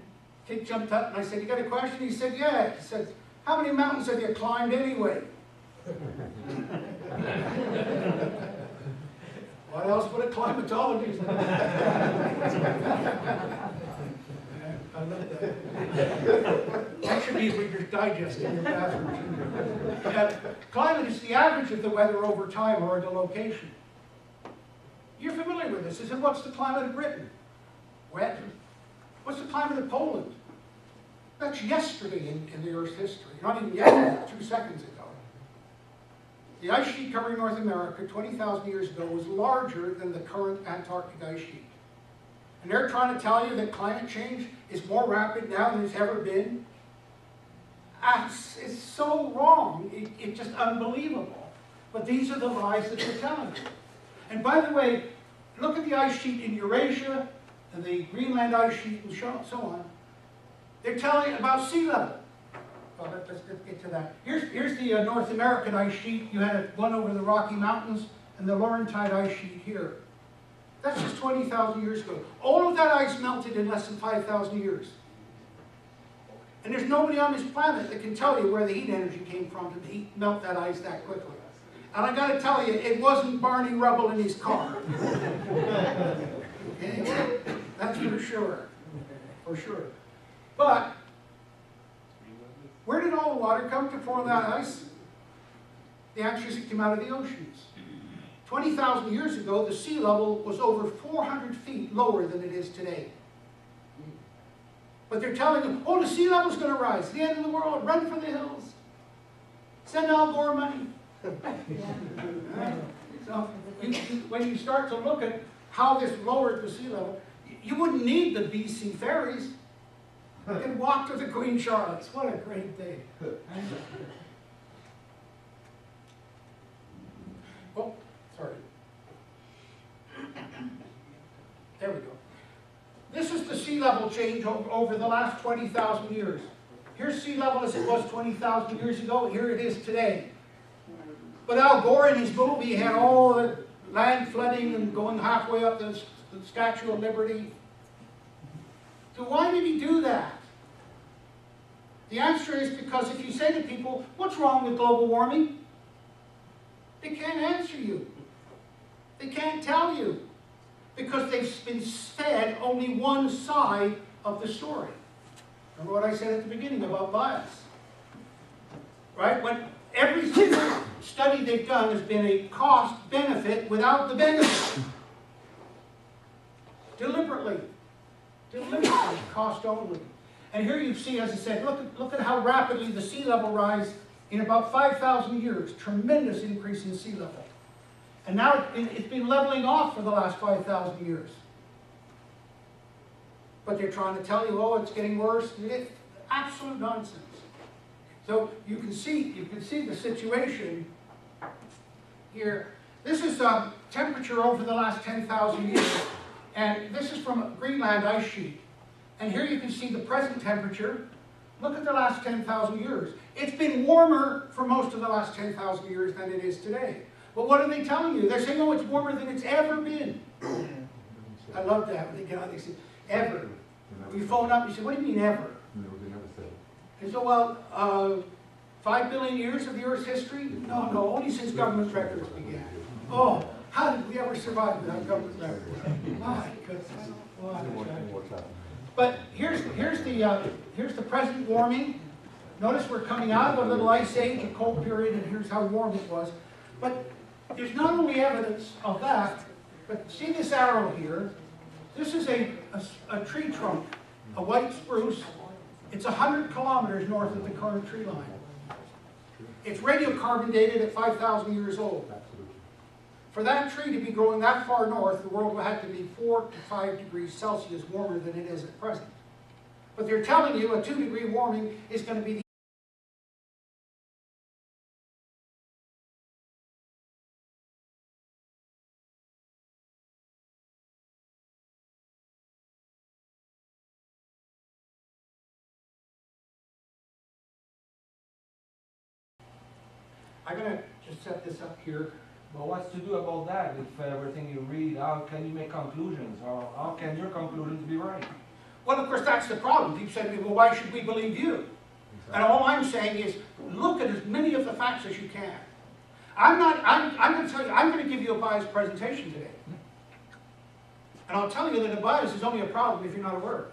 kid jumped up, and I said, "You got a question?" He said, "Yeah." He said, "How many mountains have you climbed anyway?" What else would a climatologist know? I love that. That should be Reader's Digest in your bathroom. Climate is the average of the weather over time or the location. You're familiar with this. I said, what's the climate of Britain? Wet. What's the climate of Poland? That's yesterday in the Earth's history. Not even yesterday, 2 seconds ago. The ice sheet covering North America 20,000 years ago was larger than the current Antarctic ice sheet. And they're trying to tell you that climate change is more rapid now than it's ever been. It's so wrong. It's just unbelievable. But these are the lies that they're telling you. And by the way, look at the ice sheet in Eurasia and the Greenland ice sheet and so on. They're telling you about sea level. Well, let's get to that. Here's the North American ice sheet. You had one over the Rocky Mountains and the Laurentide ice sheet here. That's just 20,000 years ago. All of that ice melted in less than 5,000 years. And there's nobody on this planet that can tell you where the heat energy came from to melt that ice that quickly. And I got to tell you, it wasn't Barney Rubble in his car. Okay? That's for sure. For sure. But where did all the water come to form that ice? The answer is it came out of the oceans. 20,000 years ago, the sea level was over 400 feet lower than it is today. But they're telling them, oh, the sea level's going to rise. The end of the world. Run for the hills. Send Al Gore money. Right? So when you start to look at how this lowered the sea level, you wouldn't need the BC ferries. You can walk to the Queen Charlotte's. What a great day. Oh, sorry. There we go. This is the sea level change over the last 20,000 years. Here's sea level as it was 20,000 years ago, here it is today. But Al Gore in his movie had all the land flooding and going halfway up the Statue of Liberty. So why did he do that? The answer is because if you say to people, what's wrong with global warming? They can't answer you. They can't tell you. Because they've been fed only one side of the story. Remember what I said at the beginning about bias? Right? When every single study they've done has been a cost-benefit without the benefit. Deliberately, cost only. And here you see, as I said, look at how rapidly the sea level rise in about 5,000 years. Tremendous increase in sea level. And now it's been leveling off for the last 5,000 years. But they're trying to tell you, oh, it's getting worse. It's absolute nonsense. So you can see the situation here. This is temperature over the last 10,000 years. And this is from a Greenland ice sheet. And here you can see the present temperature. Look at the last 10,000 years. It's been warmer for most of the last 10,000 years than it is today. But what are they telling you? They're saying, oh, it's warmer than it's ever been. I love that when they get out, they say, ever. We phone up and you say, what do you mean ever? No, they never say. And so, well, 5 billion years of the Earth's history? No, only since government records began. Oh, how did we ever survive without government records? My goodness. But here's the present warming. Notice we're coming out of a little ice age, a cold period, and here's how warm it was. But there's not only evidence of that, but see this arrow here? This is a tree trunk, a white spruce. It's 100 kilometers north of the current tree line. It's radiocarbon dated at 5,000 years old. For that tree to be growing that far north, the world will have to be 4 to 5 degrees Celsius warmer than it is at present. But they're telling you a 2-degree warming is going to be the I'm going to just set this up here. But what's to do about that if everything you read, how can you make conclusions? Or how can your conclusions be right? Well, of course, that's the problem. People say to me, well, why should we believe you? And all I'm saying is, look at as many of the facts as you can. I'm going to tell you, I'm going to give you a biased presentation today. And I'll tell you that a bias is only a problem if you're not aware of it.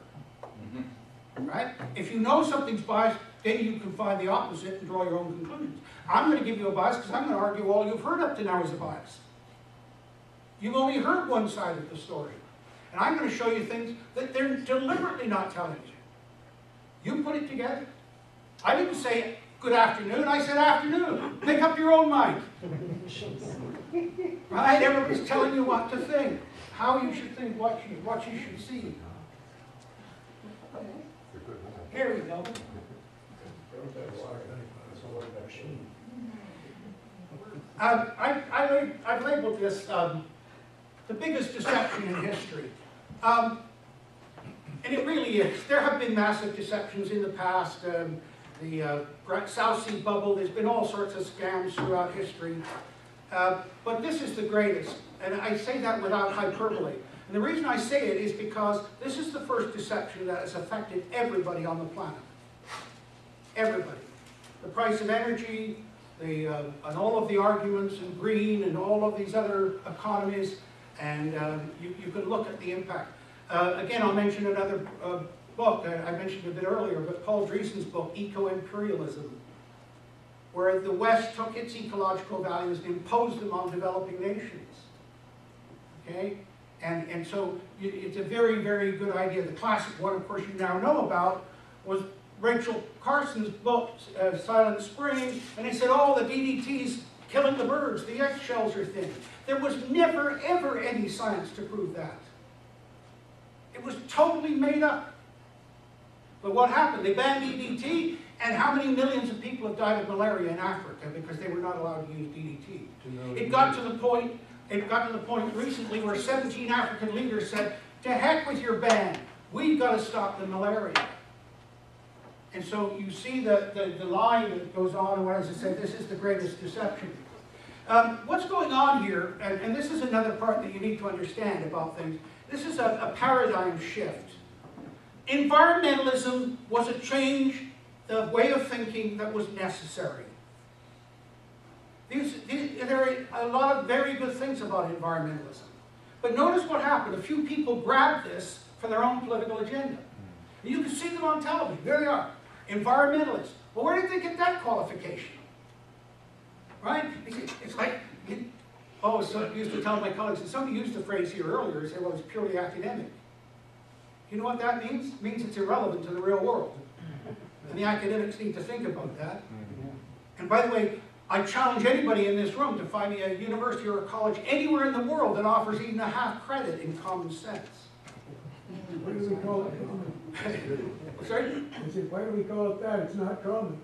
Right? If you know something's biased, then you can find the opposite and draw your own conclusions. I'm going to give you a bias because I'm going to argue all you've heard up to now is a bias. You've only heard one side of the story. And I'm going to show you things that they're deliberately not telling you. You put it together. I didn't say good afternoon, I said afternoon. Make up your own mind. Right? Everybody's telling you what to think, how you should think, what you should see. Here we go. I've labeled this the biggest deception in history. And it really is. There have been massive deceptions in the past. The South Sea bubble, there's been all sorts of scams throughout history. But this is the greatest. And I say that without hyperbole. And the reason I say it is because this is the first deception that has affected everybody on the planet. Everybody. The price of energy, and all of the arguments in green and all of these other economies, and you can look at the impact. Again, I'll mention another book. I mentioned a bit earlier, but Paul Dreesen's book, Eco-Imperialism, where the West took its ecological values and imposed them on developing nations. Okay? And so it's a very, very good idea. The classic one, of course, you now know about was Rachel Carson's book, Silent Spring, and they said, oh, the DDT's killing the birds, the eggshells are thin. There was never, ever any science to prove that. It was totally made up. But what happened? They banned DDT, and how many millions of people have died of malaria in Africa because they were not allowed to use DDT? It got to the point recently where 17 African leaders said, to heck with your ban, we've got to stop the malaria. And so you see the line that goes on, and as I say, this is the greatest deception. What's going on here, and this is another part that you need to understand about things, this is a paradigm shift. Environmentalism was a change, the way of thinking that was necessary. There are a lot of very good things about environmentalism. But notice what happened. A few people grabbed this for their own political agenda. And you can see them on television. There they are. Environmentalists. Well, where did they get that qualification? Right? It's like, oh, so I used to tell my colleagues, and somebody used the phrase here earlier, they say, well, it's purely academic. You know what that means? It means it's irrelevant to the real world. And the academics need to think about that. And by the way, I challenge anybody in this room to find me a university or a college anywhere in the world that offers even a half credit in common sense. What do we call it? Sorry? I said, why do we call it that? It's not common.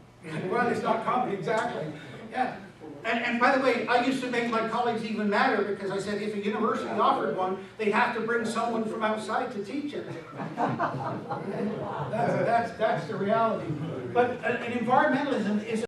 Well, it's not common, exactly. Yeah. And by the way, I used to make my colleagues even madder because I said if a university offered one, they'd have to bring someone from outside to teach it. That's the reality. But an environmentalism is